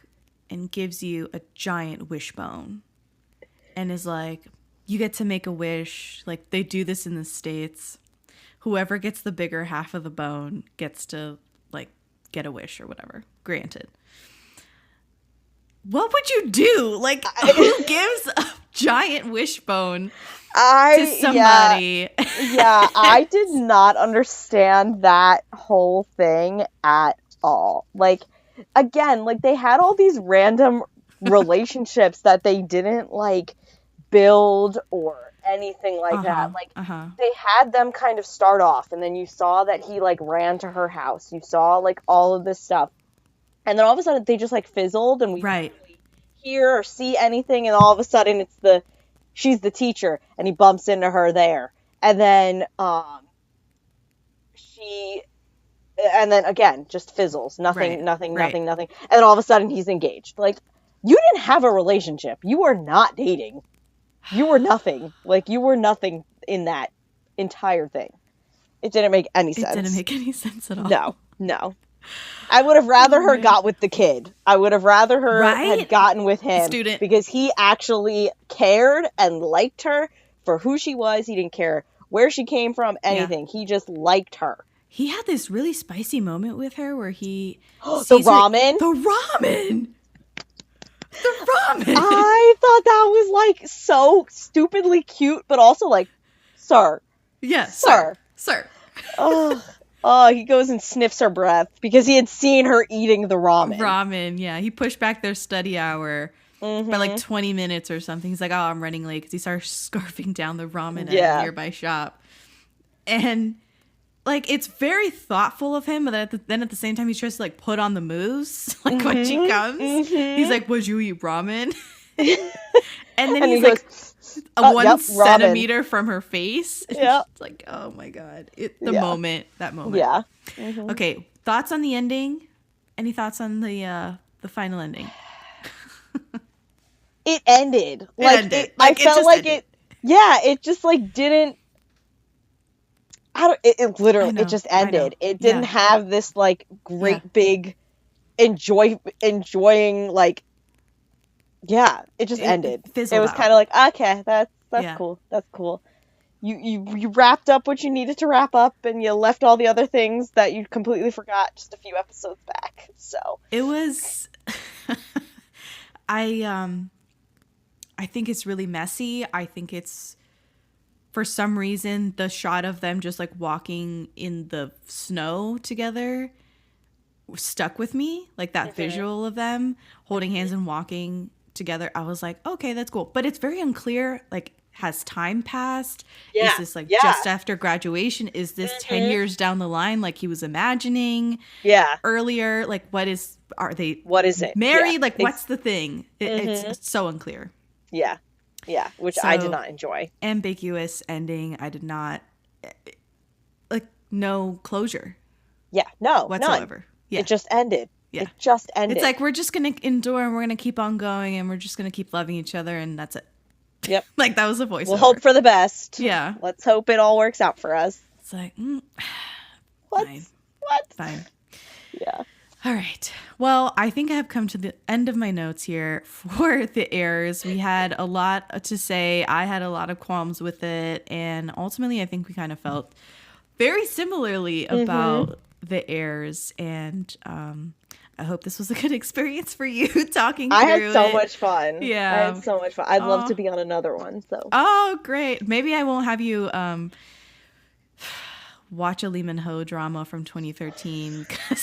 and gives you a giant wishbone, and is you get to make a wish. They do this in the States. Whoever gets the bigger half of the bone gets to, get a wish or whatever. Granted. What would you do? Who gives a giant wishbone to somebody? Yeah, I did not understand that whole thing at all. Again, they had all these random relationships that they didn't, build or anything like that. They had them kind of start off, and then you saw that he ran to her house. You saw all of this stuff, and then all of a sudden they just fizzled, and we didn't really hear or see anything. And all of a sudden she's the teacher, and he bumps into her there, and then she and then again, just fizzles. Nothing, Right. nothing, Right. nothing, nothing. And then all of a sudden he's engaged. Like, you didn't have a relationship. You were not dating. You were nothing. Like, you were nothing in that entire thing. It didn't make any sense. It didn't make any sense at all. No. I would have rather her man. got with the kid. I would have rather her Right? had gotten with him. Student. Because he actually cared and liked her for who she was. He didn't care where she came from, anything. He just liked her. He had this really spicy moment with her where he The sees her- ramen? The ramen. I thought that was like so stupidly cute, but also like, sir. Yes, Sir. Sir. Oh, he goes and sniffs her breath because he had seen her eating the ramen. Ramen, yeah. He pushed back their study hour by like 20 minutes or something. He's like, oh, I'm running late because he starts scarfing down the ramen at a nearby shop. And like, it's very thoughtful of him, but then at the same time, he tries to like put on the moves. Like when she comes, he's like, would you eat ramen? And then he's like, goes, one yep, centimeter from her face. Yeah. It's like, oh my God. That moment. Yeah. Okay. Thoughts on the ending? Any thoughts on the final ending? It ended. I felt like it. Yeah, it just like didn't. It literally, it just ended. It didn't have this like great big enjoying like. Yeah, it just ended. It was kind of like, okay, that's cool. That's cool. You wrapped up what you needed to wrap up, and you left all the other things that you completely forgot just a few episodes back. So it was. I think it's really messy. I think it's, for some reason, the shot of them just like walking in the snow together stuck with me. Like that visual of them holding hands and walking together. I was like, okay, that's cool. But it's very unclear. Like, has time passed? Is this like just after graduation? Is this 10 years down the line like he was imagining earlier? Like, what is it? Married? Like, what's the thing? It's so unclear. Yeah, which I did not enjoy. Ambiguous ending. I did not, like, no closure. Yeah, no, whatsoever. None. Yeah. It just ended. Yeah. It just ended. It's like, we're just going to endure and we're going to keep on going and we're just going to keep loving each other and that's it. Yep. Like, that was the voice. We'll hope for the best. Yeah. Let's hope it all works out for us. It's like, Fine. Fine. Yeah. All right. Well, I think I have come to the end of my notes here for The Heirs. We had a lot to say. I had a lot of qualms with it. And ultimately, I think we kind of felt very similarly about The Heirs. And I hope this was a good experience for you talking through it. I had so much fun. Yeah. I had so much fun. I'd love to be on another one. So. Oh, great. Maybe I won't have you watch a Lee Min-ho drama from 2013. Can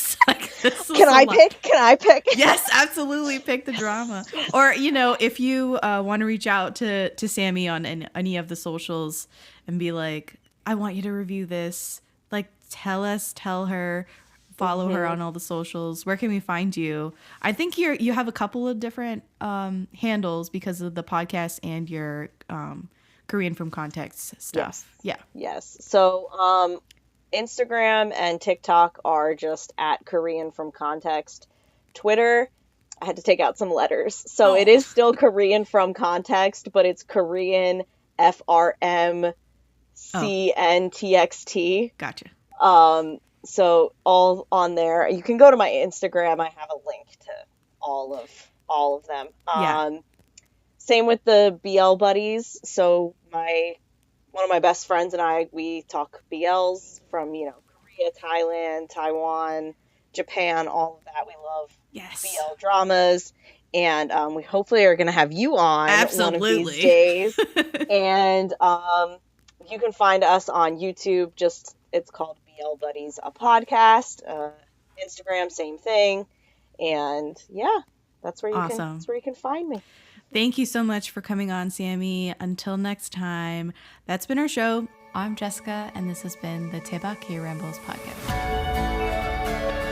I pick? Yes, absolutely. Pick the drama. Or, if you want to reach out to Sammie on any of the socials and be like, I want you to review this. Like, tell her, follow her on all the socials. Where can we find you? I think you have a couple of different handles because of the podcast and your Korean from Context stuff. Yes. So, Instagram and TikTok are just at Korean from Context. Twitter, I had to take out some letters. So it is still Korean from Context, but it's Korean FRMCNTXT. Gotcha. So all on there. You can go to my Instagram. I have a link to all of them. Same with the BL buddies. So one of my best friends and I, we talk BLs from, Korea, Thailand, Taiwan, Japan, all of that. We love BL dramas. And we hopefully are going to have you on one of these days. And you can find us on YouTube. It's called BL Buddies, a podcast. Instagram, same thing. And that's where you can find me. Thank you so much for coming on, Sammie. Until next time, that's been our show. I'm Jessica, and this has been the Daebak K-Rambles Podcast.